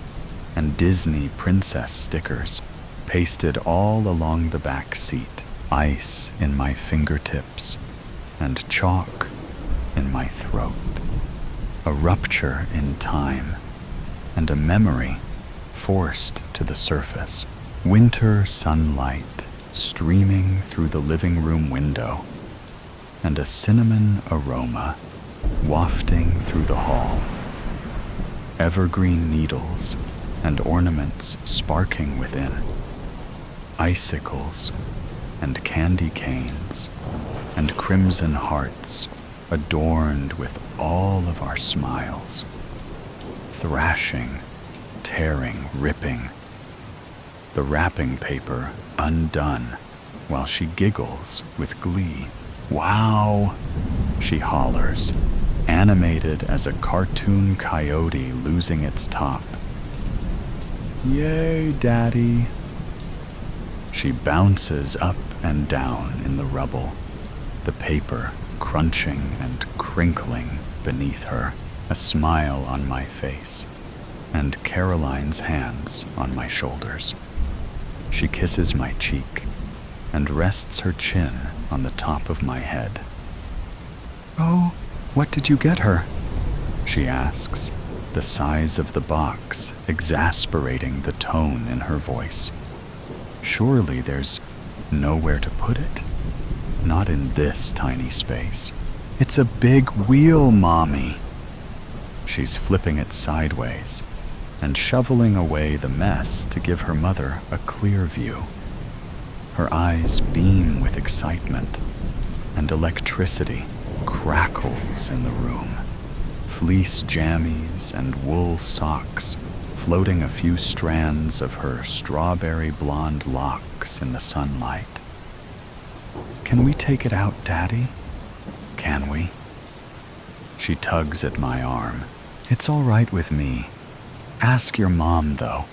and Disney princess stickers pasted all along the back seat, ice in my fingertips, and chalk in my throat. A rupture in time, and a memory forced to the surface. Winter sunlight streaming through the living room window, and a cinnamon aroma wafting through the hall. Evergreen needles and ornaments sparking within. Icicles and candy canes and crimson hearts adorned with all of our smiles. Thrashing, tearing, ripping. The wrapping paper undone while she giggles with glee. "Wow!" she hollers, animated as a cartoon coyote losing its top. "Yay, Daddy!" She bounces up and down in the rubble, the paper crunching and crinkling beneath her, a smile on my face, and Caroline's hands on my shoulders. She kisses my cheek and rests her chin on the top of my head. "Oh, what did you get her?" she asks, the size of the box exasperating the tone in her voice. Surely there's nowhere to put it. Not in this tiny space. "It's a big wheel, Mommy." She's flipping it sideways and shoveling away the mess to give her mother a clear view. Her eyes beam with excitement, and electricity crackles in the room. Fleece jammies and wool socks floating a few strands of her strawberry blonde locks in the sunlight. "Can we take it out, Daddy? Can we?" She tugs at my arm. "It's all right with me. Ask your mom, though.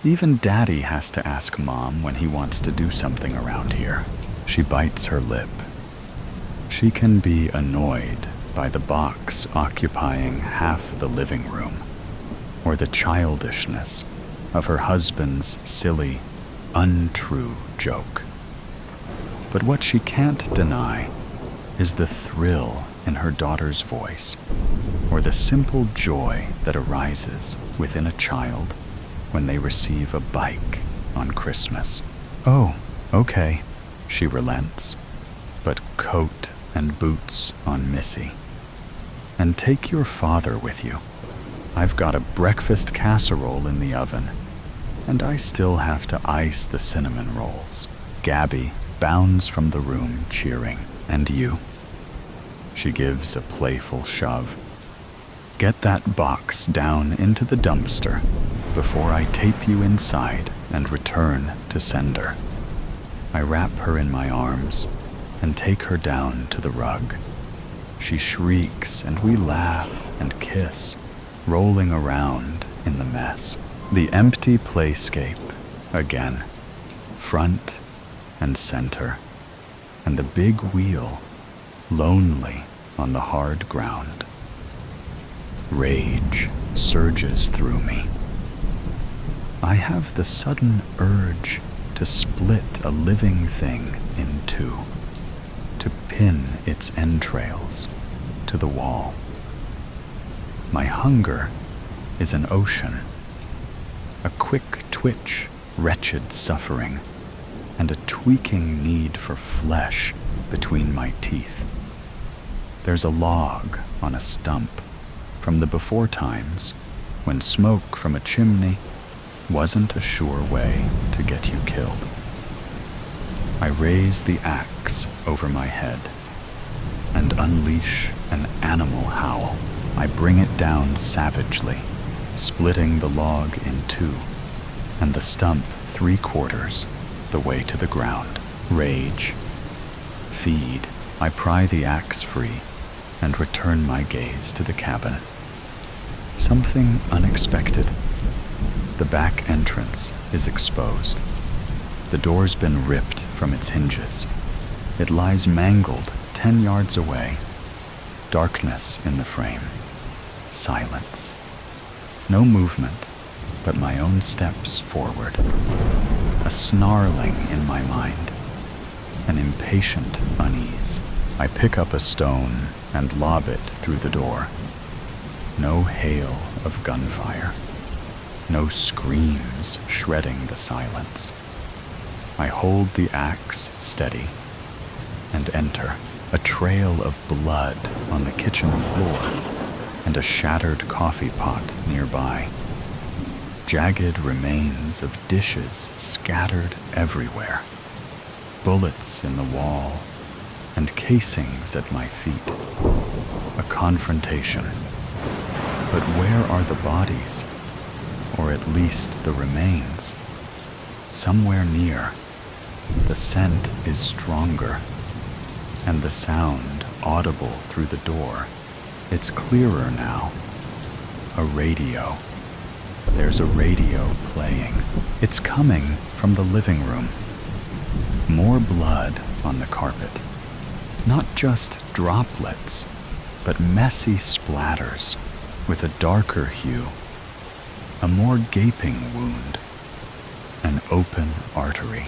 Even Daddy has to ask Mom when he wants to do something around here." She bites her lip. She can be annoyed by the box occupying half the living room, or the childishness of her husband's silly, untrue joke. But what she can't deny is the thrill in her daughter's voice, or the simple joy that arises within a child when they receive a bike on Christmas. "Oh, okay," she relents, "but coat and boots on Missy. And take your father with you. I've got a breakfast casserole in the oven, and I still have to ice the cinnamon rolls." Gabby bounds from the room cheering. "And you?" She gives a playful shove. "Get that box down into the dumpster before I tape you inside and return to sender." I wrap her in my arms and take her down to the rug. She shrieks and we laugh and kiss, rolling around in the mess. The empty playscape again, front and center, and the big wheel lonely on the hard ground. Rage surges through me. I have the sudden urge to split a living thing in two, to pin its entrails to the wall. My hunger is an ocean, a quick twitch, wretched suffering, and a tweaking need for flesh between my teeth. There's a log on a stump from the before times when smoke from a chimney wasn't a sure way to get you killed. I raise the axe over my head and unleash an animal howl. I bring it down savagely, splitting the log in two and the stump 3/4 the way to the ground. Rage. Feed. I pry the axe free and return my gaze to the cabin. Something unexpected. The back entrance is exposed. The door's been ripped from its hinges. It lies mangled 10 yards away. Darkness in the frame. Silence. No movement, but my own steps forward. a snarling in my mind, an impatient unease. I pick up a stone and lob it through the door. No hail of gunfire, no screams shredding the silence. I hold the axe steady and enter. A trail of blood on the kitchen floor and a shattered coffee pot nearby. Jagged remains of dishes scattered everywhere. Bullets in the wall and casings at my feet. A confrontation. But where are the bodies? Or at least the remains? Somewhere near. The scent is stronger, and the sound audible through the door. It's clearer now. A radio. There's a radio playing. It's coming from the living room. More blood on the carpet. Not just droplets, but messy splatters with a darker hue. A more gaping wound. An open artery.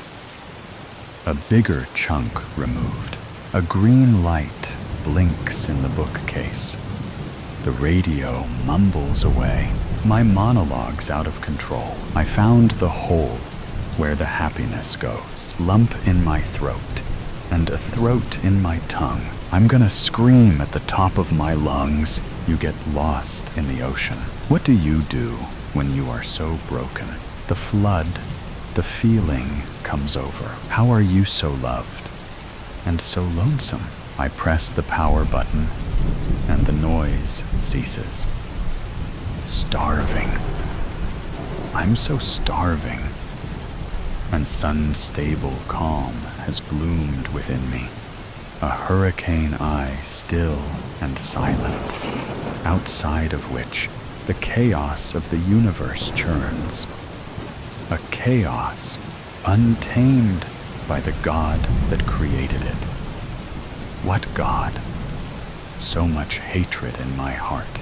A bigger chunk removed. A green light blinks in the bookcase. The radio mumbles away. My monologue's out of control. I found the hole where the happiness goes. Lump in my throat and a throat in my tongue. I'm gonna scream at the top of my lungs. You get lost in the ocean. What do you do when you are so broken? The flood, the feeling comes over. How are you so loved and so lonesome? I press the power button and the noise ceases. Starving. I'm so starving. And unstable calm has bloomed within me. A hurricane eye still and silent, outside of which the chaos of the universe churns. A chaos untamed by the God that created it. What God? So much hatred in my heart.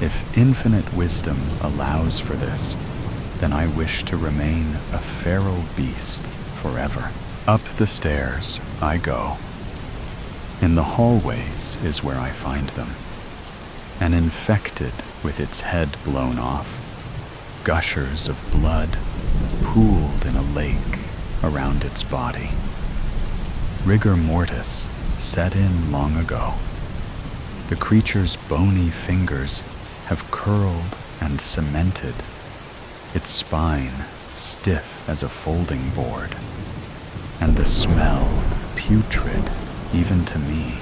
If infinite wisdom allows for this, then I wish to remain a feral beast forever. Up the stairs I go. In the hallways is where I find them. An infected with its head blown off. Gushers of blood pooled in a lake around its body. Rigor mortis set in long ago. The creature's bony fingers have curled and cemented, its spine stiff as a folding board, and the smell putrid even to me.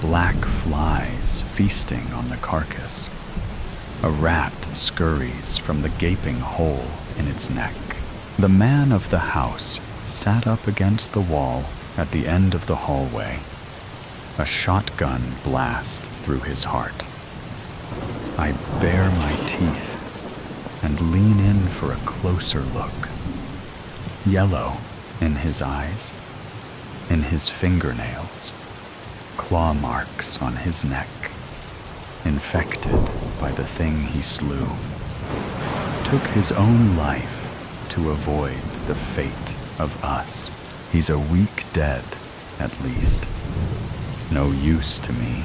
Black flies feasting on the carcass. A rat scurries from the gaping hole in its neck. The man of the house sat up against the wall at the end of the hallway. A shotgun blast through his heart. I bare my teeth and lean in for a closer look. Yellow in his eyes, in his fingernails, claw marks on his neck, infected by the thing he slew. Took his own life to avoid the fate of us. He's a weak dead, at least. No use to me.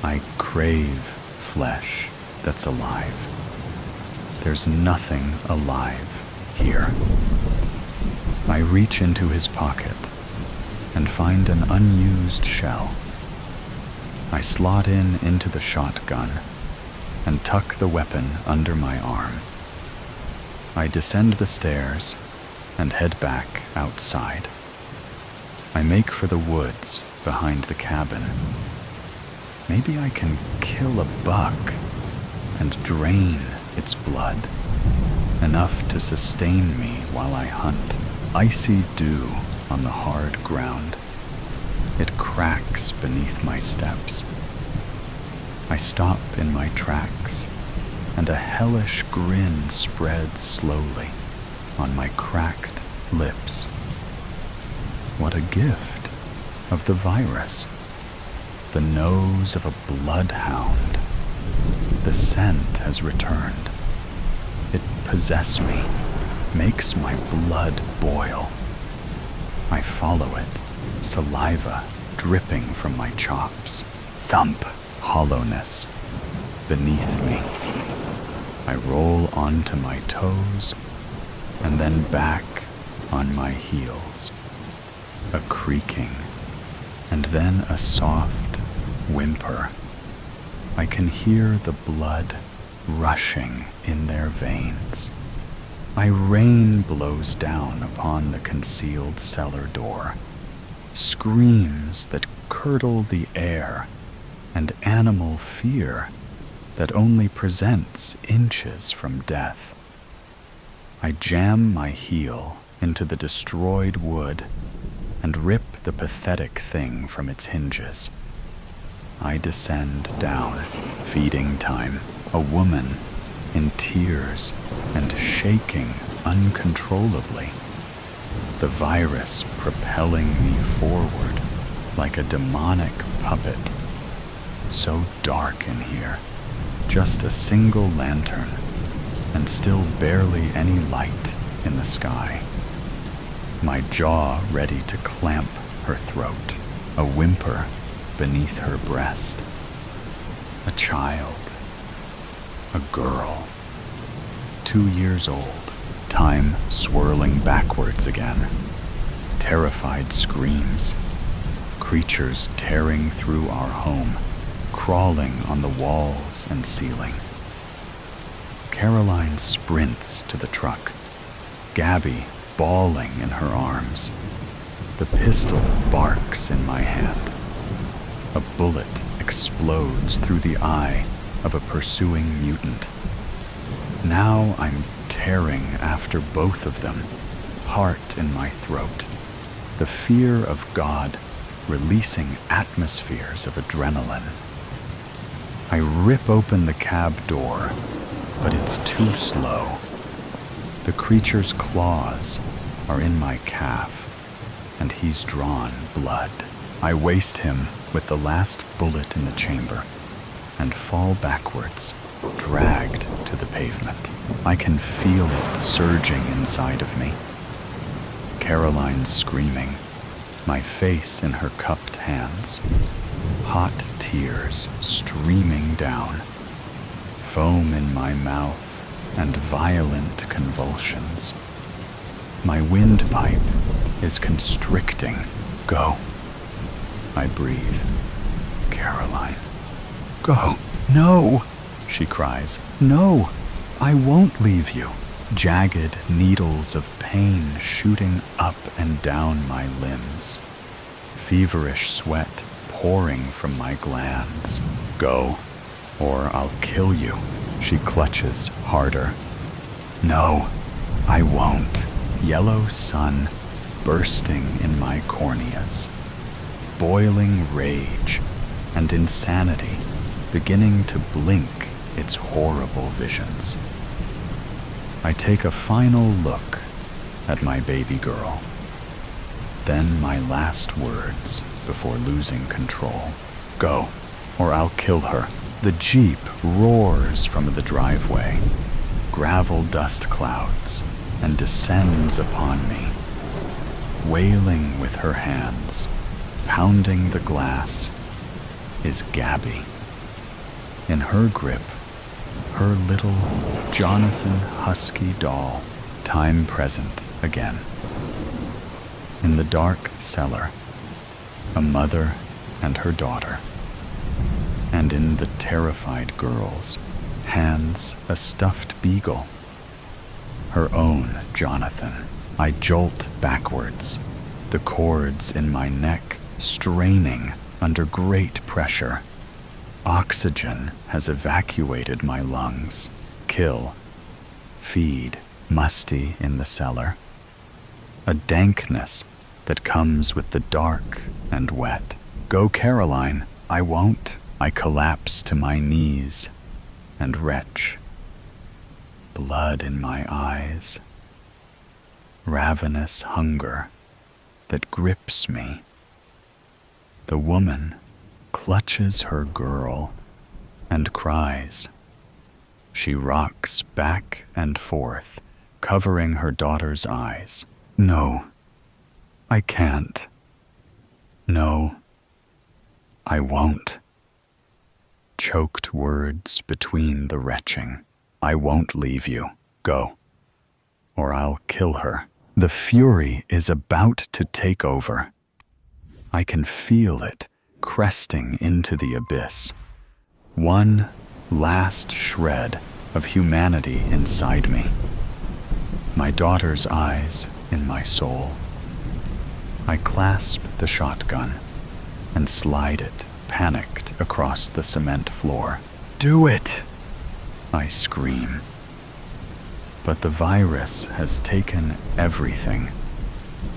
I crave flesh that's alive. There's nothing alive here. I reach into his pocket and find an unused shell. I slot into the shotgun and tuck the weapon under my arm. I descend the stairs and head back outside. I make for the woods behind the cabin. Maybe I can kill a buck and drain its blood, enough to sustain me while I hunt. Icy dew on the hard ground. It cracks beneath my steps. I stop in my tracks, and a hellish grin spreads slowly on my cracked lips. What a gift of the virus. The nose of a bloodhound. The scent has returned. It possessed me. makes my blood boil. I follow it, saliva dripping from my chops. Thump, hollowness beneath me. I roll onto my toes and then back on my heels. A creaking, and then a soft whimper. I can hear the blood rushing in their veins. My rain blows down upon the concealed cellar door. Screams that curdle the air, and animal fear that only presents inches from death. I jam my heel into the destroyed wood and rip the pathetic thing from its hinges. I descend down, feeding time, a woman in tears and shaking uncontrollably. The virus propelling me forward like a demonic puppet. So dark in here, just a single lantern, and still barely any light in the sky. My jaw ready to clamp her throat, a whimper beneath her breast. A child, a girl, 2 years old, time swirling backwards again. Terrified screams, creatures tearing through our home, crawling on the walls and ceiling. Caroline sprints to the truck, Gabby bawling in her arms. The pistol barks in my hand. A bullet explodes through the eye of a pursuing mutant. Now I'm tearing after both of them, heart in my throat, the fear of God releasing atmospheres of adrenaline. I rip open the cab door, but it's too slow. The creature's claws are in my calf, and he's drawn blood. I waste him with the last bullet in the chamber and fall backwards, dragged to the pavement. I can feel it surging inside of me. Caroline screaming, my face in her cupped hands, hot tears streaming down, foam in my mouth and violent convulsions. My windpipe is constricting. Go. I breathe. Caroline. Go. No, she cries. No, I won't leave you. Jagged needles of pain shooting up and down my limbs. Feverish sweat pouring from my glands. Go, or I'll kill you. She clutches harder. No, I won't. Yellow sun bursting in my corneas. Boiling rage and insanity beginning to blink its horrible visions. I take a final look at my baby girl. Then my last words before losing control. Go, or I'll kill her. The Jeep roars from the driveway, gravel dust clouds, and descends upon me. Wailing with her hands, pounding the glass, is Gabby. In her grip, her little Jonathan husky doll, time present again. In the dark cellar, a mother and her daughter. And in the terrified girl's hands, a stuffed beagle. Her own Jonathan. I jolt backwards, the cords in my neck straining under great pressure. Oxygen has evacuated my lungs. Kill. Feed. Musty in the cellar. A dankness that comes with the dark and wet. Go, Caroline. I won't. I collapse to my knees and retch. Blood in my eyes. Ravenous hunger that grips me. The woman clutches her girl and cries. She rocks back and forth, covering her daughter's eyes. "No, I can't. No, I won't." Choked words between the retching. "I won't leave you. Go, or I'll kill her." The fury is about to take over. I can feel it cresting into the abyss. One last shred of humanity inside me. My daughter's eyes in my soul. I clasp the shotgun and slide it, panicked, across the cement floor. "Do it!" I scream. But the virus has taken everything,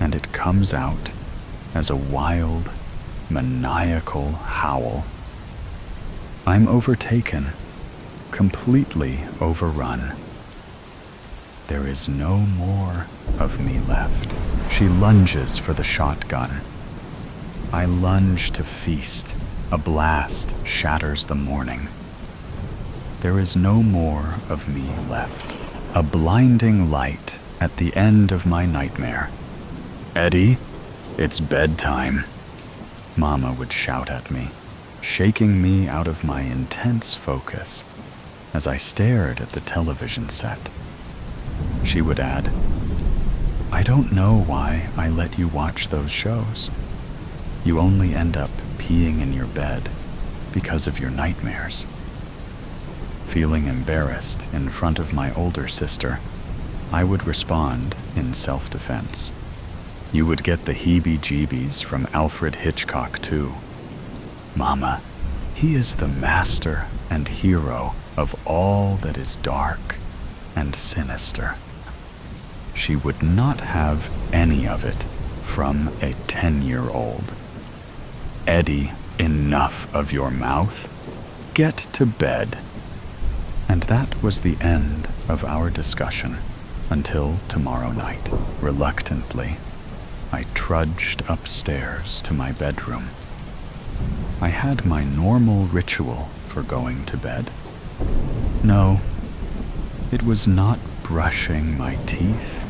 and it comes out as a wild, maniacal howl. I'm overtaken, completely overrun. There is no more of me left. She lunges for the shotgun. I lunge to feast. A blast shatters the morning. There is no more of me left. A blinding light at the end of my nightmare. "Eddie, it's bedtime," Mama would shout at me, shaking me out of my intense focus as I stared at the television set. She would add, "I don't know why I let you watch those shows. You only end up peeing in your bed because of your nightmares." Feeling embarrassed in front of my older sister, I would respond in self-defense. "You would get the heebie-jeebies from Alfred Hitchcock, too. Mama, he is the master and hero of all that is dark and sinister." She would not have any of it from a 10-year-old. "Eddie, enough of your mouth. Get to bed." And that was the end of our discussion until tomorrow night. Reluctantly, I trudged upstairs to my bedroom. I had my normal ritual for going to bed. No, it was not brushing my teeth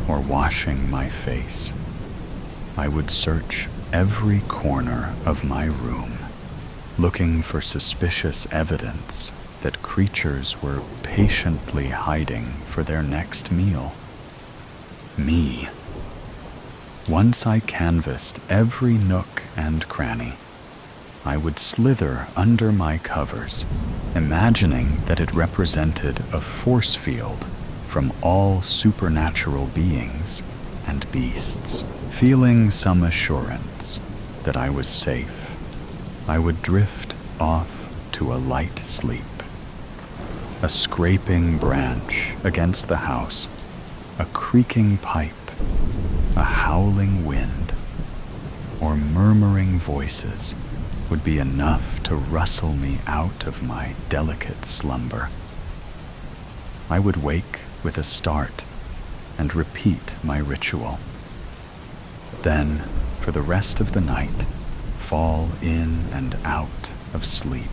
or washing my face. I would search every corner of my room, looking for suspicious evidence that creatures were patiently hiding for their next meal. Me. Once I canvassed every nook and cranny, I would slither under my covers, imagining that it represented a force field from all supernatural beings and beasts. Feeling some assurance that I was safe, I would drift off to a light sleep. A scraping branch against the house, a creaking pipe, a howling wind, or murmuring voices would be enough to rustle me out of my delicate slumber. I would wake with a start and repeat my ritual. Then, for the rest of the night, fall in and out of sleep.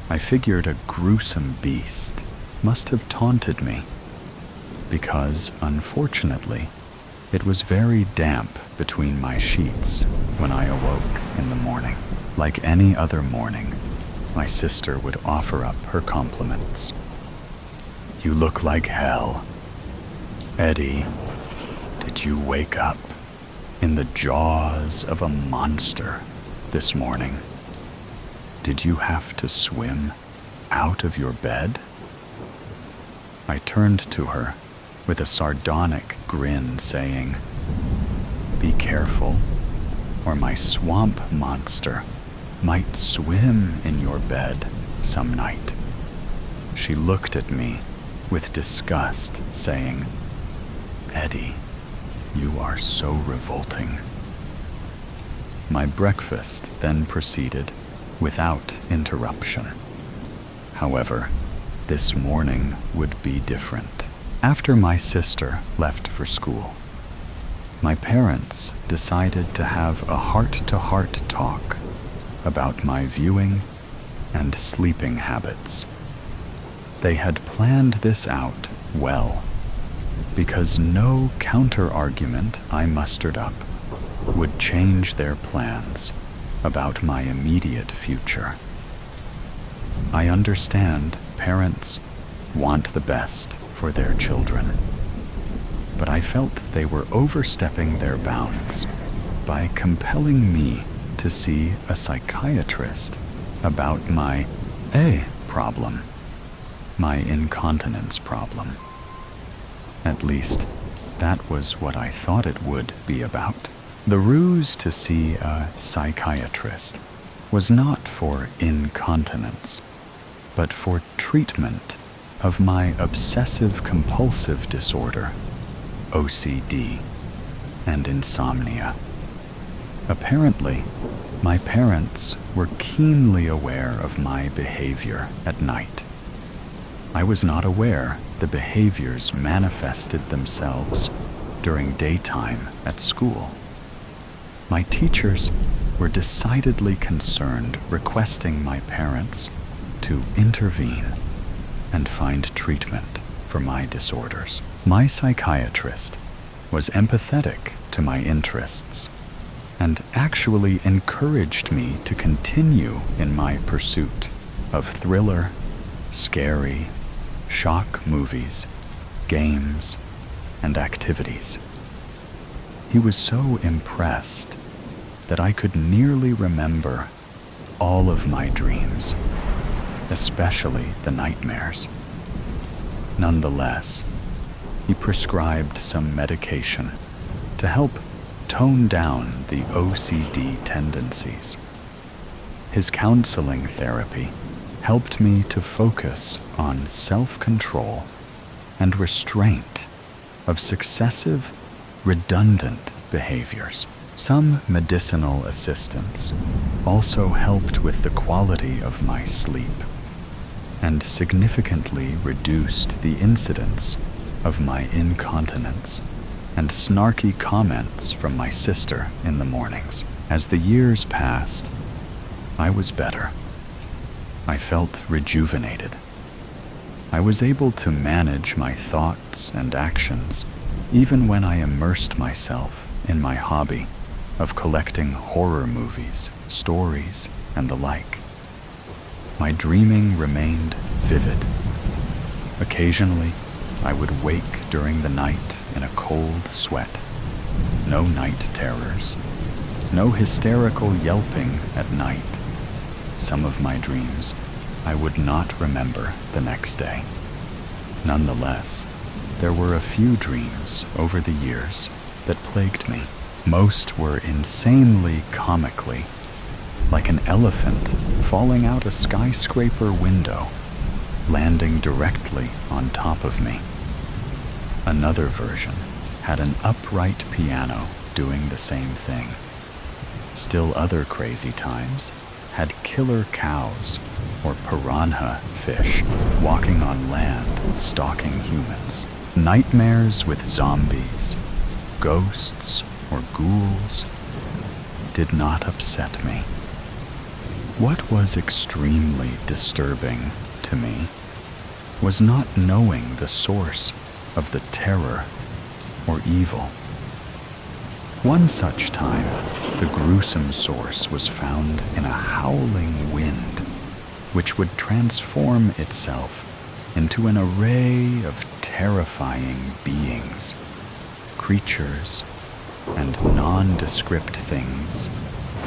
I figured a gruesome beast must have taunted me, because, unfortunately, it was very damp between my sheets when I awoke in the morning. Like any other morning, my sister would offer up her compliments. "You look like hell. Eddie, did you wake up in the jaws of a monster this morning? Did you have to swim out of your bed?" I turned to her with a sardonic grin, saying, "Be careful, or my swamp monster might swim in your bed some night." She looked at me with disgust, saying, "Eddie, you are so revolting." My breakfast then proceeded without interruption. However, this morning would be different. After my sister left for school, my parents decided to have a heart-to-heart talk about my viewing and sleeping habits. They had planned this out well, because no counter-argument I mustered up would change their plans about my immediate future. I understand parents want the best for their children, but I felt they were overstepping their bounds by compelling me to see a psychiatrist about my problem, my incontinence problem. At least, that was what I thought it would be about. The ruse to see a psychiatrist was not for incontinence, but for treatment of my obsessive-compulsive disorder, OCD, and insomnia. Apparently, my parents were keenly aware of my behavior at night. I was not aware the behaviors manifested themselves during daytime at school. My teachers were decidedly concerned, requesting my parents to intervene and find treatment for my disorders. My psychiatrist was empathetic to my interests and actually encouraged me to continue in my pursuit of thriller, scary, shock movies, games, and activities. He was so impressed that I could nearly remember all of my dreams, especially the nightmares. Nonetheless, he prescribed some medication to help tone down the OCD tendencies. His counseling therapy helped me to focus on self-control and restraint of successive, redundant behaviors. Some medicinal assistance also helped with the quality of my sleep and significantly reduced the incidence of my incontinence and snarky comments from my sister in the mornings. As the years passed, I was better. I felt rejuvenated. I was able to manage my thoughts and actions even when I immersed myself in my hobby of collecting horror movies, stories, and the like. My dreaming remained vivid. Occasionally, I would wake during the night in a cold sweat. No night terrors. No hysterical yelping at night. Some of my dreams I would not remember the next day. Nonetheless, there were a few dreams over the years that plagued me. Most were insanely comically, like an elephant falling out a skyscraper window, landing directly on top of me. Another version had an upright piano doing the same thing. Still other crazy times had killer cows or piranha fish walking on land stalking humans. Nightmares with zombies, ghosts, or ghouls did not upset me. What was extremely disturbing to me was not knowing the source of the terror or evil. One such time, the gruesome source was found in a howling wind, which would transform itself into an array of terrifying beings, creatures, and nondescript things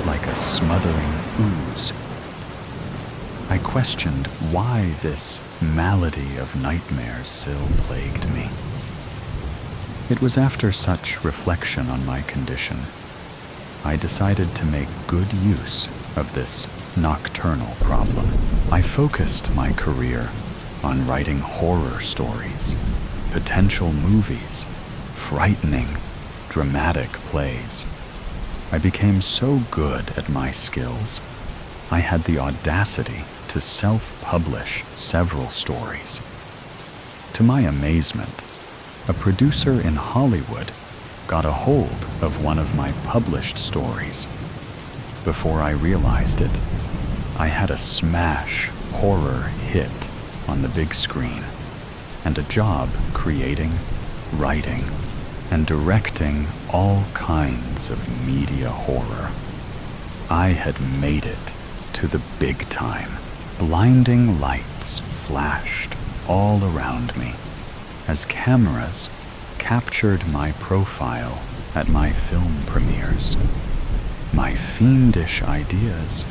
like a smothering ooze. I questioned why this malady of nightmares still plagued me. It was after such reflection on my condition, I decided to make good use of this nocturnal problem. I focused my career on writing horror stories, potential movies, frightening, dramatic plays. I became so good at my skills, I had the audacity to self-publish several stories. To my amazement, a producer in Hollywood got a hold of one of my published stories. Before I realized it, I had a smash horror hit on the big screen. and a job creating, writing, and directing all kinds of media horror. I had made it to the big time. Blinding lights flashed all around me as cameras captured my profile at my film premieres. My fiendish ideas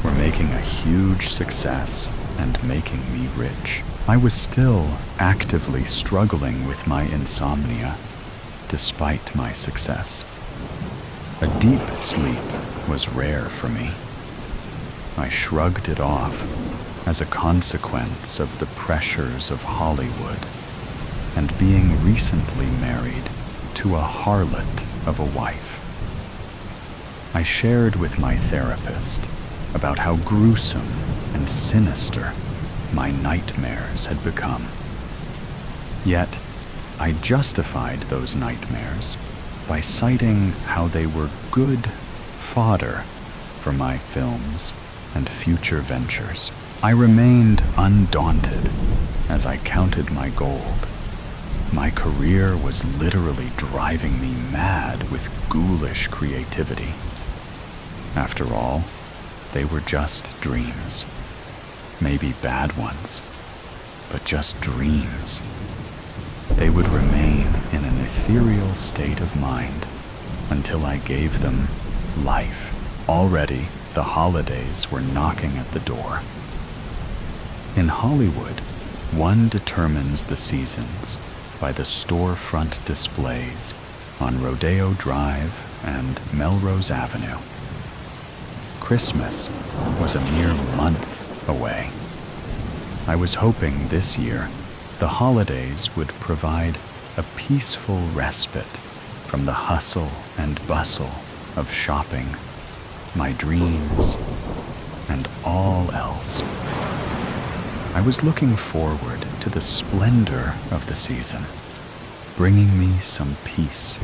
were making a huge success and making me rich. I was still actively struggling with my insomnia despite my success. A deep sleep was rare for me. I shrugged it off as a consequence of the pressures of Hollywood and being recently married to a harlot of a wife. I shared with my therapist about how gruesome and sinister my nightmares had become. Yet, I justified those nightmares by citing how they were good fodder for my films and future ventures. I remained undaunted as I counted my gold. My career was literally driving me mad with ghoulish creativity. After all, they were just dreams. Maybe bad ones, but just dreams. They would remain in an ethereal state of mind until I gave them life. Already, the holidays were knocking at the door. In Hollywood, one determines the seasons by the storefront displays on Rodeo Drive and Melrose Avenue. Christmas was a mere month away. I was hoping this year the holidays would provide a peaceful respite from the hustle and bustle of shopping, my dreams, and all else. I was looking forward to the splendor of the season, bringing me some peace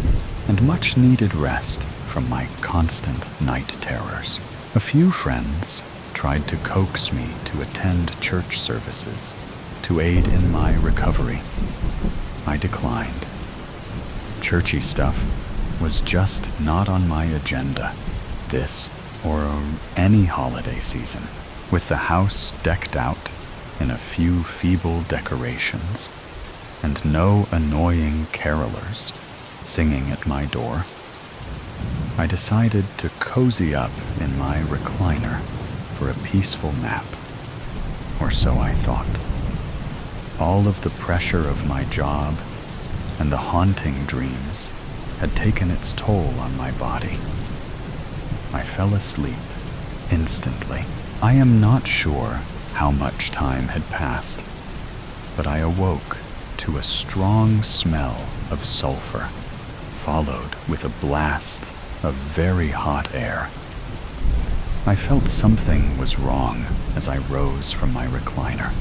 and much needed rest from my constant night terrors. A few friends tried to coax me to attend church services to aid in my recovery. I declined. Churchy stuff was just not on my agenda this or any holiday season. With the house decked out in a few feeble decorations and no annoying carolers singing at my door, I decided to cozy up in my recliner for a peaceful nap, or so I thought. All of the pressure of my job and the haunting dreams had taken its toll on my body. I fell asleep instantly. I am not sure how much time had passed, but I awoke to a strong smell of sulfur, followed with a blast of very hot air. I felt something was wrong as I rose from my recliner.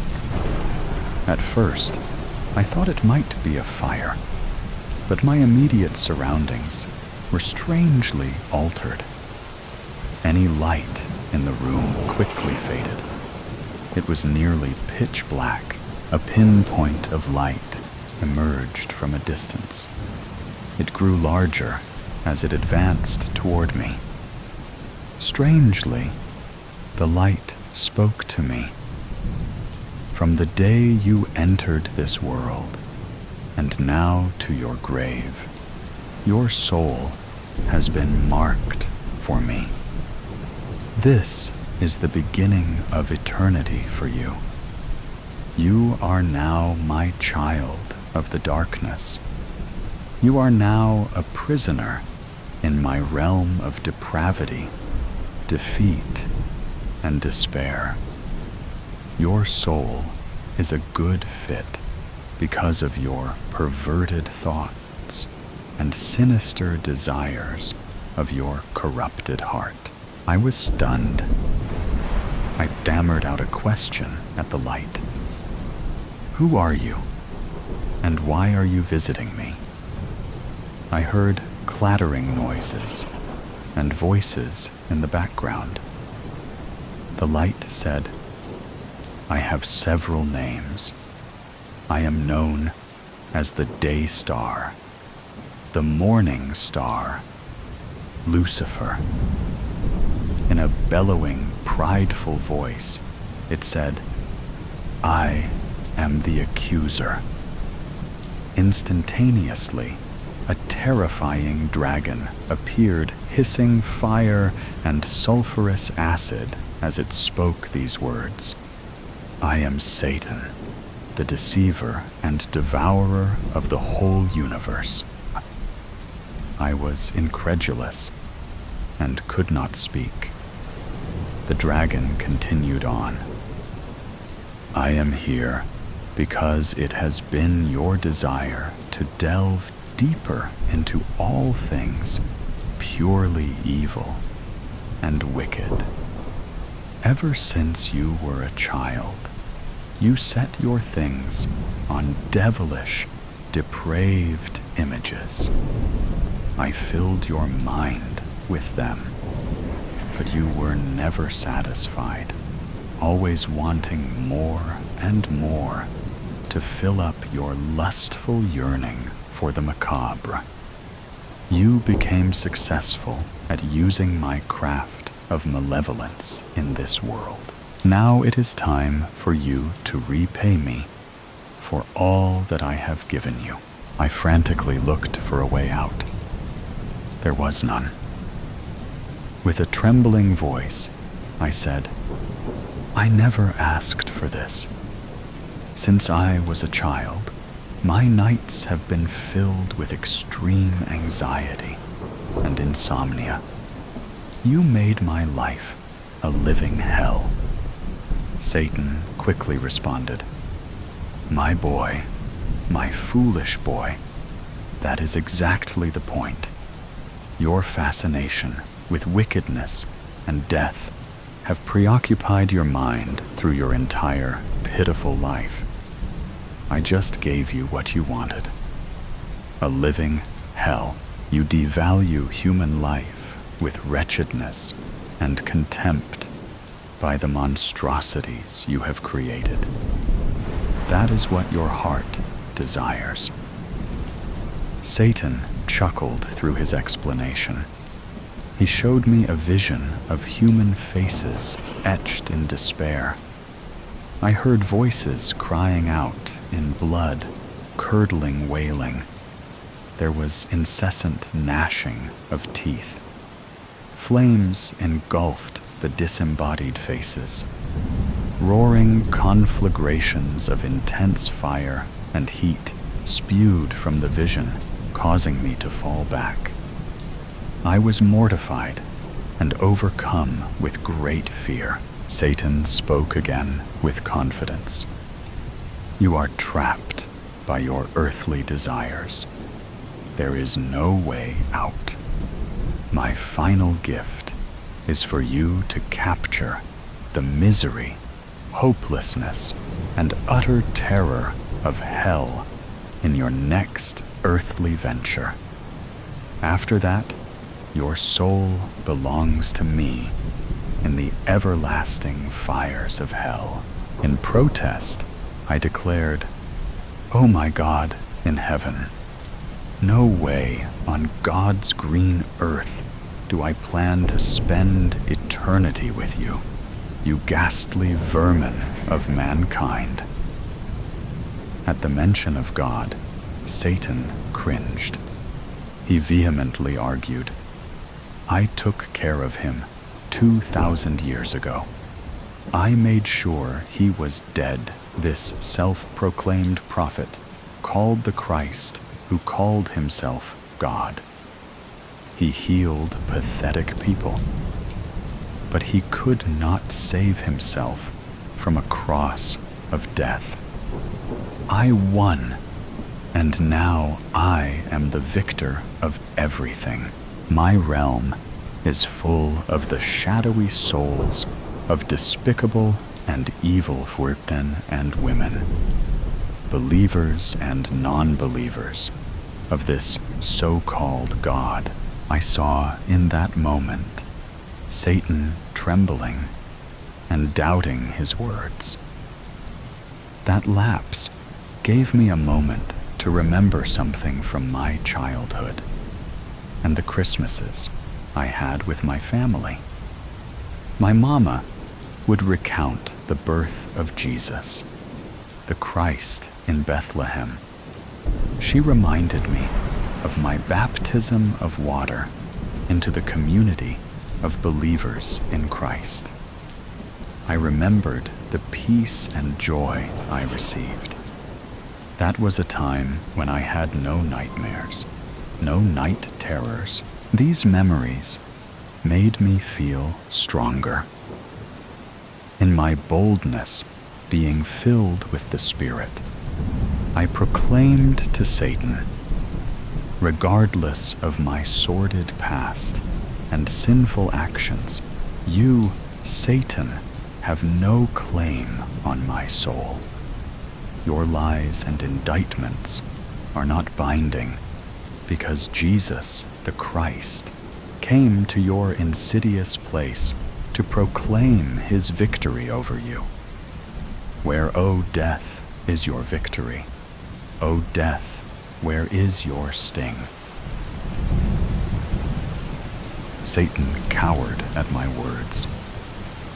At first, I thought it might be a fire, but my immediate surroundings were strangely altered. Any light in the room quickly faded. It was nearly pitch black. A pinpoint of light emerged from a distance. It grew larger as it advanced toward me. Strangely, the light spoke to me. From the day you entered this world, and now to your grave, your soul has been marked for me. This is the beginning of eternity for you. You are now my child of the darkness. You are now a prisoner in my realm of depravity, defeat, and despair. Your soul is a good fit because of your perverted thoughts and sinister desires of your corrupted heart. I was stunned. I stammered out a question at the light. Who are you? And why are you visiting me? I heard clattering noises and voices in the background. The light said, I have several names. I am known as the day star, the morning star, Lucifer. In a bellowing, prideful voice, it said, I am the accuser. Instantaneously, a terrifying dragon appeared, hissing fire and sulfurous acid as it spoke these words. I am Satan, the deceiver and devourer of the whole universe. I was incredulous and could not speak. The dragon continued on. I am here because it has been your desire to delve deeper into all things purely evil and wicked. Ever since you were a child, you set your things on devilish, depraved images. I filled your mind with them, but you were never satisfied, always wanting more and more to fill up your lustful yearning for the macabre. You became successful at using my craft of malevolence in this world. Now it is time for you to repay me for all that I have given you. I frantically looked for a way out. There was none. With a trembling voice, I said, I never asked for this. Since I was a child, my nights have been filled with extreme anxiety and insomnia. You made my life a living hell. Satan quickly responded, My boy, my foolish boy, that is exactly the point. Your fascination with wickedness and death have preoccupied your mind through your entire pitiful life. I just gave you what you wanted. A living hell. You devalue human life with wretchedness and contempt by the monstrosities you have created. That is what your heart desires. Satan chuckled through his explanation. He showed me a vision of human faces etched in despair. I heard voices crying out in blood-curdling wailing. There was incessant gnashing of teeth. Flames engulfed the disembodied faces. Roaring conflagrations of intense fire and heat spewed from the vision, causing me to fall back. I was mortified and overcome with great fear. Satan spoke again with confidence. You are trapped by your earthly desires. There is no way out. My final gift is for you to capture the misery, hopelessness, and utter terror of hell in your next earthly venture. After that, your soul belongs to me in the everlasting fires of hell. In protest, I declared, Oh my God in heaven, no way on God's green earth do I plan to spend eternity with you, you ghastly vermin of mankind. At the mention of God, Satan cringed. He vehemently argued, I took care of him 2,000 years ago. I made sure he was dead, this self-proclaimed prophet, called the Christ, who called himself God. He healed pathetic people, but he could not save himself from a cross of death. I won, and now I am the victor of everything. My realm is full of the shadowy souls of despicable and evil men and women, believers and non-believers of this so-called God. I saw in that moment Satan trembling and doubting his words. That lapse gave me a moment to remember something from my childhood and the Christmases I had with my family. My mama would recount the birth of Jesus, the Christ in Bethlehem. She reminded me of my baptism of water into the community of believers in Christ. I remembered the peace and joy I received. That was a time when I had no nightmares, no night terrors. These memories made me feel stronger. In my boldness, being filled with the Spirit, I proclaimed to Satan, regardless of my sordid past and sinful actions, you, Satan, have no claim on my soul. Your lies and indictments are not binding, because Jesus, the Christ, came to your insidious place to proclaim his victory over you. Where, O death, is your victory? O death, where is your sting? Satan cowered at my words.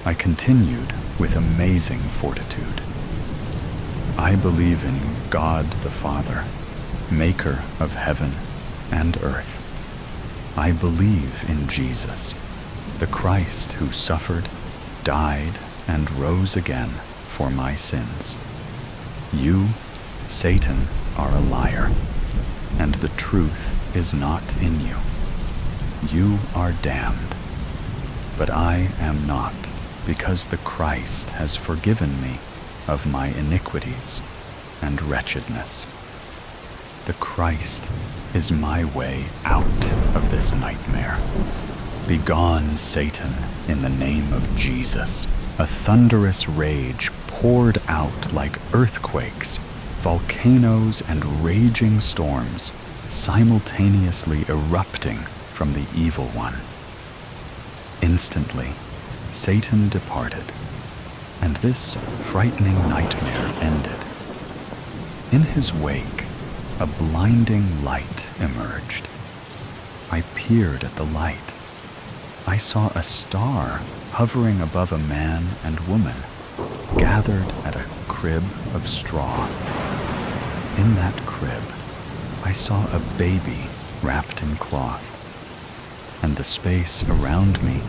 I continued with amazing fortitude. I believe in God the Father, maker of heaven and earth. I believe in Jesus, the Christ who suffered, died, and rose again for my sins. You, Satan, are a liar, and the truth is not in you. You are damned, but I am not, because the Christ has forgiven me of my iniquities and wretchedness. The Christ is my way out of this nightmare. Begone, Satan, in the name of Jesus. A thunderous rage poured out like earthquakes, volcanoes, and raging storms simultaneously erupting from the evil one. Instantly, Satan departed, and this frightening nightmare ended. In his wake, a blinding light emerged. I peered at the light. I saw a star hovering above a man and woman, gathered at a crib of straw. In that crib, I saw a baby wrapped in cloth, and the space around me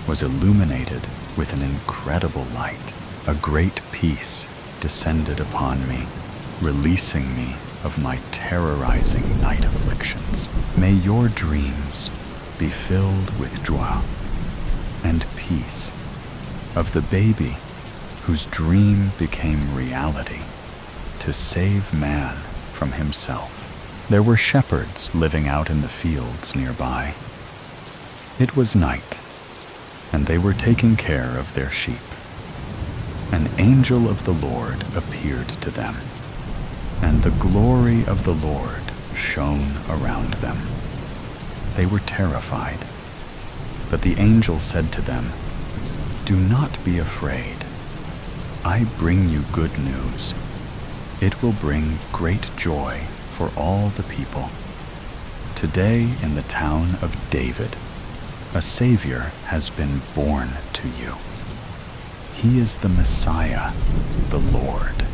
was illuminated with an incredible light. A great peace descended upon me, releasing me of my terrorizing night afflictions. May your dreams be filled with joy and peace of the baby whose dream became reality to save man from himself. There were shepherds living out in the fields nearby. It was night, and they were taking care of their sheep. An angel of the Lord appeared to them, and the glory of the Lord shone around them. They were terrified, but the angel said to them, "Do not be afraid. I bring you good news. It will bring great joy for all the people. Today in the town of David, a Savior has been born to you. He is the Messiah, the Lord.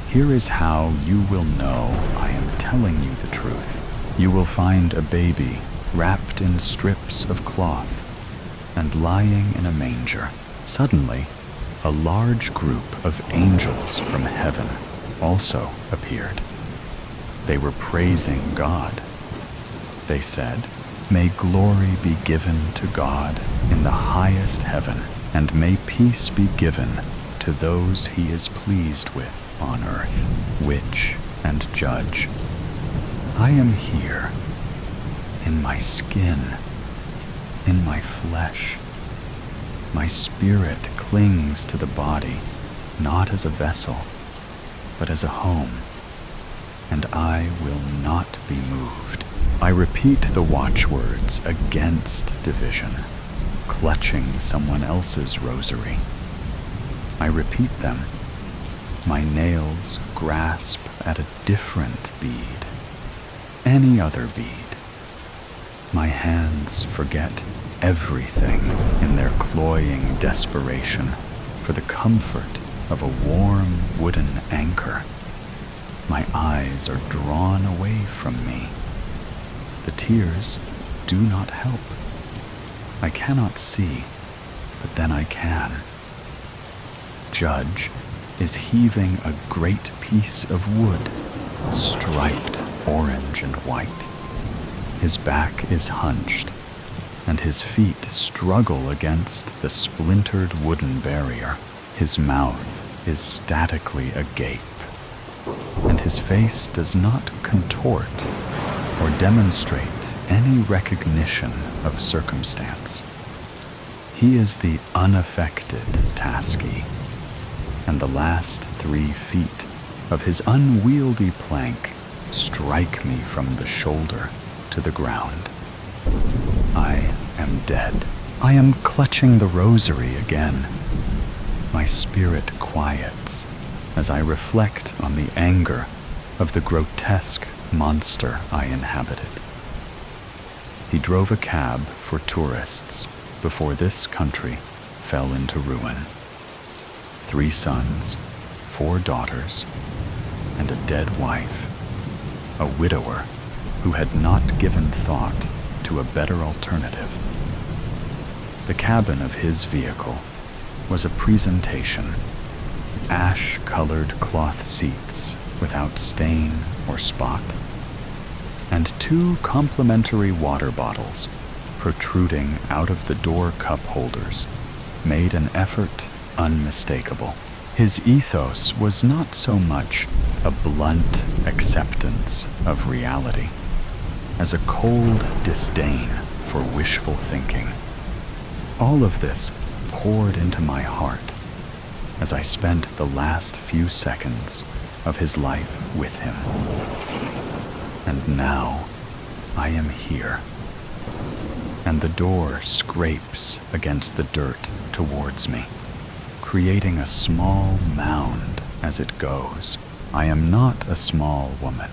Here is how you will know I am telling you the truth. You will find a baby wrapped in strips of cloth and lying in a manger." Suddenly, a large group of angels from heaven also appeared. They were praising God. They said, "May glory be given to God in the highest heaven, and may peace be given to those he is pleased with on earth. Witch and judge, I am here, in my skin, in my flesh. My spirit clings to the body, not as a vessel, but as a home, and I will not be moved." I repeat the watchwords against division, clutching someone else's rosary. I repeat them. My nails grasp at a different bead, any other bead. My hands forget everything in their cloying desperation for the comfort of a warm wooden anchor. My eyes are drawn away from me. The tears do not help. I cannot see, but then I can. Judge is heaving a great piece of wood, striped orange and white. His back is hunched, and his feet struggle against the splintered wooden barrier. His mouth is statically agape, and his face does not contort or demonstrate any recognition of circumstance. He is the unaffected Tasky, and the last 3 feet of his unwieldy plank strike me from the shoulder to the ground. I am dead. I am clutching the rosary again. My spirit quiets as I reflect on the anger of the grotesque monster I inhabited. He drove a cab for tourists before this country fell into ruin. 3 sons, 4 daughters, and a dead wife, a widower who had not given thought to a better alternative. The cabin of his vehicle was a presentation: ash-colored cloth seats without stain or spot, and 2 complimentary water bottles protruding out of the door cup holders made an effort unmistakable. His ethos was not so much a blunt acceptance of reality as a cold disdain for wishful thinking. All of this poured into my heart as I spent the last few seconds of his life with him. And now I am here, and the door scrapes against the dirt towards me, creating a small mound as it goes. I am not a small woman,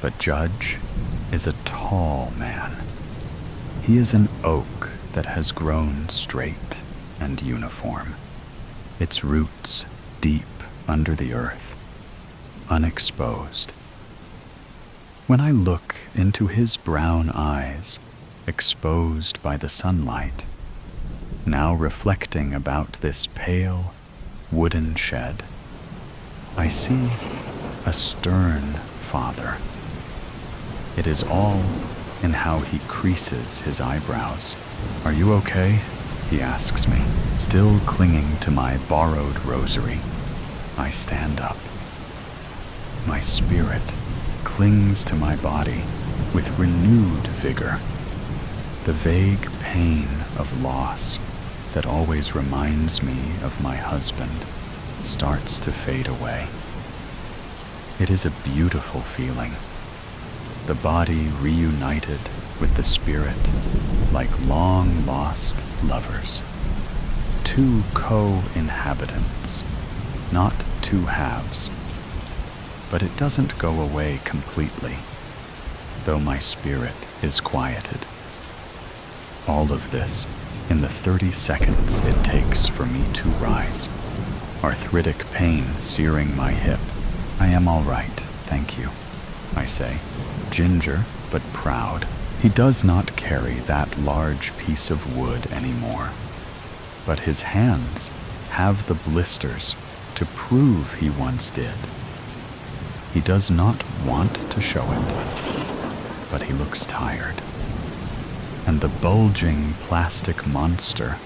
but Judge is a tall man. He is an oak that has grown straight and uniform, its roots deep under the earth, unexposed. When I look into his brown eyes, exposed by the sunlight, now reflecting about this pale, wooden shed, I see a stern father. It is all in how he creases his eyebrows. "Are you okay?" he asks me, still clinging to my borrowed rosary. I stand up. My spirit clings to my body with renewed vigor. The vague pain of loss that always reminds me of my husband starts to fade away. It is a beautiful feeling, the body reunited with the spirit like long-lost lovers. 2 co-inhabitants, not 2 halves. But it doesn't go away completely, though my spirit is quieted. All of this in the 30 seconds it takes for me to rise, arthritic pain searing my hip. "I am all right, thank you," I say, ginger but proud. He does not carry that large piece of wood anymore, but his hands have the blisters to prove he once did. He does not want to show it, but he looks tired, and the bulging plastic monster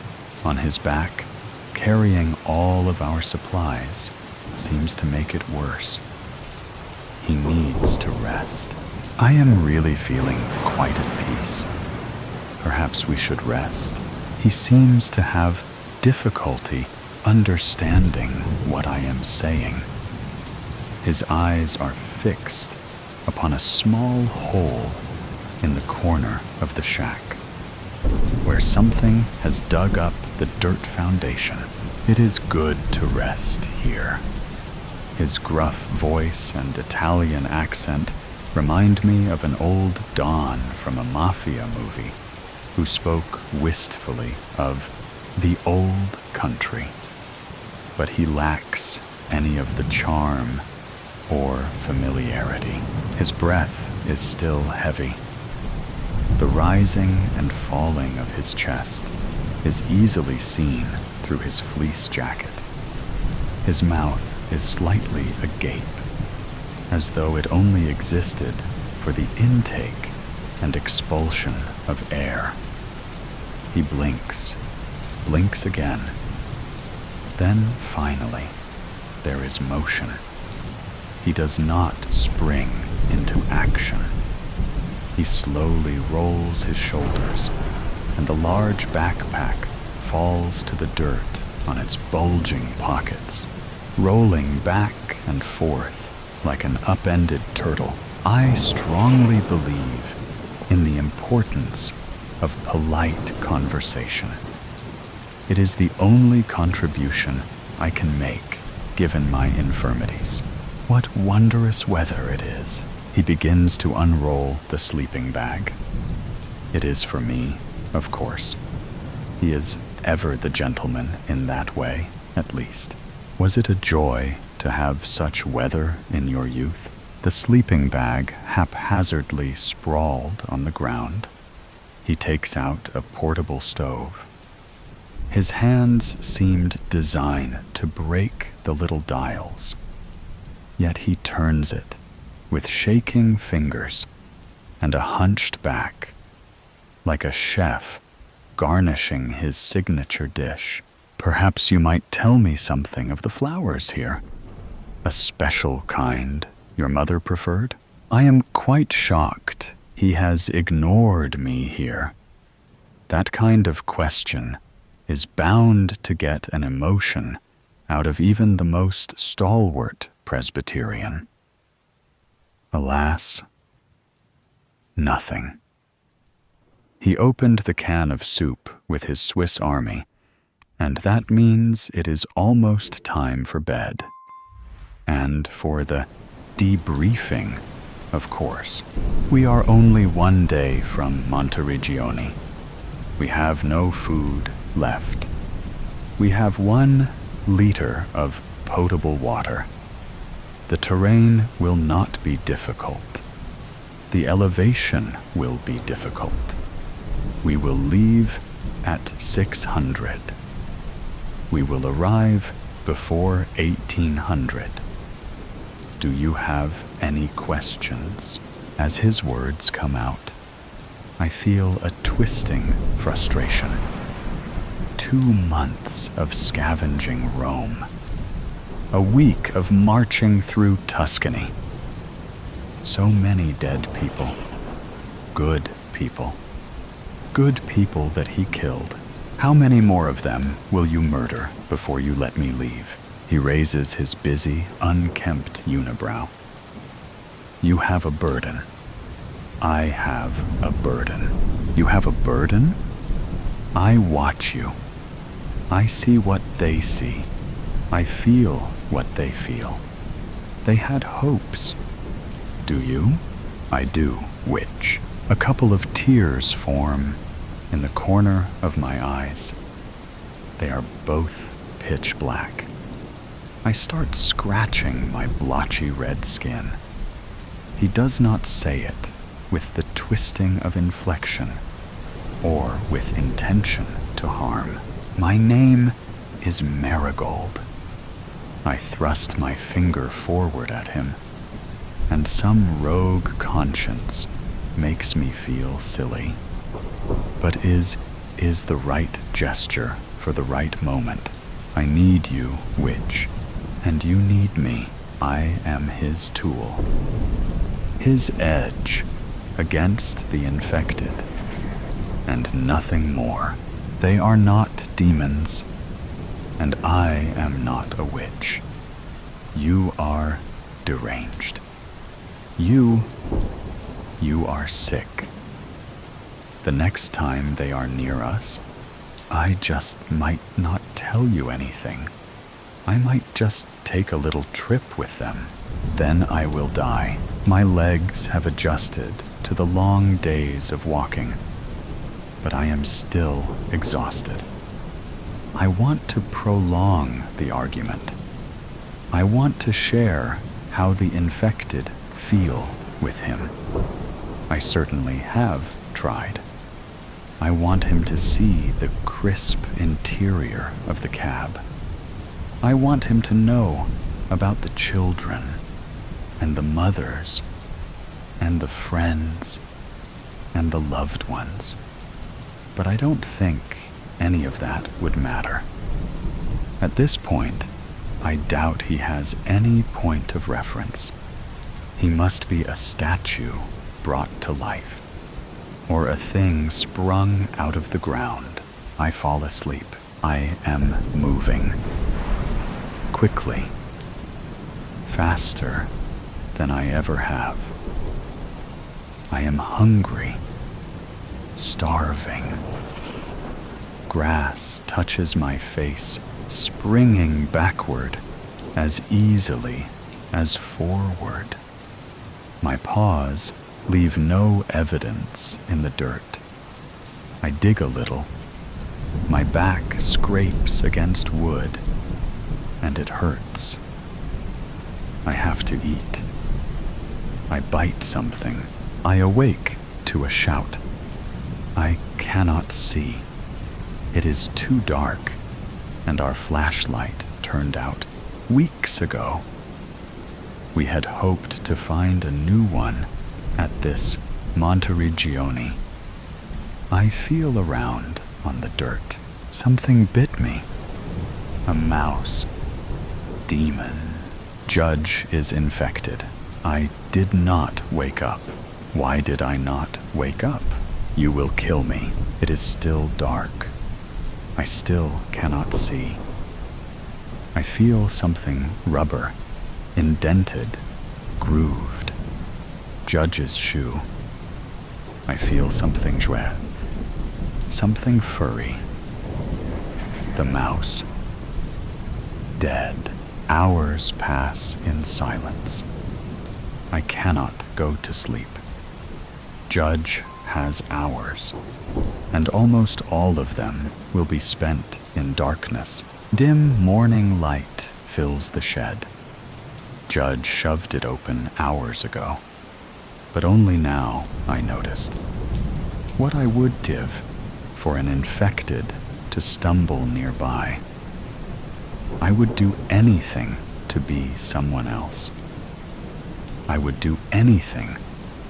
on his back, carrying all of our supplies, seems to make it worse. He needs to rest. I am really feeling quite at peace. Perhaps we should rest. He seems to have difficulty understanding what I am saying. His eyes are fixed upon a small hole in the corner of the shack, where something has dug up the dirt foundation. It is good to rest here. His gruff voice and Italian accent remind me of an old Don from a mafia movie who spoke wistfully of the old country. But he lacks any of the charm or familiarity. His breath is still heavy. The rising and falling of his chest is easily seen through his fleece jacket. His mouth is slightly agape, as though it only existed for the intake and expulsion of air. He blinks again. Then finally, there is motion. He does not spring into action. He slowly rolls his shoulders, and the large backpack falls to the dirt on its bulging pockets, rolling back and forth like an upended turtle. I strongly believe in the importance of polite conversation. It is the only contribution I can make given my infirmities. What wondrous weather it is. He begins to unroll the sleeping bag. It is for me, of course. He is ever the gentleman in that way, at least. Was it a joy to have such weather in your youth? The sleeping bag haphazardly sprawled on the ground. He takes out a portable stove. His hands seemed designed to break the little dials. Yet he turns it with shaking fingers and a hunched back, like a chef garnishing his signature dish. Perhaps you might tell me something of the flowers here. A special kind your mother preferred? I am quite shocked he has ignored me here. That kind of question is bound to get an emotion out of even the most stalwart Presbyterian. Alas, nothing. He opened the can of soup with his Swiss Army, and that means it is almost time for bed. And for the debriefing, of course. We are only one day from Monteriggioni. We have no food left. We have 1 liter of potable water. The terrain will not be difficult. The elevation will be difficult. We will leave at 600. We will arrive before 1800. Do you have any questions? As his words come out, I feel a twisting frustration. 2 months of scavenging Rome. A week of marching through Tuscany. So many dead people. Good people. Good people that he killed. How many more of them will you murder before you let me leave? He raises his busy, unkempt unibrow. You have a burden. I have a burden. You have a burden? I watch you. I see what they see. I feel what they feel. They had hopes. Do you? I do, witch. A couple of tears form in the corner of my eyes. They are both pitch black. I start scratching my blotchy red skin. He does not say it with the twisting of inflection or with intention to harm. My name is Marigold. I thrust my finger forward at him, and some rogue conscience makes me feel silly. But is the right gesture for the right moment. I need you, witch, and you need me. I am his tool. His edge against the infected, and nothing more. They are not demons, and I am not a witch. You are deranged. You are sick. The next time they are near us, I just might not tell you anything. I might just take a little trip with them. Then I will die. My legs have adjusted to the long days of walking, but I am still exhausted. I want to prolong the argument. I want to share how the infected feel with him. I certainly have tried. I want him to see the crisp interior of the cab. I want him to know about the children and the mothers and the friends and the loved ones. But I don't think any of that would matter. At this point, I doubt he has any point of reference. He must be a statue brought to life, or a thing sprung out of the ground. I fall asleep. I am moving. Quickly. Faster than I ever have. I am hungry. Starving. Grass touches my face, springing backward as easily as forward. My paws leave no evidence in the dirt. I dig a little. My back scrapes against wood, and it hurts. I have to eat. I bite something. I awake to a shout. I cannot see. It is too dark, and our flashlight turned out weeks ago. We had hoped to find a new one at this Monteriggioni. I feel around on the dirt. Something bit me. A mouse. Demon. Judge is infected. I did not wake up. Why did I not wake up? You will kill me. It is still dark. I still cannot see. I feel something rubber, indented, grooved. Judge's shoe. I feel something jouet. Something furry. The mouse. Dead. Hours pass in silence. I cannot go to sleep. Judge has hours, and almost all of them will be spent in darkness. Dim morning light fills the shed. Judge shoved it open hours ago, but only now I noticed. What I would give for an infected to stumble nearby. I would do anything to be someone else. I would do anything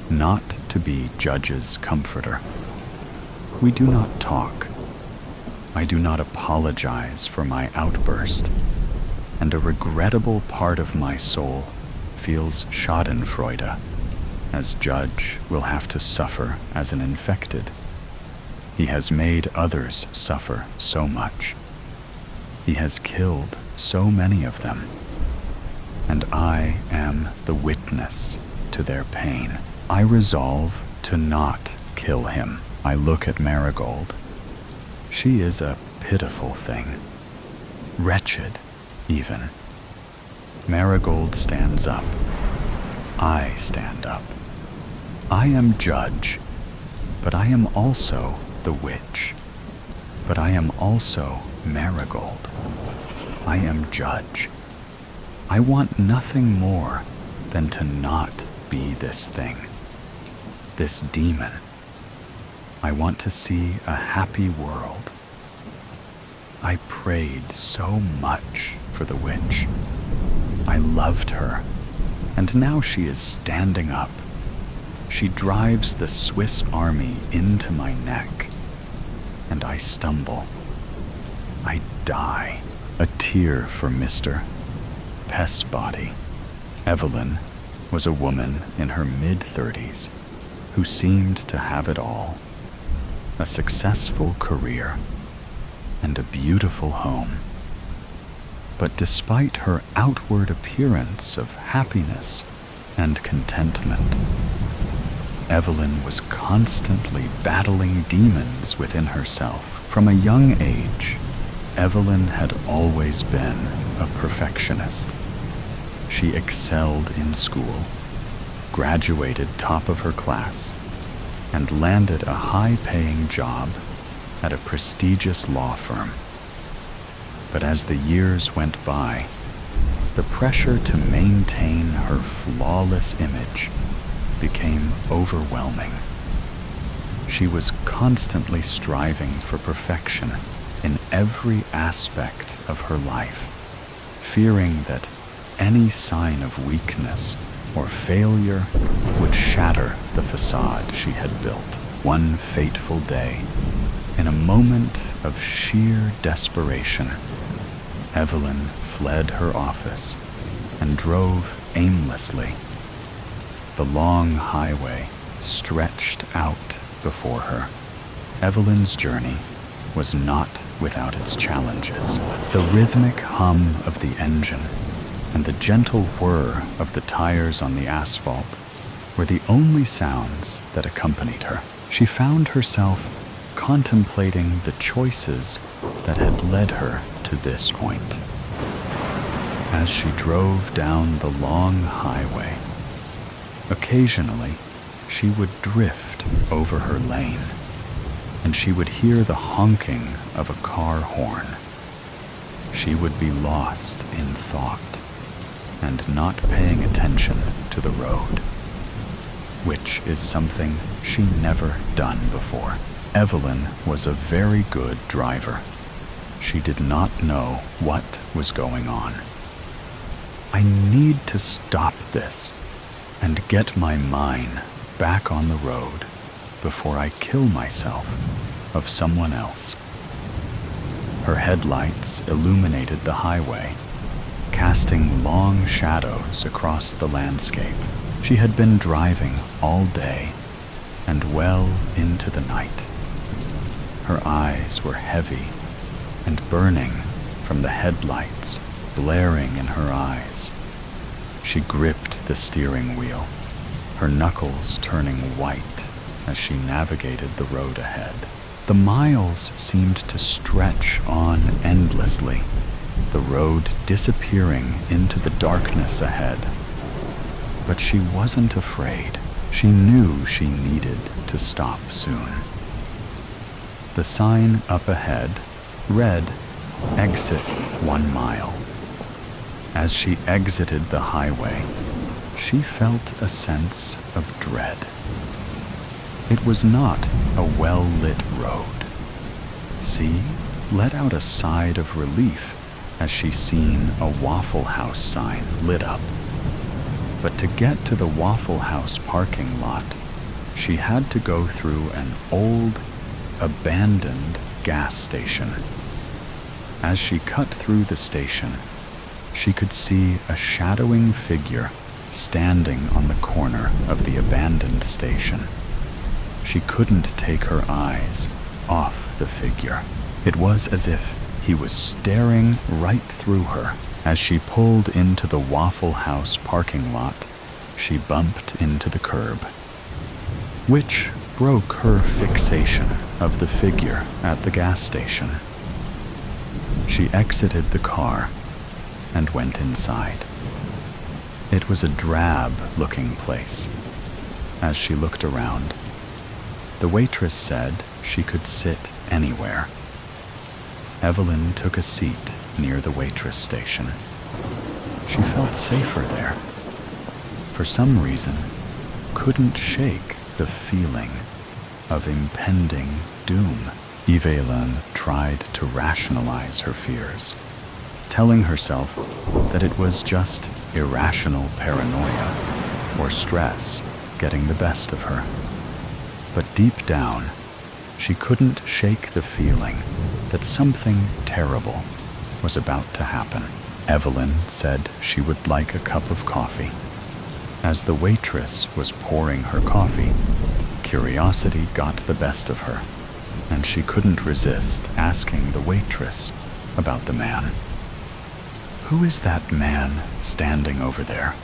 not to be Judge's comforter. We do not talk. I do not apologize for my outburst, and a regrettable part of my soul feels schadenfreude, as Judge will have to suffer as an infected. He has made others suffer so much. He has killed so many of them, and I am the witness to their pain. I resolve to not kill him. I look at Marigold. She is a pitiful thing. Wretched, even. Marigold stands up. I stand up. I am Judge, but I am also the witch. But I am also Marigold. I am Judge. I want nothing more than to not be this thing, this demon. I want to see a happy world. I prayed so much for the witch. I loved her, and now she is standing up. She drives the Swiss Army into my neck, and I stumble. I die. A tear for Mr. Pessbody. Evelyn was a woman in her mid-30s who seemed to have it all. A successful career and a beautiful home. But despite her outward appearance of happiness and contentment, Evelyn was constantly battling demons within herself. From a young age, Evelyn had always been a perfectionist. She excelled in school, graduated top of her class, and landed a high-paying job at a prestigious law firm. But as the years went by, the pressure to maintain her flawless image became overwhelming. She was constantly striving for perfection in every aspect of her life, fearing that any sign of weakness or failure would shatter the facade she had built. One fateful day, in a moment of sheer desperation, Evelyn fled her office and drove aimlessly. The long highway stretched out before her. Evelyn's journey was not without its challenges. The rhythmic hum of the engine and the gentle whir of the tires on the asphalt were the only sounds that accompanied her. She found herself contemplating the choices that had led her to this point. As she drove down the long highway, occasionally she would drift over her lane, and she would hear the honking of a car horn. She would be lost in thought and not paying attention to the road, which is something she never done before. Evelyn was a very good driver. She did not know what was going on. I need to stop this and get my mine back on the road before I kill myself of someone else. Her headlights illuminated the highway, casting long shadows across the landscape. She had been driving all day and well into the night. Her eyes were heavy and burning from the headlights blaring in her eyes. She gripped the steering wheel, her knuckles turning white as she navigated the road ahead. The miles seemed to stretch on endlessly, the road disappearing into the darkness ahead. But she wasn't afraid. She knew she needed to stop soon. The sign up ahead read, "Exit 1 mile." As she exited the highway, she felt a sense of dread. It was not a well-lit road. C let out a sigh of relief as she seen a Waffle House sign lit up. But to get to the Waffle House parking lot, she had to go through an old, abandoned gas station. As she cut through the station, she could see a shadowing figure standing on the corner of the abandoned station. She couldn't take her eyes off the figure. It was as if he was staring right through her. As she pulled into the Waffle House parking lot, she bumped into the curb, which broke her fixation of the figure at the gas station. She exited the car and went inside. It was a drab-looking place. As she looked around, the waitress said she could sit anywhere. Evelyn took a seat near the waitress station. She felt safer there. For some reason, couldn't shake the feeling of impending doom. Evelyn tried to rationalize her fears, telling herself that it was just irrational paranoia or stress getting the best of her. But deep down, she couldn't shake the feeling that something terrible was about to happen. Evelyn said she would like a cup of coffee. As the waitress was pouring her coffee, curiosity got the best of her, and she couldn't resist asking the waitress about the man. "Who is that man standing over there?"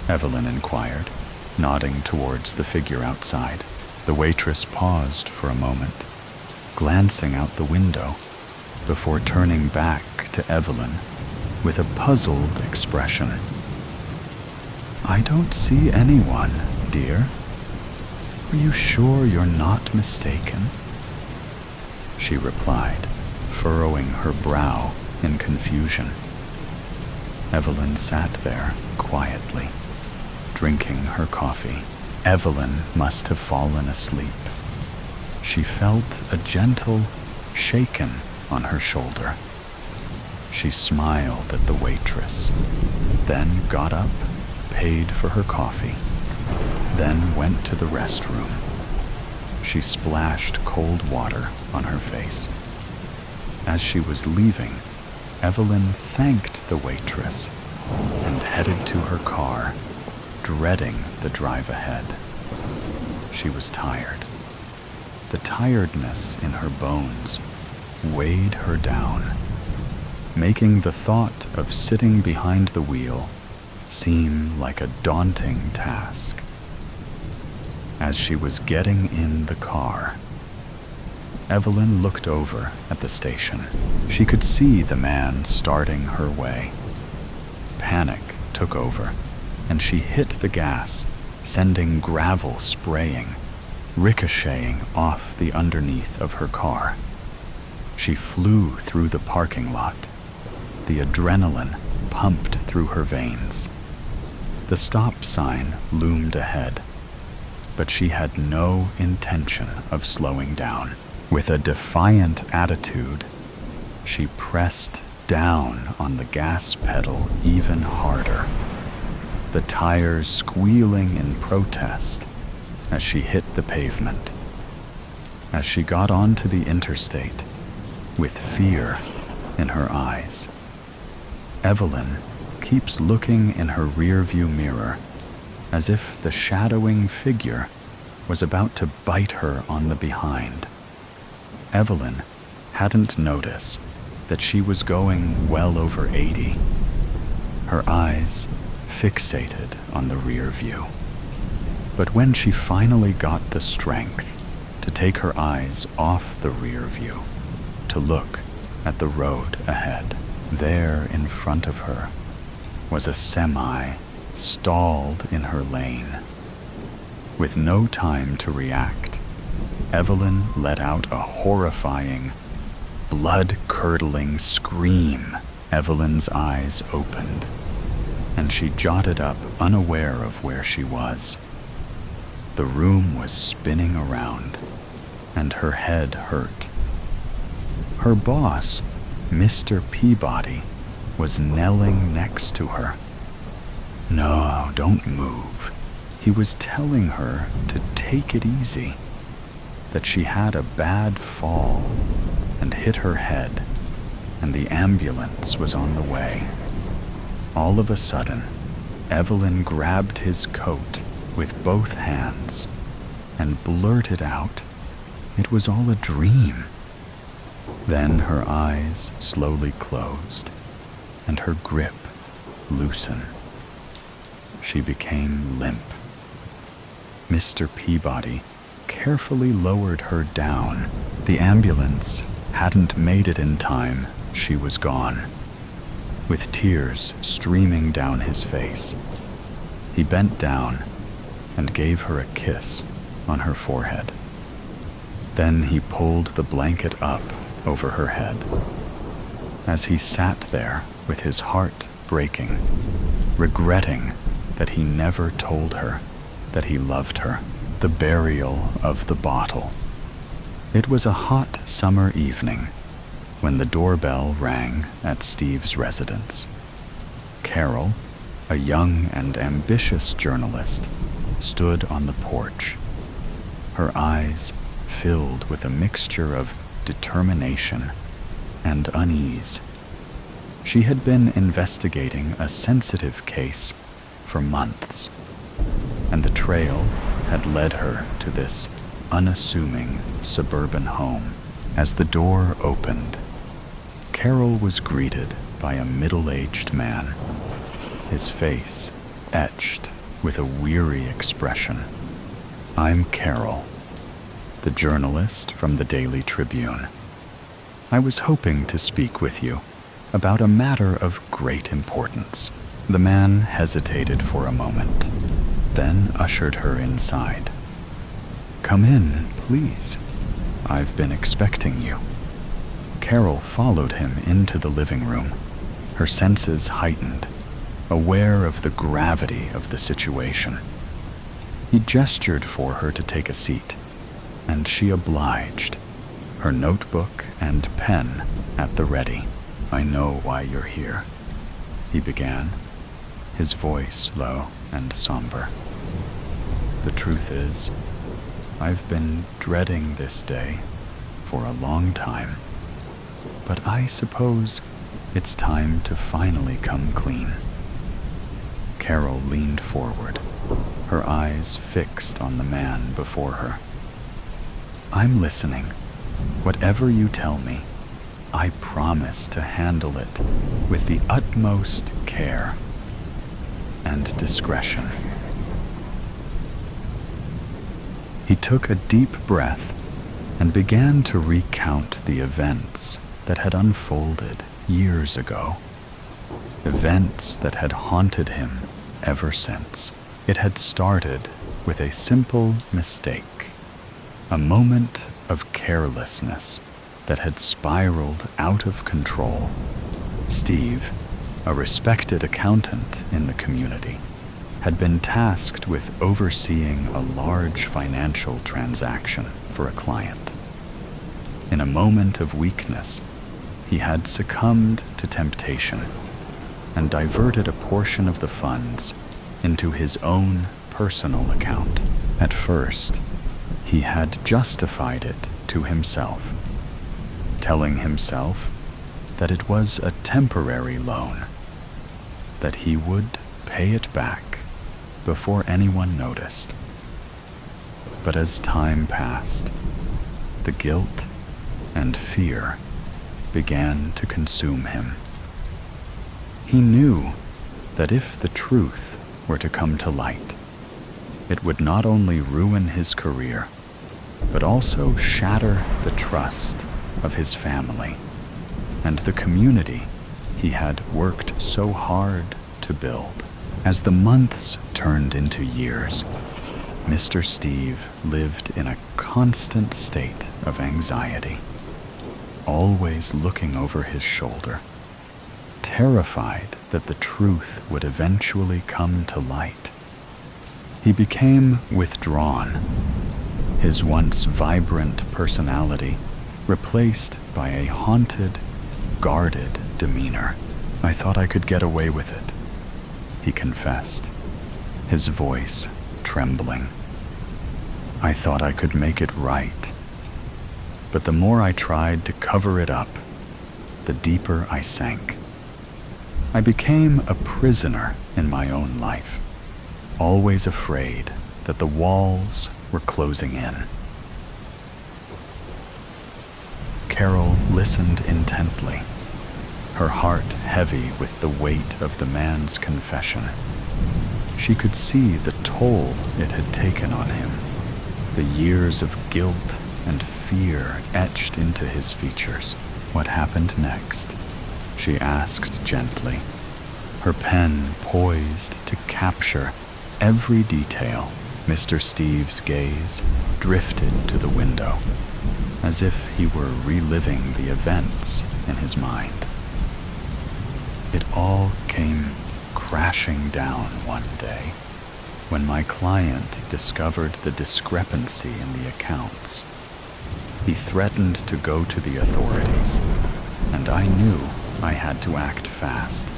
Evelyn inquired, nodding towards the figure outside. The waitress paused for a moment, glancing out the window before turning back to Evelyn with a puzzled expression. "I don't see anyone, dear. Are you sure you're not mistaken?" she replied, furrowing her brow in confusion. Evelyn sat there quietly, drinking her coffee. Evelyn must have fallen asleep. She felt a gentle shaken on her shoulder. She smiled at the waitress, then got up, paid for her coffee, then went to the restroom. She splashed cold water on her face. As she was leaving, Evelyn thanked the waitress and headed to her car, dreading the drive ahead. She was tired. The tiredness in her bones weighed her down, making the thought of sitting behind the wheel seem like a daunting task. As she was getting in the car, Evelyn looked over at the station. She could see the man starting her way. Panic took over, and she hit the gas, sending gravel spraying, ricocheting off the underneath of her car. She flew through the parking lot. The adrenaline pumped through her veins. The stop sign loomed ahead, but she had no intention of slowing down. With a defiant attitude, she pressed down on the gas pedal even harder, the tires squealing in protest as she hit the pavement. As she got onto the interstate, with fear in her eyes, Evelyn keeps looking in her rearview mirror as if the shadowing figure was about to bite her on the behind. Evelyn hadn't noticed that she was going well over 80, her eyes fixated on the rear view. But when she finally got the strength to take her eyes off the rear view, to look at the road ahead, there in front of her was a semi stalled in her lane. With no time to react, Evelyn let out a horrifying, blood-curdling scream. Evelyn's eyes opened, and she jotted up, unaware of where she was. The room was spinning around, and her head hurt. Her boss, Mr. Peabody, was knelling next to her. "No, don't move." He was telling her to take it easy, that she had a bad fall and hit her head, and the ambulance was on the way. All of a sudden, Evelyn grabbed his coat with both hands and blurted out, it was all a dream. Then her eyes slowly closed, and her grip loosened. She became limp. Mr. Peabody carefully lowered her down. The ambulance hadn't made it in time. She was gone. With tears streaming down his face, he bent down and gave her a kiss on her forehead. Then he pulled the blanket up over her head. As he sat there with his heart breaking, regretting that he never told her that he loved her, the burial of the bottle. It was a hot summer evening when the doorbell rang at Steve's residence. Carol, a young and ambitious journalist, stood on the porch, her eyes filled with a mixture of determination and unease. She had been investigating a sensitive case for months, and the trail had led her to this unassuming suburban home. As the door opened, Carol was greeted by a middle-aged man, his face etched with a weary expression. "I'm Carol, the journalist from the Daily Tribune. I was hoping to speak with you about a matter of great importance." The man hesitated for a moment, then ushered her inside. "Come in, please. I've been expecting you." Carol followed him into the living room, her senses heightened, aware of the gravity of the situation. He gestured for her to take a seat, and she obliged, her notebook and pen at the ready. "I know why you're here," he began, his voice low and somber. "The truth is, I've been dreading this day for a long time, but I suppose it's time to finally come clean." Carol leaned forward, her eyes fixed on the man before her. "I'm listening. Whatever you tell me, I promise to handle it with the utmost care and discretion." He took a deep breath and began to recount the events that had unfolded years ago. Events that had haunted him ever since. It had started with a simple mistake, a moment of carelessness that had spiraled out of control. Steve, a respected accountant in the community, had been tasked with overseeing a large financial transaction for a client. In a moment of weakness, he had succumbed to temptation and diverted a portion of the funds into his own personal account. At first, he had justified it to himself, telling himself that it was a temporary loan, that he would pay it back before anyone noticed. But as time passed, the guilt and fear began to consume him. He knew that if the truth were to come to light, it would not only ruin his career, but also shatter the trust of his family and the community he had worked so hard to build. As the months turned into years, Mr. Steve lived in a constant state of anxiety, always looking over his shoulder, terrified that the truth would eventually come to light. He became withdrawn, his once vibrant personality replaced by a haunted, guarded demeanor. "I thought I could get away with it," he confessed, his voice trembling. "I thought I could make it right. But the more I tried to cover it up, the deeper I sank. I became a prisoner in my own life, always afraid that the walls were closing in." Carol listened intently, her heart heavy with the weight of the man's confession. She could see the toll it had taken on him, the years of guilt and fear etched into his features. "What happened next?" she asked gently, her pen poised to capture every detail. Mr. Steve's gaze drifted to the window, as if he were reliving the events in his mind. "It all came crashing down one day when my client discovered the discrepancy in the accounts. He threatened to go to the authorities, and I knew I had to act fast."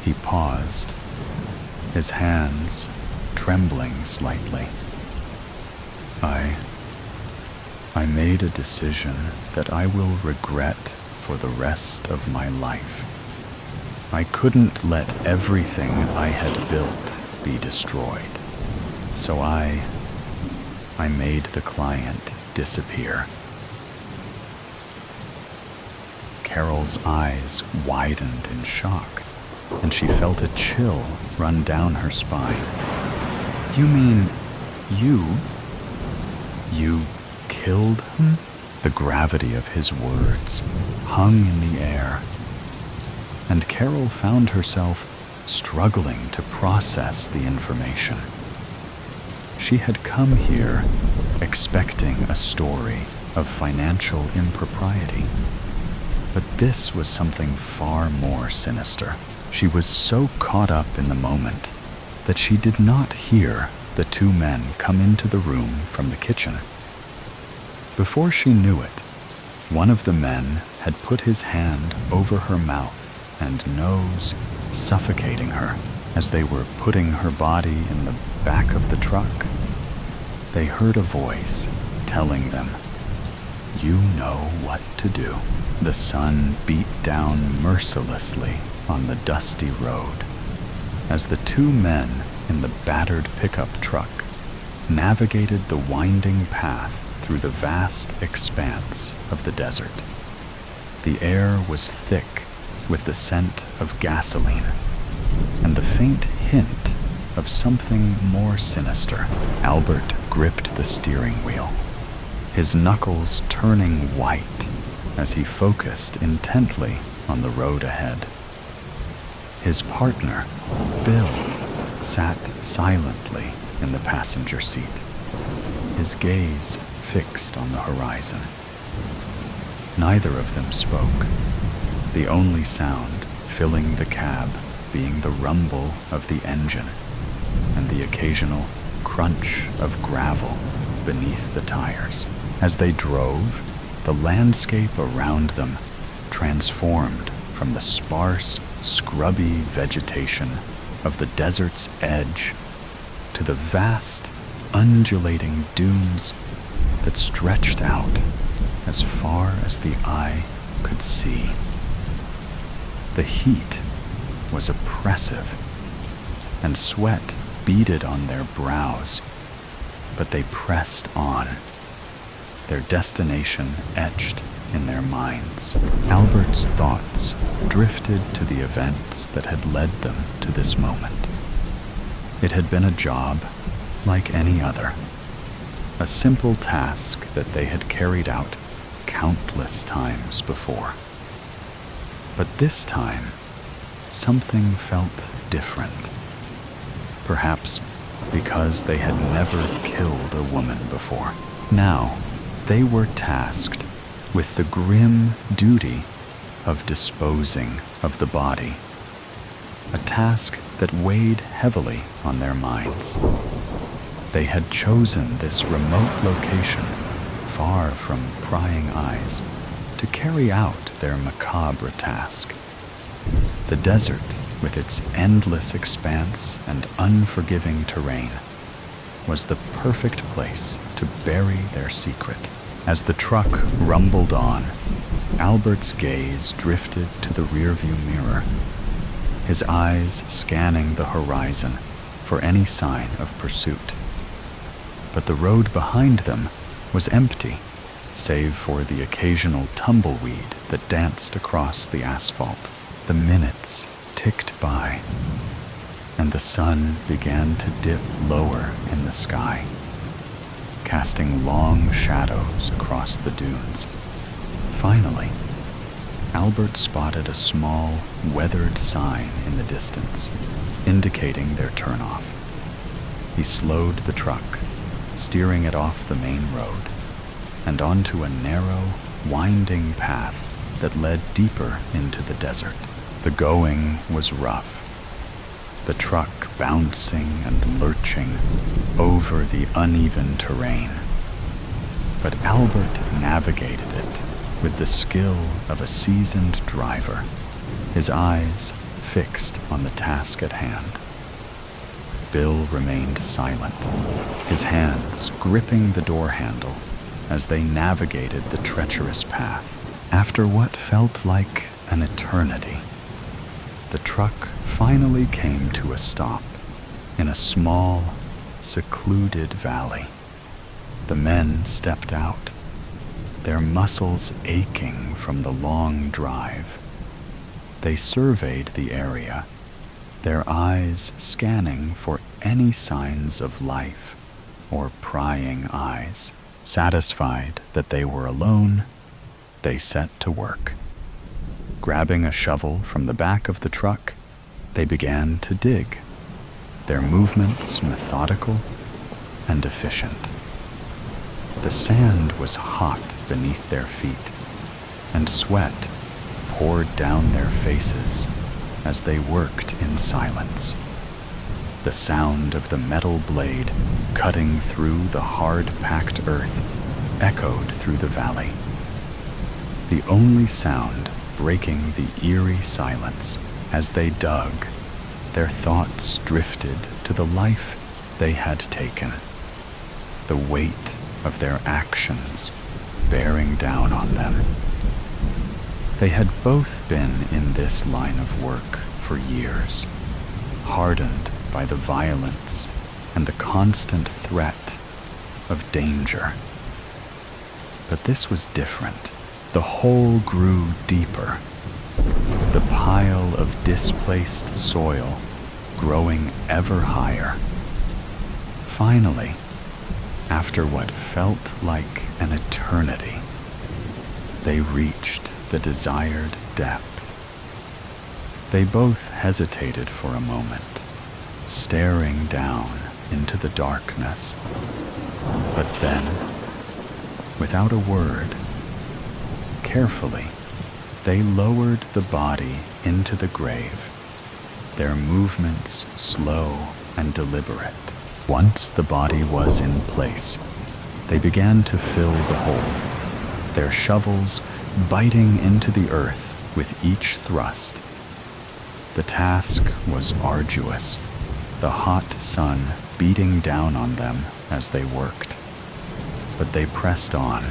He paused, his hands trembling slightly. I made a decision that I will regret for the rest of my life. I couldn't let everything I had built be destroyed, so I made the client disappear. Carol's eyes widened in shock, and she felt a chill run down her spine. "You mean you killed him? The gravity of his words hung in the air, and Carol found herself struggling to process the information. She had come here expecting a story of financial impropriety, but this was something far more sinister. She was so caught up in the moment that she did not hear the two men come into the room from the kitchen. Before she knew it, one of the men had put his hand over her mouth and nose, suffocating her as they were putting her body in the back of the truck. They heard a voice telling them, "You know what to do." The sun beat down mercilessly on the dusty road as the two men in the battered pickup truck navigated the winding path through the vast expanse of the desert. The air was thick with the scent of gasoline and the faint hint of something more sinister. Albert gripped the steering wheel, his knuckles turning white as he focused intently on the road ahead. His partner, Bill, sat silently in the passenger seat, his gaze fixed on the horizon. Neither of them spoke, the only sound filling the cab being the rumble of the engine and the occasional crunch of gravel beneath the tires. As they drove, the landscape around them transformed from the sparse, scrubby vegetation of the desert's edge to the vast, undulating dunes that stretched out as far as the eye could see. The heat was oppressive, and sweat beaded on their brows, but they pressed on, their destination etched in their minds. Albert's thoughts drifted to the events that had led them to this moment. It had been a job like any other, a simple task that they had carried out countless times before. But this time, something felt different. Perhaps because they had never killed a woman before. Now, they were tasked with the grim duty of disposing of the body, a task that weighed heavily on their minds. They had chosen this remote location, far from prying eyes, to carry out their macabre task. The desert, with its endless expanse and unforgiving terrain, was the perfect place to bury their secret. As the truck rumbled on, Albert's gaze drifted to the rearview mirror, his eyes scanning the horizon for any sign of pursuit. But the road behind them was empty, save for the occasional tumbleweed that danced across the asphalt. The minutes ticked by, and the sun began to dip lower in the sky, casting long shadows across the dunes. Finally, Albert spotted a small, weathered sign in the distance, indicating their turnoff. He slowed the truck, steering it off the main road and onto a narrow, winding path that led deeper into the desert. The going was rough, the truck bouncing and lurching over the uneven terrain. But Albert navigated it with the skill of a seasoned driver, his eyes fixed on the task at hand. Bill remained silent, his hands gripping the door handle as they navigated the treacherous path. After what felt like an eternity, the truck finally came to a stop in a small, secluded valley. The men stepped out, their muscles aching from the long drive. They surveyed the area, their eyes scanning for any signs of life or prying eyes. Satisfied that they were alone, they set to work. Grabbing a shovel from the back of the truck, they began to dig, their movements methodical and efficient. The sand was hot beneath their feet, and sweat poured down their faces as they worked in silence. The sound of the metal blade cutting through the hard-packed earth echoed through the valley. The only sound breaking the eerie silence as they dug, their thoughts drifted to the life they had taken, the weight of their actions bearing down on them. They had both been in this line of work for years, hardened by the violence and the constant threat of danger. But this was different. The hole grew deeper, the pile of displaced soil growing ever higher. Finally, after what felt like an eternity, they reached the desired depth. They both hesitated for a moment, staring down into the darkness. But then, without a word, carefully, they lowered the body into the grave, their movements slow and deliberate. Once the body was in place, they began to fill the hole, their shovels biting into the earth with each thrust. The task was arduous, the hot sun beating down on them as they worked. But they pressed on,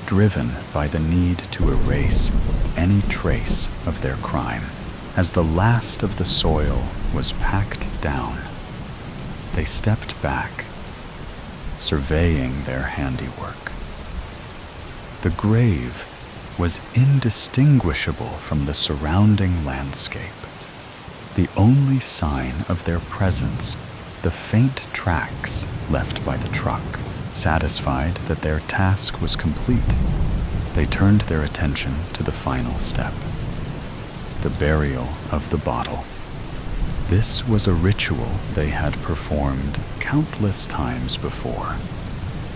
driven by the need to erase any trace of their crime. As the last of the soil was packed down, they stepped back, surveying their handiwork. The grave was indistinguishable from the surrounding landscape. The only sign of their presence, the faint tracks left by the truck. Satisfied that their task was complete, they turned their attention to the final step, the burial of the bottle. This was a ritual they had performed countless times before,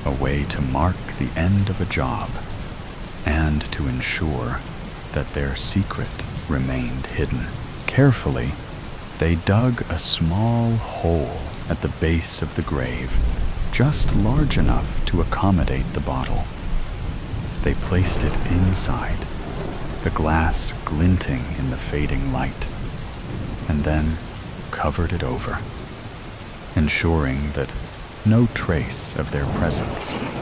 a way to mark the end of a job and to ensure that their secret remained hidden. Carefully, they dug a small hole at the base of the grave, just large enough to accommodate the bottle. They placed it inside, the glass glinting in the fading light, and then covered it over, ensuring that no trace of their presence